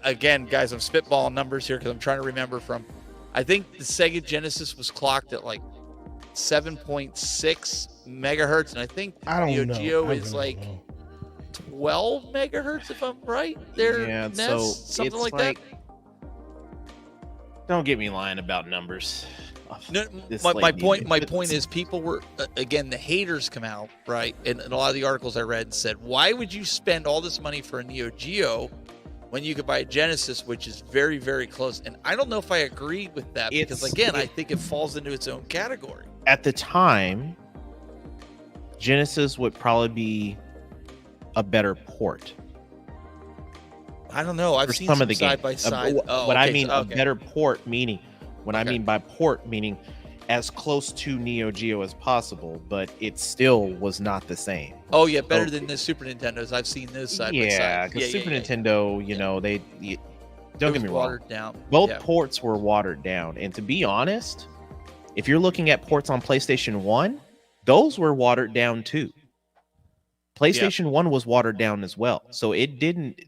again, guys, I'm spitballing numbers here because I'm trying to remember from. I think the Sega Genesis was clocked at like 7.6 megahertz, and I think I don't Neo know. Geo I is really like don't know. 12 megahertz, if I'm right. There, Yeah, Ness, so something it's like that. Don't get me lying about numbers. No, this my late point needed. is people were again, the haters come out, right? And a lot of the articles I read said, why would you spend all this money for a Neo Geo when you could buy a Genesis, which is very, very close? And I don't know if I agreed with that, because again, I think it falls into its own category. At the time, Genesis would probably be a better port. I don't know. I've for seen some some of the side games. by side. What I mean, a better port, meaning when I Okay. mean by port, meaning as close to Neo Geo as possible, but it still was not the same. Oh yeah, better So- than the Super Nintendos. I've seen this side by Yeah, side. because Super Nintendo, you know, don't It get was me wrong, watered down. both Yeah. ports were watered down. And to be honest, if you're looking at ports on PlayStation 1, those were watered down too. PlayStation 1 was watered down as well. So it didn't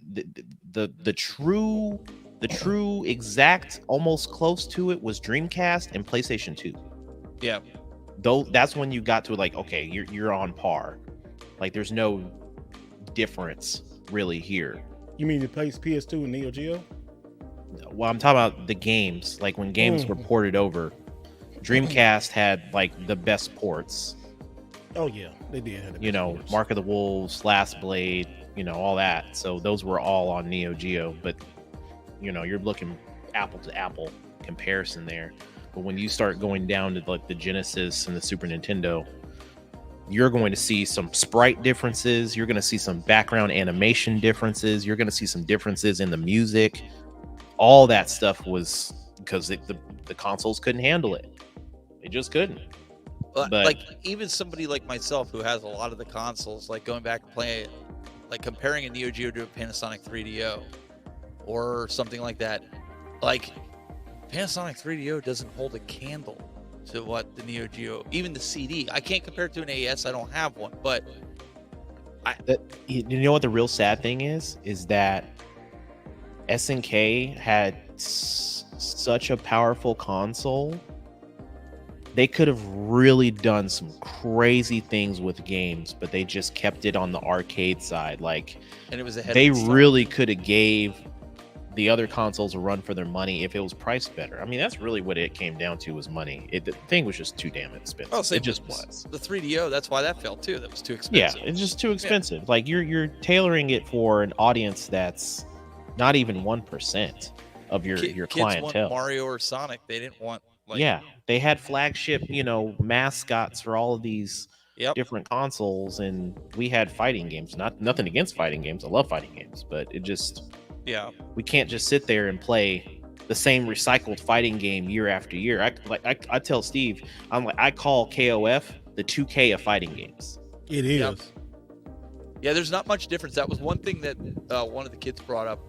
the true exact almost close to it was Dreamcast and PlayStation 2. Yeah. Though that's when you got to like, okay, you're on par. Like there's no difference really here. You mean to place PS2 and Neo Geo? Well, I'm talking about the games. Like when games were ported over, Dreamcast had like the best ports. Oh yeah, they did have the You best know, ports. Mark of the Wolves, Last Blade, you know, all that. So those were all on Neo Geo. But you know, you're looking apple to apple comparison there. But when you start going down to like the Genesis and the Super Nintendo, you're going to see some sprite differences. You're going to see some background animation differences. You're going to see some differences in the music. All that stuff was because the consoles couldn't handle it. They just couldn't. But- Like even somebody like myself who has a lot of the consoles, like going back and playing it, like comparing a Neo Geo to a Panasonic 3DO or something like that, like Panasonic 3DO doesn't hold a candle to what the Neo Geo, even the CD. I can't compare it to an AES. I don't have one, but You know what the real sad thing is that SNK had such a powerful console. They could have really done some crazy things with games, but they just kept it on the arcade side. Like and it was ahead. they of its time. really could have gave the other consoles a run for their money if it was priced better. I mean, that's really what it came down to, was money. The thing was just too damn expensive. Oh, same It just with was. the 3DO. That's why that failed too. That was too Yeah, expensive. it's just too expensive. Like you're tailoring it for an audience that's not even 1% of your Kids clientele. want Mario or Sonic. They didn't want like Yeah, they had flagship, you know, mascots for all of these Yep. different consoles, and we had fighting games. Nothing against fighting games. I love fighting games, but it just, Yeah. we can't just sit there and play the same recycled fighting game year after year. I tell Steve, I'm like, I call KOF the 2K of fighting games. It is. Yep. Yeah, there's not much difference. That was one thing that one of the kids brought up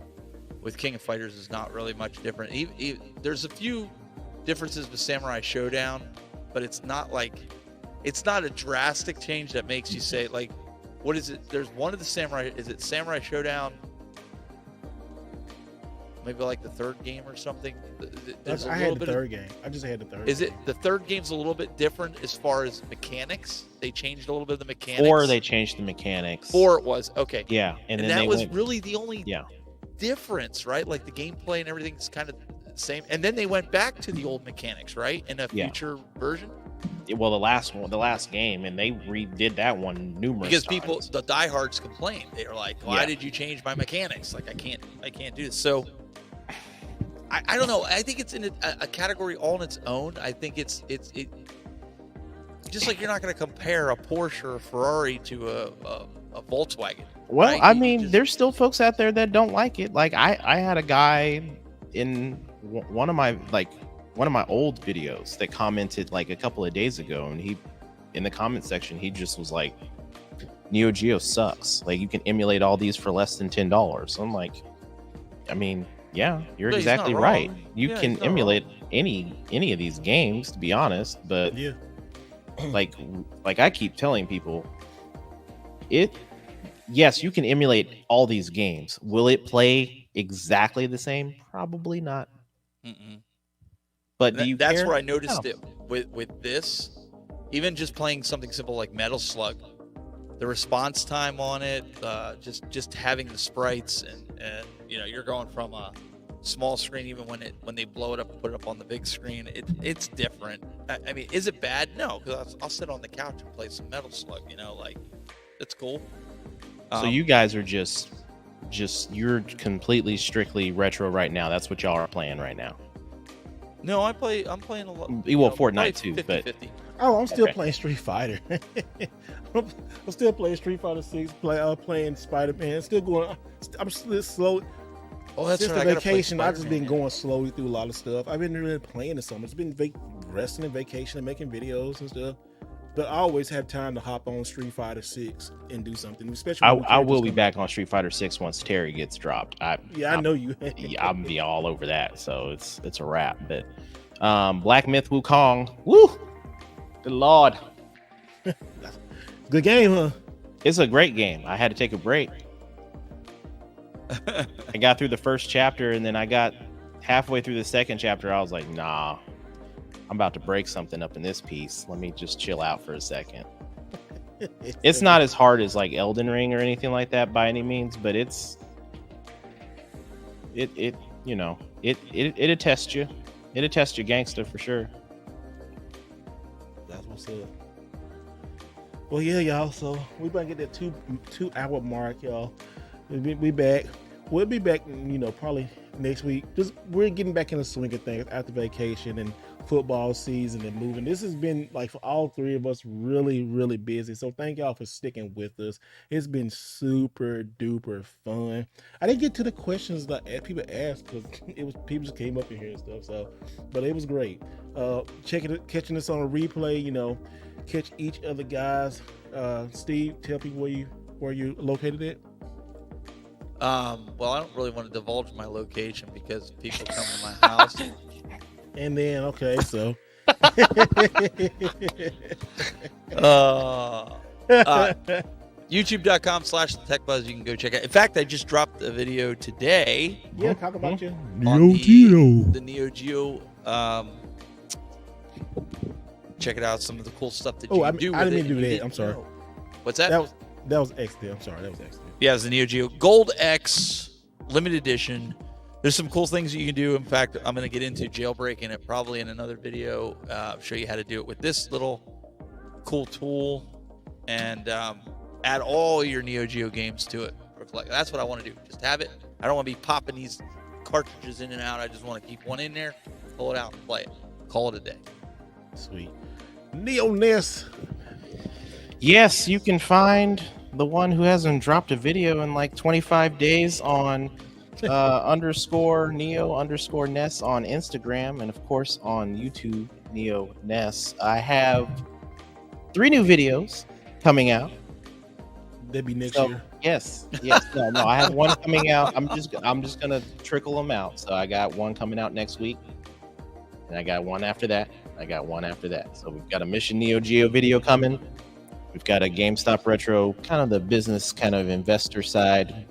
with King of Fighters is not really much different. There's a few differences with Samurai Showdown, but it's not a drastic change that makes you say like, what is it? There's one of the Samurai. Is it Samurai Showdown? Maybe like the third game or something. There's a I little had the bit of- third game. I just had the third. Is it the third game's a little bit different as far as mechanics? They changed a little bit of the mechanics. Or they changed the mechanics. Four it was okay. Yeah, and then that they was went, really the only yeah. difference, right? Like the gameplay and everything's kind of the same. And then they went back to the old mechanics, right? In a Yeah. future version. Well, the last game, and they redid that one numerous Because times. people, the diehards complained. They were like, "Why Yeah. did you change my mechanics? Like, I can't do this." So, I don't know. I think it's in a category all on its own. I think it just like you're not going to compare a Porsche or a Ferrari to a Volkswagen. Well, right? I You mean, just- there's still folks out there that don't like it. Like I had a guy in one of my old videos that commented like a couple of days ago, and he, in the comment section, he just was like, Neo Geo sucks. Like you can emulate all these for less than $10. I'm like, I mean, yeah, you're No, he's not exactly wrong. right. You Yeah, can he's not emulate any of these games, to be honest, but Yeah. like I keep telling people, yes, you can emulate all these games. Will it play exactly the same? Probably not. Mm-mm. But do you That's care? where I noticed No. it with this. Even just playing something simple like Metal Slug, the response time on it, just having the sprites and you're going from a small screen, even when they blow it up and put it up on the big screen, it's different. I mean, is it bad? No, because I'll sit on the couch and play some Metal Slug. Like it's cool. So you guys are just you're completely strictly retro right now. That's what y'all are playing right now. No, I'm playing a lot. Well, Fortnite too, 50, but 50. Oh, I'm still Okay. playing Street Fighter. I'm still playing Street Fighter 6, playing Spider-Man. Still going. I'm still slow. Oh, that's Since right. the I gotta play vacation, I've just been Spider-Man. going slowly through a lot of stuff. I've been really playing this summer. It's been resting and vacation and making videos and stuff. But I always have time to hop on Street Fighter 6 and do something. Especially when I will be characters back on Street Fighter 6 once Terry gets dropped. I know you. I'm be all over that. So it's a wrap. But Black Myth Wukong, woo, good lord, Good game, huh? it's a great game. I had to take a break. I got through the first chapter, and then I got halfway through the second chapter. I was like, nah, I'm about to break something up in this piece. Let me just chill out for a second. It's not as hard as like Elden Ring or anything like that by any means, but it attests you. It attests you gangster for sure. That's what's up. Well, yeah, y'all. So we about to get that two hour mark, y'all. We back. We'll be back, probably next week. Just we're getting back in the swing of things after vacation and football season and moving. This has been like for all three of us really, really busy. So thank y'all for sticking with us. It's been super duper fun. I didn't get to the questions that people asked because people just came up in here and stuff. So, but it was great. Catching us on a replay. Catch each of the guys. Steve, tell people where you located at. Well, I don't really want to divulge my location because people come to my house. And then, okay, so. YouTube.com/TechBuzz. You can go check out. In fact, I just dropped a video today Yeah, talk about you. on the Neo Geo. Check it out. Some of the cool stuff that you can do. I didn't with mean it to do and you that. didn't I'm sorry. know. What's that? That was accident. I'm sorry. That was accident. Yeah, it's the Neo Geo Gold X limited edition. There's some cool things that you can do. In fact, I'm going to get into jailbreaking it probably in another video. Show you how to do it with this little cool tool and add all your Neo Geo games to it. That's what I want to do. Just have it. I don't want to be popping these cartridges in and out. I just want to keep one in there, pull it out, and play it. Call it a day. Sweet. Neo Ness. Yes, you can find the one who hasn't dropped a video in like 25 days on _Neo_Ness on Instagram, and of course on YouTube, Neo Ness. I have 3 new videos coming out. That'd be next So, year. yes. No, I have one coming out. I'm just gonna trickle them out. So I got one coming out next week, and I got one after that. So we've got a Mission Neo Geo video coming. We've got a GameStop retro, kind of the business, kind of investor side.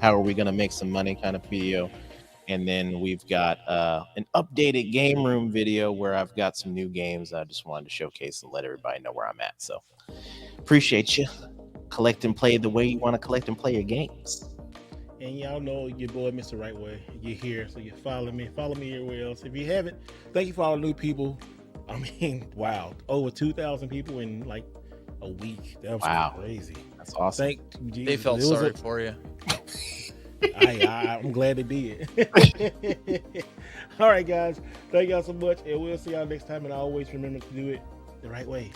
How are we gonna make some money kind of video? And then we've got an updated game room video where I've got some new games I just wanted to showcase and let everybody know where I'm at. So appreciate you. Collect and play the way you want to collect and play your games. And y'all know your boy Mr. Right Way. You're here, so you follow me everywhere else. If you haven't, thank you for all the new people. I mean, wow, over 2,000 people in like a week. That was crazy. That's awesome. Thank you, Jesus. They felt sorry for you. I'm glad they did. All right, guys. Thank y'all so much, and we'll see y'all next time. And always remember to do it the right way.